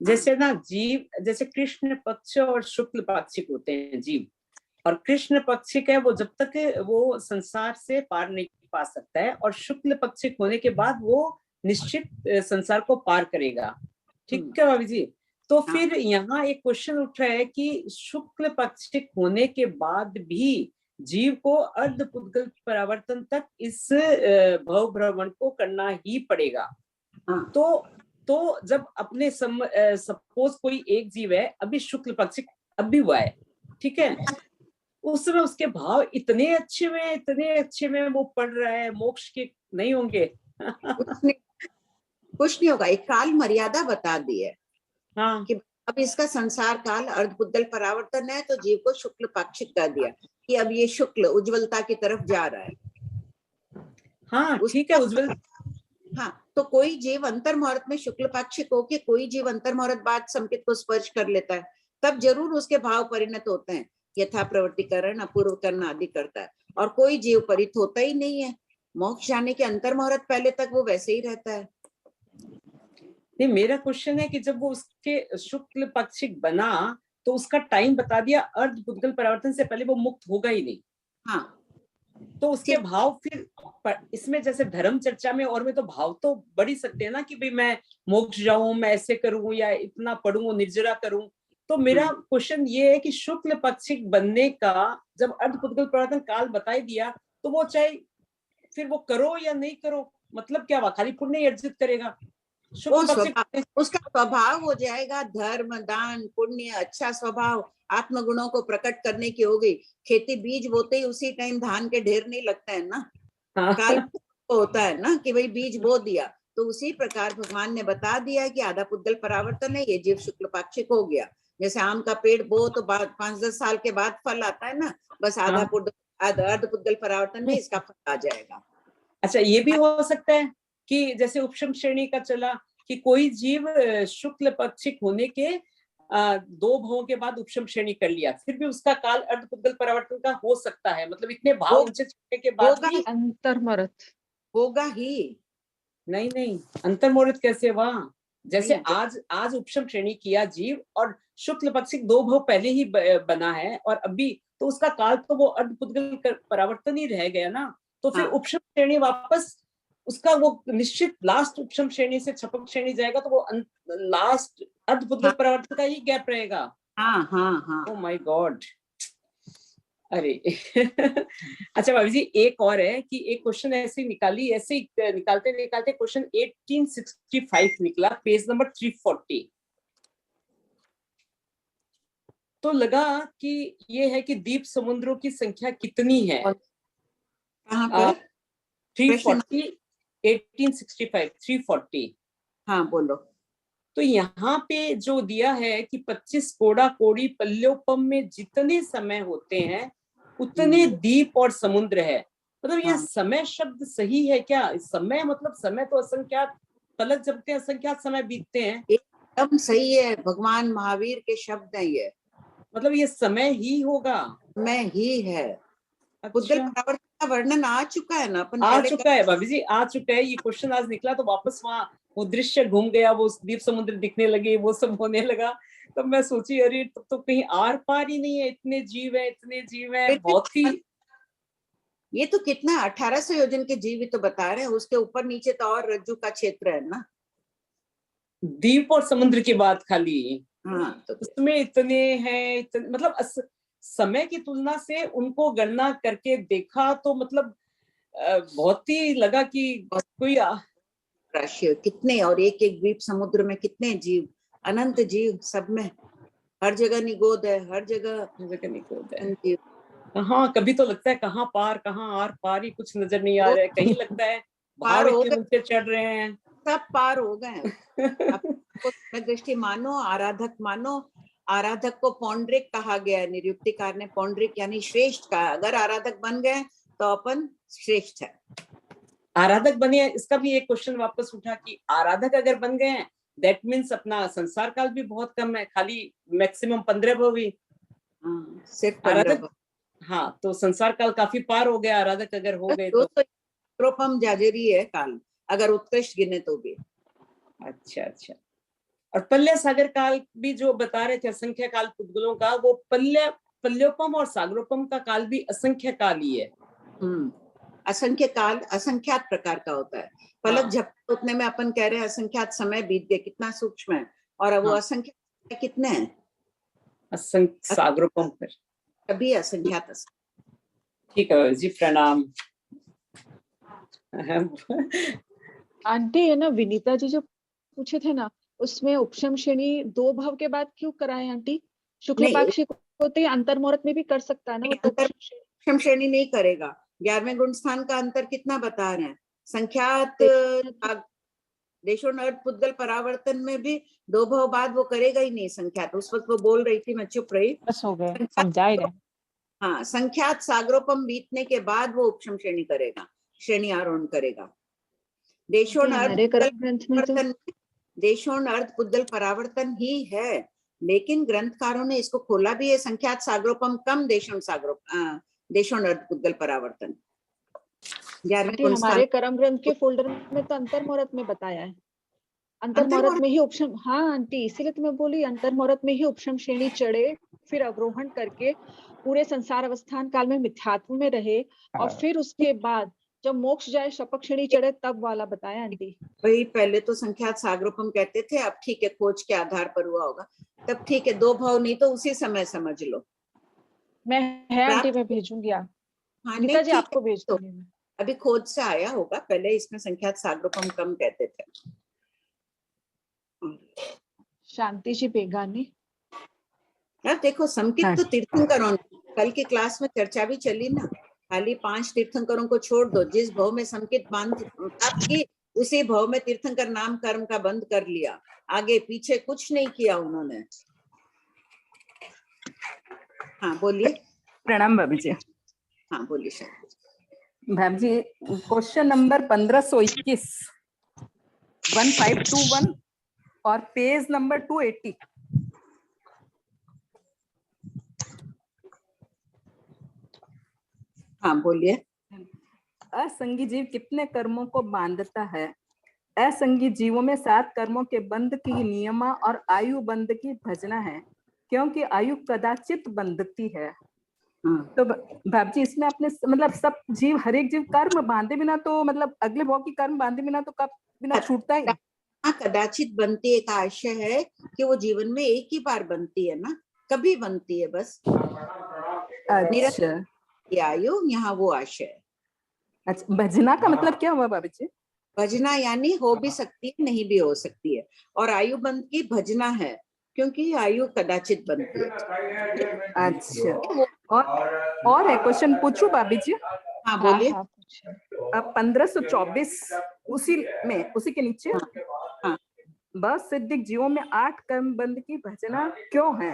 जैसे ना जीव, जैसे कृष्ण पक्ष और शुक्ल पाक्षिक होते हैं जीव, और कृष्ण पक्षिक है वो जब तक वो संसार से पार नहीं पा सकता है, और शुक्ल पक्षिक होने के बाद वो निश्चित संसार को पार करेगा। ठीक है भाभी जी। तो फिर यहाँ एक क्वेश्चन उठ रहा है कि शुक्ल पक्षिक होने के बाद भी जीव को अर्ध पुद्गल परावर्तन तक इस भव भ्रमण को करना ही पड़ेगा। तो जब अपने सपोज कोई एक जीव है अभी शुक्ल पक्षिक अभी हुआ है, ठीक है, उस समय उसके भाव इतने अच्छे में वो पढ़ रहा है, मोक्ष के नहीं होंगे?
कुछ नहीं होगा, एक काल मर्यादा बता दी है।
हाँ,
कि अब इसका संसार काल अर्ध पुद्गल परावर्तन है, तो जीव को शुक्ल पाक्षिक कर दिया कि अब ये शुक्ल उज्ज्वलता की तरफ जा रहा है।
हाँ ठीक है, उज्ज्वल।
हाँ, तो कोई जीव अंतर मुहूर्त में शुक्ल पाक्षिक होके कोई जीव अंतर मुहूर्त बाद संकित को स्पर्श कर लेता है, तब जरूर उसके भाव परिणत होते हैं, यथा प्रवृत्तिकरण अपूर्वकरण आदि करता है, और कोई जीव परित होता ही नहीं है। मोक्ष जाने के अंतर मुहूर्त पहले तक वो वैसे ही रहता है।
नहीं, मेरा क्वेश्चन है कि जब वो उसके शुक्ल पाक्षिक बना तो उसका टाइम बता दिया, अर्ध पुद्गल परावर्तन से पहले वो मुक्त होगा ही नहीं।
हाँ,
तो उसके भाव फिर इसमें जैसे धर्म चर्चा में और में तो भाव तो बढ़ ही सकते हैं ना कि भाई मैं मोक्ष जाऊं, मैं ऐसे करूं या इतना पढ़ूं, निर्जरा करूं। तो मेरा क्वेश्चन ये है कि शुक्ल पक्षिक बनने का जब अर्ध पुद्गल परावर्तन काल बता ही दिया तो वो चाहे फिर वो करो या नहीं करो, मतलब क्या हुआ, खाली पुण्य ही अर्जित करेगा।
उसका स्वभाव हो जाएगा धर्म, दान, पुण्य, अच्छा स्वभाव, आत्मगुणों को प्रकट करने की हो गई। खेती बीज बोते ही उसी टाइम धान के ढेर नहीं लगता है ना, काल होता है ना कि भाई बीज बो दिया। तो उसी प्रकार भगवान ने बता दिया कि आधा पुद्गल परावर्तन है, ये जीव शुक्ल पाक्षिक हो गया। जैसे आम का पेड़ बो तो बाद 5-10 साल के बाद फल आता है ना, बस अर्ध पुद्गल परावर्तन में इसका फल आ जाएगा।
अच्छा, ये भी हो सकता है कि जैसे उपशम श्रेणी का चला कि कोई जीव शुक्ल पक्षिक होने के 2 भावों के बाद उपशम श्रेणी कर लिया, फिर भी उसका काल अर्ध पुद्गल परावर्तन का हो सकता है, मतलब इतने भाव ऊंचे चढ़ने के बाद भी
अंतर्मुहूर्त
होगा ही।
नहीं, अंतर्मुहूर्त कैसे हुआ? जैसे आज उपशम श्रेणी किया जीव और शुक्ल पक्षिक 2 भाव पहले ही बना है और अभी तो उसका काल तो वो अर्ध पुद्गल परावर्तन ही रह गया ना। तो फिर उपशम श्रेणी वापस उसका वो निश्चित लास्ट उपशम श्रेणी से छपक श्रेणी जाएगा, तो वो लास्ट अर्ध पुद्गल परावर्तन का ही गैप रहेगा।
हाँ।
ओह माय गॉड, अरे अच्छा भाभी जी, एक और है कि एक क्वेश्चन ऐसे निकालते क्वेश्चन 1865 निकला, पेज नंबर 340। तो लगा कि ये है कि द्वीप समुद्रों की संख्या कितनी है?
कहाँ पर?
340, 1865, 340।
हाँ बोलो।
तो यहाँ पे जो दिया है कि 25 कोड़ा कोड़ी पल्योपम में जितने समय होते हैं उतने द्वीप और समुद्र है। मतलब यहाँ समय शब्द सही है क्या? समय मतलब समय तो असंख्यात पलक जबते असंख्यात समय बीतते हैं,
एकदम सही है, भगवान महावीर के शब्द है ये।
मतलब ये समय ही होगा,
समय ही है। पुद्गल परावर्तन का वर्णन आ चुका है ना अपन,
आ चुका है भाभी जी, आ चुका है। ये क्वेश्चन आज निकला तो वापस वहां वो दृश्य घूम गया, वो द्वीप समुद्र दिखने लगे, वो सब होने लगा। तब मैं सोची अरे तब तो कहीं आर पार ही नहीं है, इतने जीव है, बहुत ही।
ये तो कितना 1800 योजन के जीव तो बता रहे हैं, उसके ऊपर नीचे तो और रज्जु का क्षेत्र है ना,
द्वीप और समुद्र की बात खाली।
हाँ, तो
उसमें इतने हैं, मतलब समय की तुलना से उनको गणना करके देखा तो मतलब बहुत ही लगा कि कोई
राशि कितने, और एक एक द्वीप समुद्र में कितने जीव, अनंत जीव, सब में हर जगह निगोद है, हर जगह
निगोद है। हाँ, कभी तो लगता है कहाँ पार कहाँ आर पार ही कुछ नजर नहीं आ रहा है, कहीं लगता है भाव इतने ऊंचे चढ़ रहे हैं,
सब पार हो गए। दृष्टि मानो, आराधक मानो। आराधक को पौंड्रिक कहा गया है, निरुक्तिकार ने पौंड्रिक यानी श्रेष्ठ कहा। अगर आराधक बन गए तो अपन श्रेष्ठ है।
आराधक बने, इसका भी एक क्वेश्चन वापस उठा कि आराधक अगर बन गए हैं दैट मीन्स अपना संसार काल भी बहुत कम है, खाली मैक्सिमम 15 भव ही
सिर्फ
आराधक। हाँ, तो संसार काल काफी पार हो गया आराधक अगर हो गए तो
प्रोपम जाजरी है काल, अगर उत्कृष्ट गिने तो भी।
अच्छा। और पल्य सागर काल भी जो बता रहे थे असंख्य काल पुद्गलों का, वो पल्योपम और सागरोपम का काल भी असंख्य काल ही है।
असंख्य काल असंख्यात प्रकार का होता है। पलक झपकते उतने में अपन कह रहे हैं असंख्यात समय बीत गए, कितना सूक्ष्म है। और वो असंख्यात कितने हैं?
असंख्य सागरोपम पर
कभी असंख्यात।
ठीक है जी, प्रणाम।
आंटी है ना, विनीता जी जो पूछे थे ना, उसमें उपशम श्रेणी 2 भाव के बाद क्यों कराए आंटी? शुक्ल पाक्षिक होते अंतर्मुहूर्त में भी कर सकता है ना, वो तो
उपशम श्रेणी नहीं करेगा। 11वें गुण स्थान का अंतर कितना बता रहे हैं? संख्यात देशों अर्थ पुद्गल परावर्तन में भी 2 भाव बाद वो करेगा ही नहीं संख्यात। उस वक्त वो बोल रही थी, मैं चुप रही,
बस हो गए, समझा रहे।
हाँ, संख्यात सागरोपम बीतने के बाद वो उपशम श्रेणी करेगा, श्रेणी आरोहण करेगा। देशों अर्थ पुद्गल परावर्तन ही है, लेकिन ग्रंथकारों ने इसको खोला भी है, संख्यात सागरोपम कम देशों अर्थ पुद्गल परावर्तन।
हमारे कर्म ग्रंथ के फोल्डर में तो अंतर्मुहूर्त में बताया है। अंतर
अंतर
मुहूर्त में ही उपशम, हाँ आंटी इसीलिए तो मैं बोली अंतर मुहूर्त में ही उपशम श्रेणी चढ़े, फिर अवरोहण करके पूरे संसार अवस्थान काल में मिथ्यात्व में रहे, और फिर उसके बाद जब मोक्ष जाए शपथ श्रेणी चढ़े, तब वाला बताया आंटी।
भाई पहले तो संख्यात सागरोपम कहते थे, अब ठीक है खोज के आधार पर हुआ होगा, तब ठीक है, दो भाव नहीं तो उसी समय समझ लो।
मैं है आंटी, मैं भेजूंगी आप,
हाँ
नीता
नहीं
जी
ठीक
आपको
है,
भेज
तो
दूंगी मैं।
अभी खोज से आया होगा, पहले इसमें संख्यात सागरोपम कम कहते थे।
शांति जी बेगानी।
यार देखो समकित तो तीर्थंकरों, कल की क्लास में चर्चा भी चली ना, खाली 5 तीर्थंकरों को छोड़ दो, जिस भाव में समकित बांध प्राप्त की उसी भाव में तीर्थंकर नाम कर्म का बंद कर लिया, आगे पीछे कुछ नहीं किया उन्होंने। हाँ बोलिए।
प्रणाम भाभी जी।
हाँ बोलिए शायद।
भाभी जी क्वेश्चन नंबर 1521 1521 और पेज नंबर 280।
हाँ बोलिए।
असंगी जीव कितने कर्मों को बांधता है? असंगी जीवों में 7 कर्मों के बंध की नियमा और आयु बंध की भजना है, क्योंकि आयु कदाचित बंधती है। तो भाभी जी इसमें अपने मतलब सब जीव, हर एक जीव कर्म बांधे बिना तो मतलब अगले भाव की कर्म बांधे बिना तो कब बिना छूटता ही।
हाँ कदाचित बनती एक आशय है कि वो जीवन में एक ही बार बनती है ना, कभी बनती है बस।
अच्छा
आयु यहाँ वो आशय है।
अच्छा, भजना का मतलब क्या हुआ भाभी जी? भजना
यानी हो भी सकती है, नहीं भी हो सकती है, और आयु बंध की भजना है क्योंकि आयु कदाचित बनती है।
अच्छा, और है क्वेश्चन पूछूं भाभी जी?
हाँ बोलिए।
अब 1524 उसी में, उसी के नीचे बस सिद्धिक जीवों में 8 कर्म बंध की भजना क्यों है?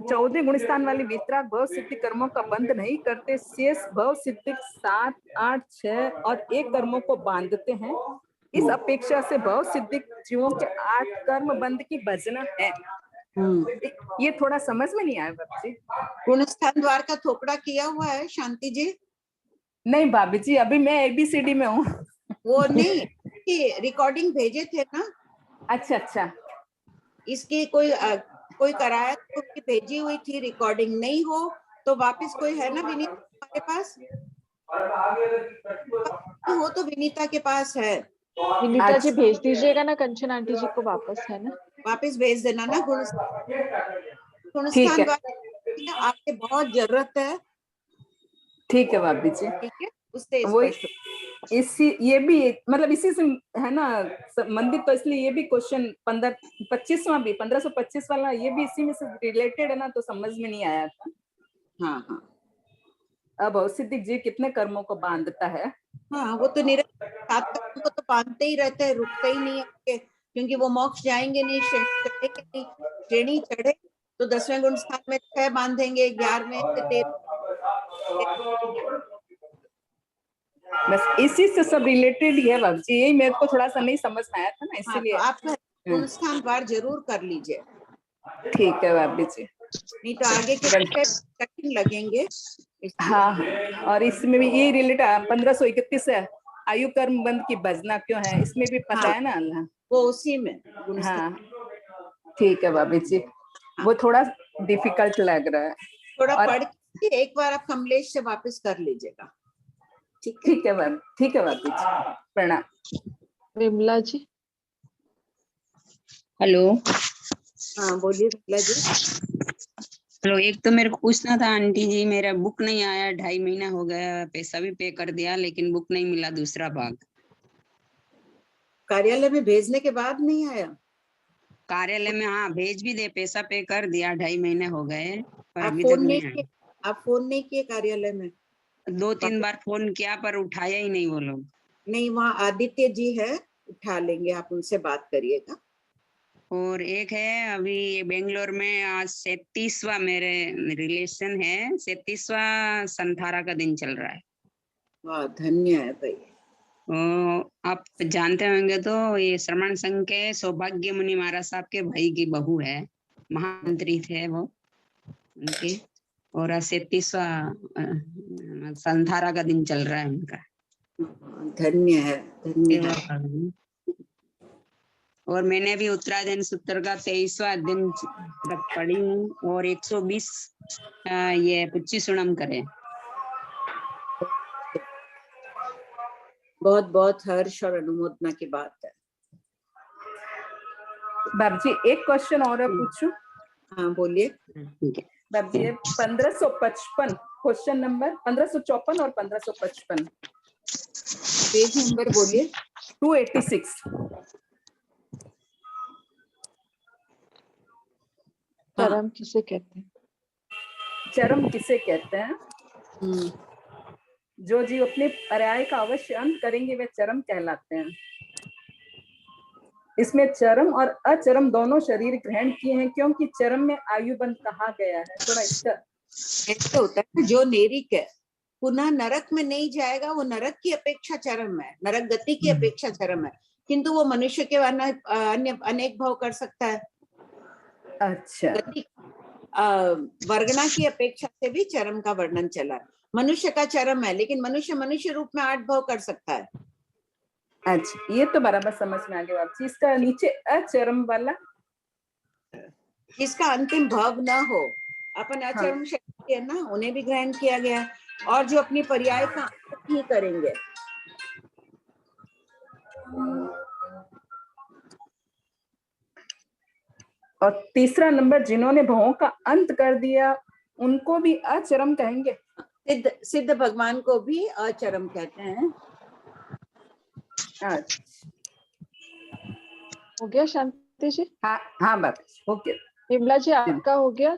14 गुण स्थान वाली वितराग भव सिद्धि कर्मों का बंध नहीं करते, शेष भव सिद्धिक 7, 8, 6 और 1 कर्मों को बांधते हैं। इस अपेक्षा से भव सिद्धिक जीवों के 8 कर्म बंध की भजना है। ये थोड़ा समझ में नहीं आया भाभी जी।
गुणस्थान द्वार का थोपड़ा किया हुआ है शांति जी?
नहीं भाभी जी, अभी मैं ABCD में हूँ।
वो नहीं, रिकॉर्डिंग भेजे थे ना।
अच्छा अच्छा,
इसकी कोई कराया तो भेजी हुई थी, रिकॉर्डिंग नहीं हो तो वापस कोई है ना विनीता के पास? हो तो विनीता के पास है,
विनीता जी भेज दीजिएगा ना कंचन आंटी जी को वापस, है ना?
वापस भेज देना ना। गुणस्थान आपके बहुत जरूरत है। ठीक है
भाभी जी,
ठीक है, उससे
इसी ये भी मतलब इसी से है ना संबंधित, तो इसलिए ये भी क्वेश्चन 1525 वाला ये भी इसी में से रिलेटेड है ना, तो समझ में नहीं आया था।
हाँ हाँ।
अब सिद्धिक जीव कितने कर्मों को बांधता है?
हाँ वो तो कर्मों को तो बांधते ही रहते हैं, रुकते ही नहीं है, क्योंकि वो मोक्ष जाएंगे नहीं, श्रेणी चढ़े तो 10वें गुण स्थान में 6 बांधेंगे, 11वें से 13।
बस इसी से सब रिलेटेड ही है बाबू जी, यही मेरे को थोड़ा सा नहीं समझ में आया था ना, इसीलिए।
तो आप गुणस्थान बार जरूर कर लीजिए।
ठीक है बाबू जी,
नहीं तो आगे के कठिन लगेंगे।
हाँ, और इसमें भी यही रिलेटेड 1531 है, आयु कर्म बंध की भजना क्यों है, इसमें भी पता है ना।
वो उसी में।
हाँ ठीक है बाबी जी, वो थोड़ा डिफिकल्ट लग रहा है।
थोड़ा पढ़ के एक बार आप कमलेश से वापस कर लीजिएगा।
ठीक है मैम, ठीक है बाबी जी, प्रणाम।
विमला जी।
हेलो।
हाँ बोलिए विमला जी।
हेलो, एक तो मेरे को पूछना था आंटी जी, मेरा बुक नहीं आया, 2.5 महीना हो गया, पैसा भी पे कर दिया लेकिन बुक नहीं मिला, दूसरा भाग।
कार्यालय में भेजने के बाद नहीं आया?
कार्यालय में हाँ भेज भी दे, पैसा पे कर दिया, 2.5 महीने हो गए पर
आप
अभी
फोन
तक
नहीं
नहीं
किए? आप फोन नहीं किए कार्यालय में?
2-3 बार फोन किया पर उठाया ही नहीं वो लोग।
नहीं, वहाँ आदित्य जी है, उठा लेंगे, आप उनसे बात करिएगा।
और एक है अभी बेंगलोर में आज 37वां मेरे रिलेशन है, 37वां संथारा का दिन चल रहा है।
वाह, धन्य है भाई।
आप जानते होंगे तो ये श्रमण संघ के सौभाग्य मुनि महाराज साहब के भाई की बहू है, महामंत्री थे वो उनके, और 37वां संथारा का दिन चल रहा है उनका।
धन्य है, धन्य है।
और मैंने भी उत्तराधीन सूत्र का 23वां अध्ययन तक पढ़ी हूँ और 120 ये पुच्चीसुणम करे।
बहुत बहुत हर्ष और अनुमोदना की बात है।
बाबू जी एक क्वेश्चन और पूछूं?
हाँ बोलिए।
बाबू जी 1555 क्वेश्चन नंबर 1554 और 1555
पेज नंबर बोलिए।
286।
चरम किसे कहते हैं?
चरम किसे कहते हैं? जो जीव अपने पर्याय का अवश्य अंत करेंगे वे चरम कहलाते हैं। इसमें चरम और अचरम दोनों शरीर ग्रहण किए हैं क्योंकि चरम में आयुबंध कहा गया है। थोड़ा इसका
ऐसे होता है, जो नेरिक है पुनः नरक में नहीं जाएगा, वो नरक की अपेक्षा चरम है, नरक गति की अपेक्षा चरम है, किंतु वो मनुष्य के अन्य अनेक भाव कर सकता है।
अच्छा।
वर्गणा की अपेक्षा से भी चरम का वर्णन चला है। मनुष्य का चरम है, लेकिन मनुष्य मनुष्य रूप में 8 भाव कर सकता है।
अच्छा, ये तो बराबर समझ में आ गया आप। इसका नीचे अचरम वाला,
जिसका अंतिम भाव न हो, अपन अचरम शक्ति है ना, उन्हें भी ग्रहण किया गया है, और जो अपनी पर्याय का अंत ही करेंगे।
और तीसरा नंबर जिन्होंने भावों का अंत कर दिया उनको भी अचरम कहेंगे।
सिद्ध भगवान को भी अचरम कहते हैं।
हो गया शांति जी?
हाँ हाँ बात हो गया।
विमला जी आपका हो गया?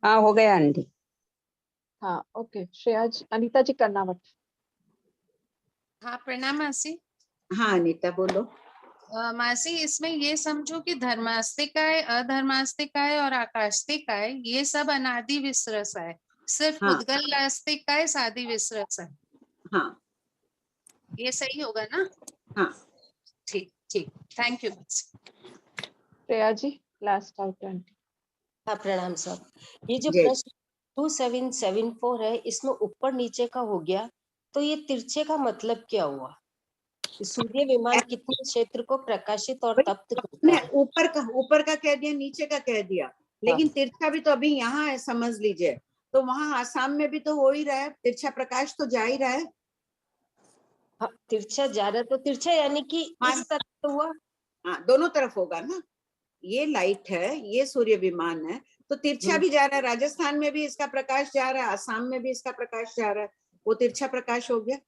हाँ हो गया आंटी।
हाँ ओके। श्रेया जी, अनीता जी कर्नावट।
हाँ प्रणाम मासी।
हाँ अनीता बोलो।
मासी इसमें ये समझो कि धर्मास्तिकाय, अधर्मास्तिकाय और आकास्तिकाय ये सब अनादि विसरस है, सिर्फ उद्गल आस्तिकाय सादि विसरस है।
हाँ
ये सही होगा ना?
हाँ
ठीक ठीक, thank you.
Shreya ji last out.
हाँ प्रणाम साहब। ये जो प्रश्न 2774 है, इसमें ऊपर नीचे का हो गया, तो ये तिरछे का मतलब क्या हुआ? सूर्य विमान कितने क्षेत्र को प्रकाशित और तप्त करता है?
ऊपर का कह दिया, नीचे का कह दिया, लेकिन तिरछा भी तो अभी यहाँ है, समझ लीजिए। तो वहाँ आसाम में भी तो हो ही रहा है, तिरछा प्रकाश तो जा ही रहा है।
हाँ, तिरछा जा रहा है, तो तिरछा यानी कि इस तरफ हुआ।
हाँ दोनों तरफ होगा ना, ये लाइट है, ये सूर्य विमान है, तो तिरछा भी जा रहा है। राजस्थान में भी इसका प्रकाश जा रहा है, आसाम में भी इसका प्रकाश जा रहा है, वो तिरछा प्रकाश हो गया।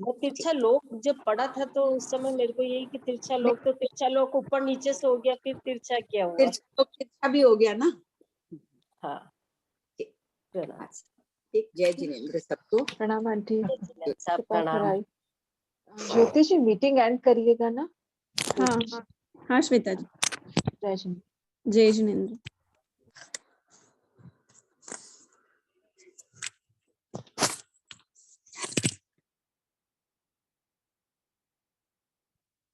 वो तिरछा लोक जब पड़ा था तो उस समय मेरे को यही कि तिरछा लोक, तो तिरछा लोक ऊपर नीचे से हो गया, फिर तिरछा क्या हुआ?
तिरछा भी हो गया ना।
हाँ
ठीक। जय जिनेंद्र सबको।
प्रणाम आंटी।
सब प्रणाम।
ज्योति जी मीटिंग एंड करिएगा ना?
हाँ हाँ श्वेता जी।
जय जिनेंद्र।
जय जिनेंद्र।